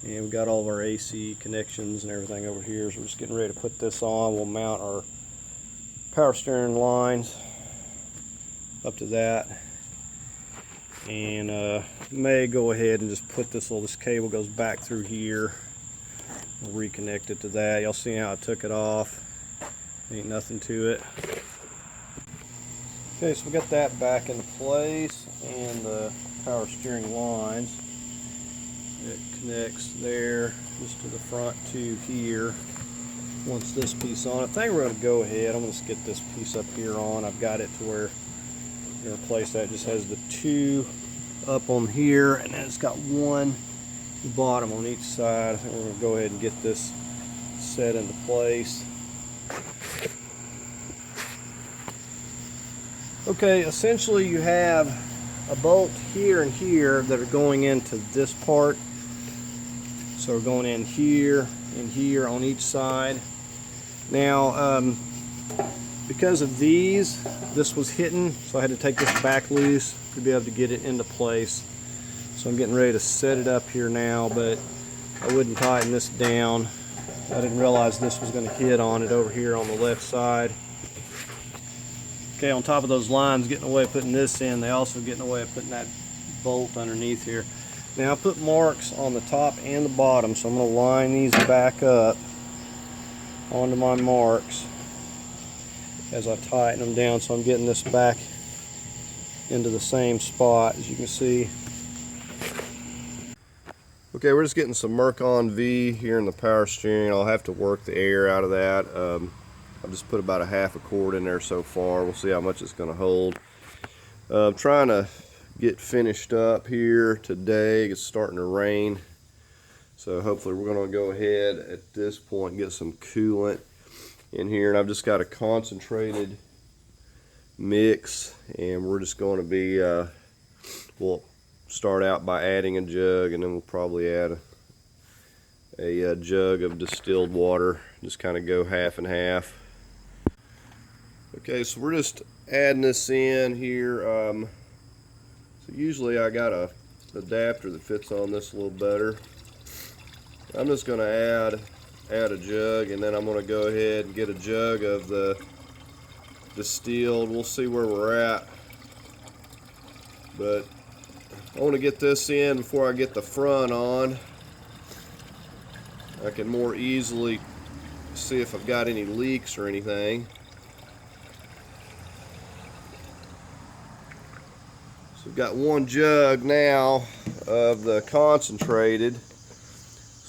And we got all of our AC connections and everything over here, so we're just getting ready to put this on. We'll mount our power steering lines up to that, and may go ahead and just put this cable goes back through here. We'll reconnect it to that. Y'all see how I took it off? Ain't nothing to it. Okay, so we got that back into place, and the power steering lines, it connects there just to the front tube here. Once this piece on, I think we're going to go ahead. I'm going to get this piece up here on. I've got it to where I'm going to replace that. It just has the two up on here, and then it's got one bottom on each side. I think we're going to go ahead and get this set into place. Okay, essentially you have a bolt here and here that are going into this part. So we're going in here and here on each side. Now, because of these, this was hitting, so I had to take this back loose to be able to get it into place. So I'm getting ready to set it up here now, but I wouldn't tighten this down. I didn't realize this was going to hit on it over here on the left side. Okay, on top of those lines getting away with putting this in, they also get in the way of putting that bolt underneath here. Now I put marks on the top and the bottom, so I'm going to line these back up onto my marks as I tighten them down, so I'm getting this back into the same spot, as you can see. Okay, we're just getting some Mercon V here in the power steering. I'll have to work the air out of that. I've just put about a half a quart in there so far. We'll see how much it's going to hold. I'm trying to get finished up here today. It's starting to rain, so hopefully we're going to go ahead at this point and get some coolant in here. And I've just got a concentrated mix, and we're just going to be we'll start out by adding a jug, and then we'll probably add a jug of distilled water. Just kind of go half and half. Okay, so we're just adding this in here. So usually I got a adapter that fits on this a little better. I'm just going to add a jug, and then I'm going to go ahead and get a jug of the distilled. We'll see where we're at, but I want to get this in before I get the front on. I can more easily see if I've got any leaks or anything. So we've got one jug now of the concentrated.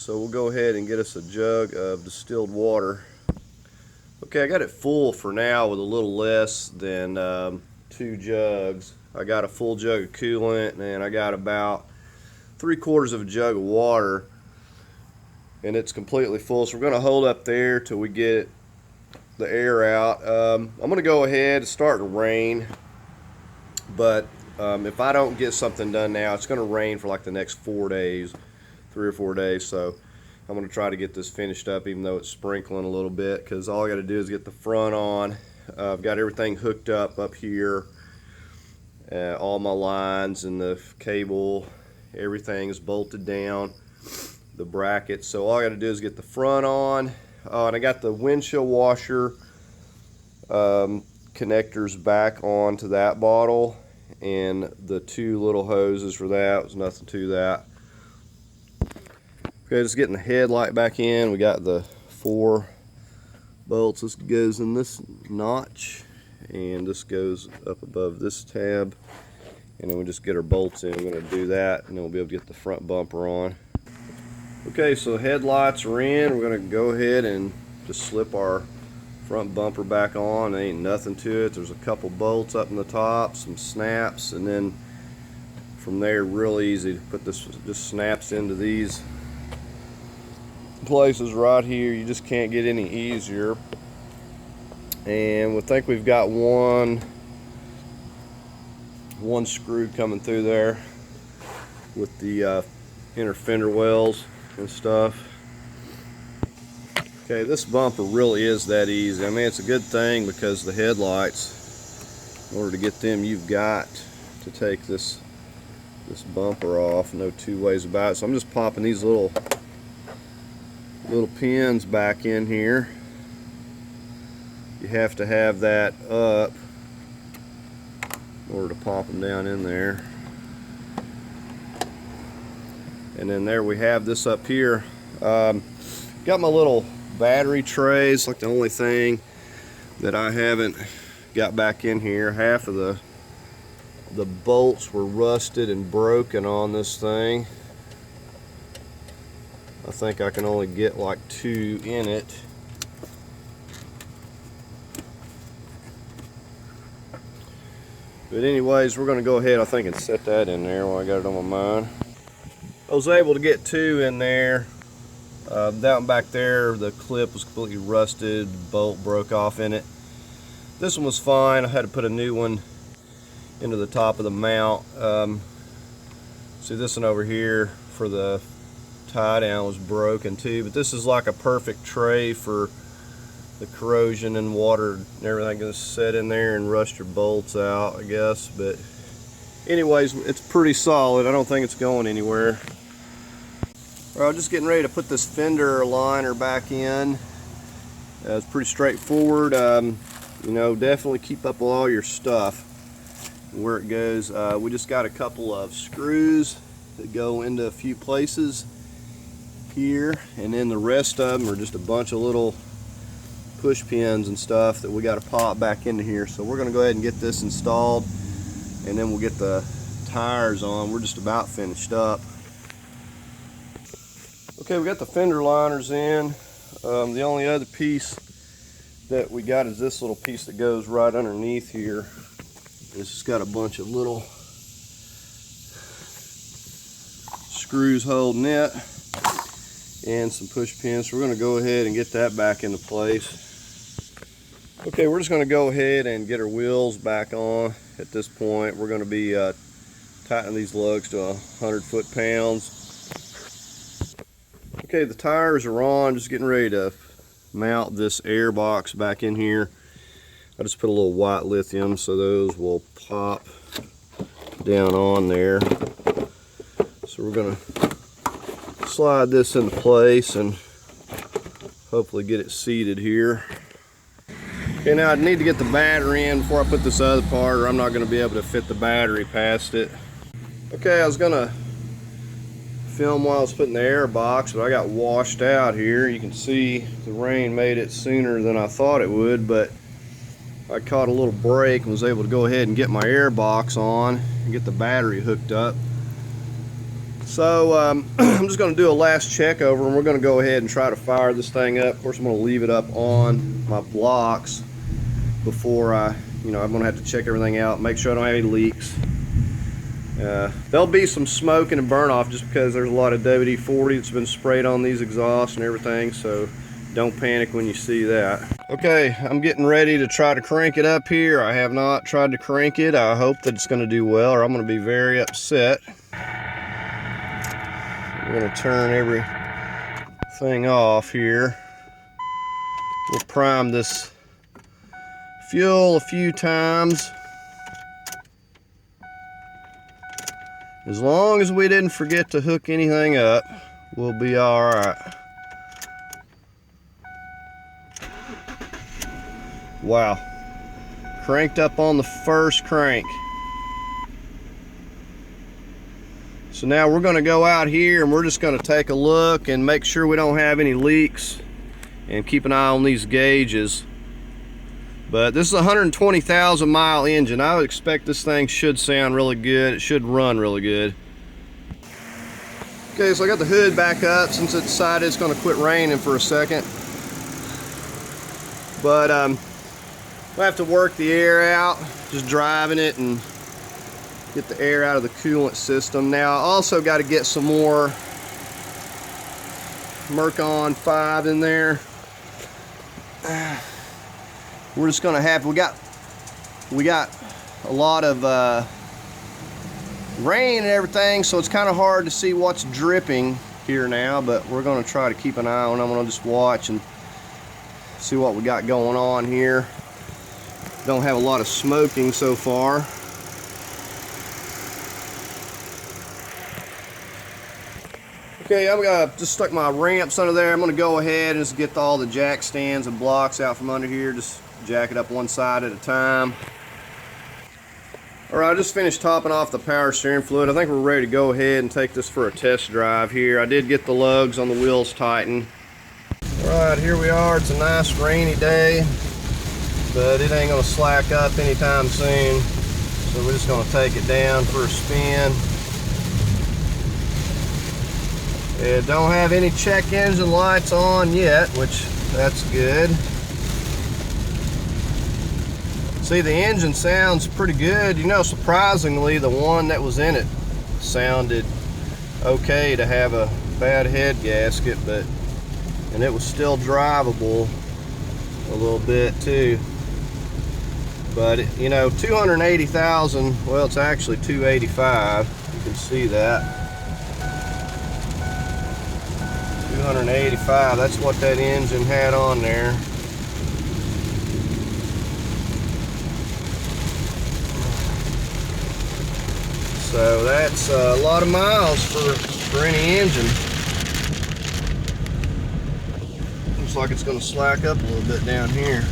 So we'll go ahead and get us a jug of distilled water. Okay, I got it full for now with a little less than 2 jugs. I got a full jug of coolant and I got about 3/4 of a jug of water, and it's completely full. So we're going to hold up there till we get the air out. I'm going to go ahead. It's starting to rain, but if I don't get something done now, it's going to rain for like the next 4 days, 3 or 4 days. So I'm going to try to get this finished up, even though it's sprinkling a little bit, because all I got to do is get the front on. I've got everything hooked up here, all my lines and the cable, everything is bolted down, the brackets. So all I got to do is get the front on. And I got the windshield washer connectors back onto that bottle, and the 2 little hoses for that. Was nothing to that. Okay, just getting the headlight back in. We got the 4 bolts. This goes in this notch, and this goes up above this tab, and then we just get our bolts in. We're going to do that, and then we'll be able to get the front bumper on. Okay, so the headlights are in. We're going to go ahead and just slip our front bumper back on. There ain't nothing to it. There's a couple bolts up in the top, some snaps, and then from there, real easy to put this. Just snaps into these places right here. You just can't get any easier. And we think we've got one screw coming through there with the inner fender wells and stuff. Okay, this bumper really is that easy. I mean, it's a good thing, because the headlights, in order to get them, you've got to take this bumper off. No 2 ways about it. So I'm just popping these little pins back in here. You have to have that up in order to pop them down in there. And then there we have this up here. Got my little battery trays, like the only thing that I haven't got back in here. Half of the bolts were rusted and broken on this thing. I think I can only get like 2 in it. But anyways, we're going to go ahead, I think, and set that in there while I got it on my mind. I was able to get 2 in there. Down back there, the clip was completely rusted, the bolt broke off in it. This one was fine. I had to put a new one into the top of the mount. See, this one over here for the tie down was broken too, but this is like a perfect tray for the corrosion and water and everything going to set in there and rust your bolts out, I guess. But anyways, it's pretty solid. I don't think it's going anywhere. Well, just getting ready to put this fender liner back in. It's pretty straightforward. You know, definitely keep up with all your stuff and where it goes. We just got a couple of screws that go into a few places here, and then the rest of them are just a bunch of little push pins and stuff that we got to pop back into here. So we're going to go ahead and get this installed, and then we'll get the tires on. We're just about finished up. Okay, we got the fender liners in. The only other piece that we got is this little piece that goes right underneath here. It's just got a bunch of little screws holding it and some push pins. So we're going to go ahead and get that back into place. Okay, we're just going to go ahead and get our wheels back on. At this point, we're going to be tightening these lugs to 100 foot-pounds. Okay, the tires are on. Just getting ready to mount this air box back in here. I just put a little white lithium so those will pop down on there. So we're going to slide this into place and hopefully get it seated here. Okay, now I need to get the battery in before I put this other part, or I'm not going to be able to fit the battery past it. Okay, I was going to film while I was putting the air box, but I got washed out here. You can see the rain made it sooner than I thought it would, but I caught a little break and was able to go ahead and get my air box on and get the battery hooked up. So I'm just going to do a last check over, and we're going to go ahead and try to fire this thing up. Of course, I'm going to leave it up on my blocks before I'm going to have to check everything out, make sure I don't have any leaks. There'll be some smoking and burn off just because there's a lot of WD-40 that's been sprayed on these exhausts and everything, so don't panic when you see that. Okay, I'm getting ready to try to crank it up here. I have not tried to crank it. I hope that it's going to do well, or I'm going to be very upset. We're going to turn everything off here. We'll prime this fuel a few times. As long as we didn't forget to hook anything up, we'll be all right. Wow. Cranked up on the first crank. So now we're going to go out here and we're just going to take a look and make sure we don't have any leaks and keep an eye on these gauges. But this is a 120,000 mile engine. I would expect this thing should sound really good. It should run really good. Okay, so I got the hood back up since it decided it's going to quit raining for a second. But we'll have to work the air out, just driving it and get the air out of the coolant system. Now I also got to get some more Mercon 5 in there. We're just gonna have, we got a lot of rain and everything, so it's kind of hard to see what's dripping here now, but we're gonna try to keep an eye on it. I'm gonna just watch and see what we got going on here. Don't have a lot of smoking so far. Okay, I'm gonna just stuck my ramps under there. I'm gonna go ahead and just get all the jack stands and blocks out from under here. Just jack it up one side at a time. Alright, I just finished topping off the power steering fluid. I think we're ready to go ahead and take this for a test drive here. I did get the lugs on the wheels tightened. Alright, here we are. It's a nice rainy day, but it ain't gonna slack up anytime soon. So we're just gonna take it down for a spin. It don't have any check engine lights on yet, which that's good. See, the engine sounds pretty good. You know, surprisingly, the one that was in it sounded okay to have a bad head gasket, and it was still drivable a little bit too. But you know, 280,000, well, it's actually 285. You can see that. 285, that's what that engine had on there. So that's a lot of miles for any engine. Looks like it's going to slack up a little bit down here.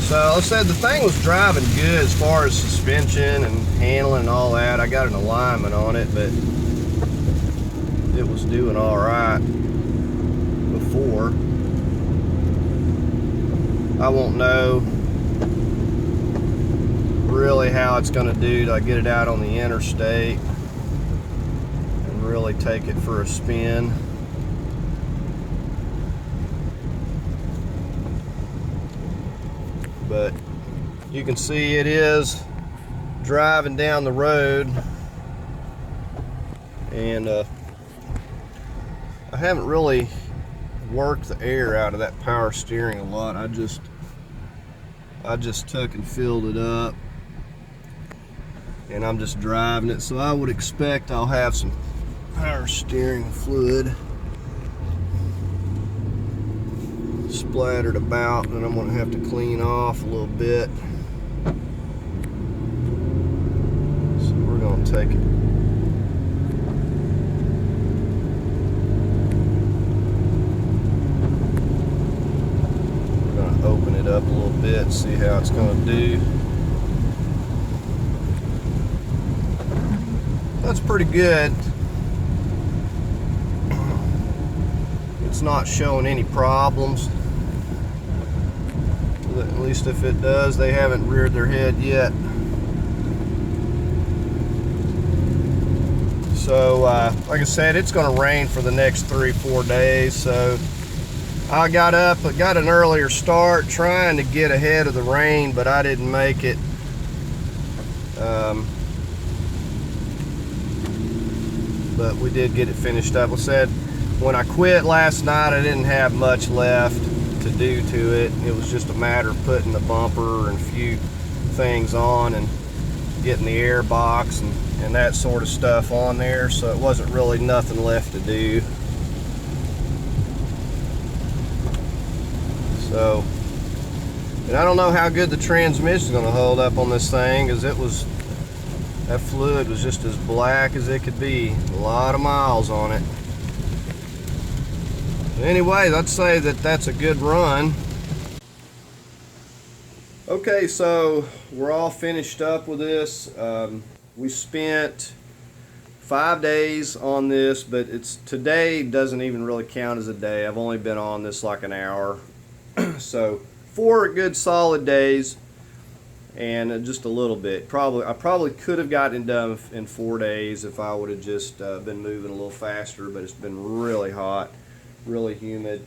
So I said the thing was driving good as far as suspension and handling and all that. I got an alignment on it, but it was doing all right before. I won't know really how it's going to do to get it out on the interstate and really take it for a spin. But you can see it is driving down the road, and I haven't really worked the air out of that power steering a lot. I just took and filled it up, and I'm just driving it, so I would expect I'll have some power steering fluid splattered about, and I'm going to have to clean off a little bit. So we're going to take it. We're going to open it up a little bit, see how it's going to do. That's pretty good. It's not showing any problems. At least if it does, they haven't reared their head yet. So like I said, it's going to rain for the next 3-4 days, so I got up, I got an earlier start trying to get ahead of the rain, but I didn't make it. But we did get it finished up. Like I said, when I quit last night, I didn't have much left to do to it. It was just a matter of putting the bumper and a few things on and getting the air box and that sort of stuff on there, so it wasn't really nothing left to do. So, and I don't know how good the transmission is going to hold up on this thing, because that fluid was just as black as it could be. A lot of miles on it. Anyways, I'd say that that's a good run. Okay, so we're all finished up with this. We spent 5 days on this, but today doesn't even really count as a day. I've only been on this like an hour. So 4 good solid days and just a little bit. I probably could have gotten it done in 4 days if I would have just been moving a little faster, but it's been really hot, really humid.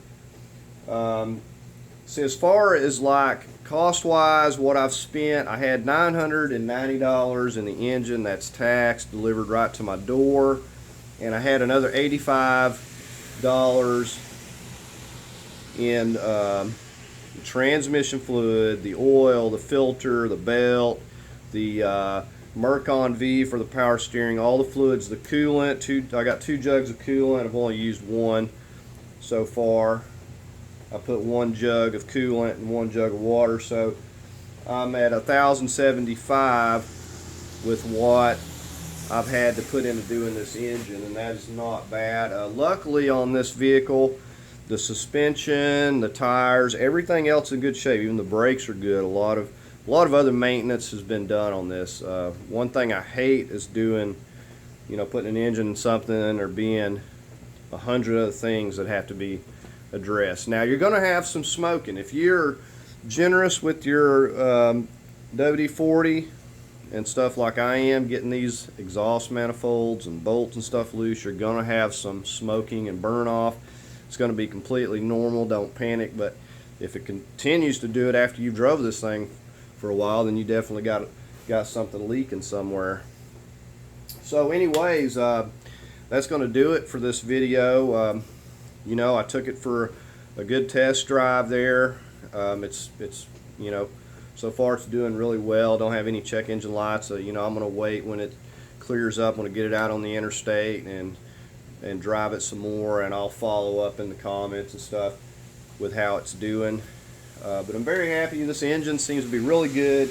So as far as like cost wise, what I've spent, I had $990 in the engine, that's taxed, delivered right to my door, and I had another $85 in the transmission fluid, the oil, the filter, the belt, the Mercon V for the power steering, all the fluids, the coolant. I got 2 jugs of coolant. I've only used 1 so far. I put 1 jug of coolant and 1 jug of water, so I'm at 1,075 with what I've had to put into doing this engine, and that is not bad. Luckily on this vehicle, the suspension, the tires, everything else in good shape. Even the brakes are good. A lot of other maintenance has been done on this. One thing I hate is doing, putting an engine in something or being 100 other things that have to be addressed. Now you're going to have some smoking. If you're generous with your WD-40 and stuff like I am, getting these exhaust manifolds and bolts and stuff loose, you're going to have some smoking and burn off. It's going to be completely normal, don't panic, but if it continues to do it after you drove this thing for a while, then you definitely got something leaking somewhere. So anyways, that's going to do it for this video. I took it for a good test drive there. It's so far it's doing really well. Don't have any check engine lights, so I'm going to wait when it clears up. I'm going to get it out on the interstate and drive it some more, and I'll follow up in the comments and stuff with how it's doing. But I'm very happy. This engine seems to be really good.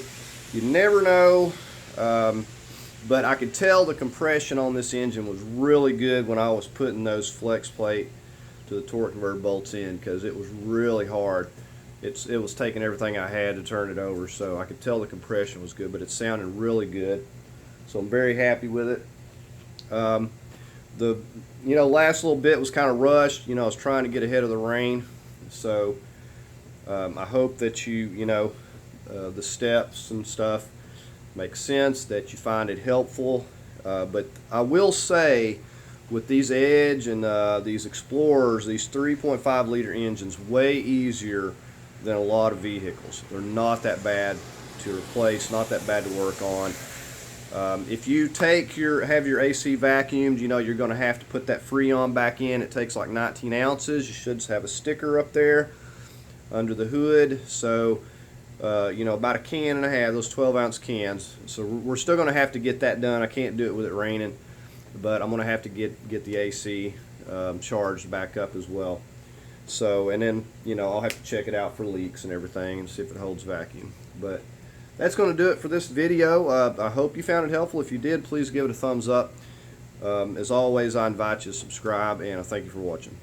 You never know, but I could tell the compression on this engine was really good when I was putting those flex plate to the torque converter bolts in, because it was really hard. It was taking everything I had to turn it over, so I could tell the compression was good, but it sounded really good. So I'm very happy with it. The last little bit was kind of rushed. I was trying to get ahead of the rain, so I hope that the steps and stuff make sense, that you find it helpful. But I will say, with these Edge and these Explorers, these 3.5 liter engines, way easier than a lot of vehicles. They're not that bad to replace, not that bad to work on. If you have your AC vacuumed, you're going to have to put that Freon back in. It takes like 19 ounces. You should have a sticker up there under the hood. So, about a can and a half, those 12-ounce cans. So we're still going to have to get that done. I can't do it with it raining, but I'm going to have to get the AC charged back up as well. So, and then, I'll have to check it out for leaks and everything and see if it holds vacuum. But that's going to do it for this video. I hope you found it helpful. If you did, please give it a thumbs up. As always, I invite you to subscribe, and I thank you for watching.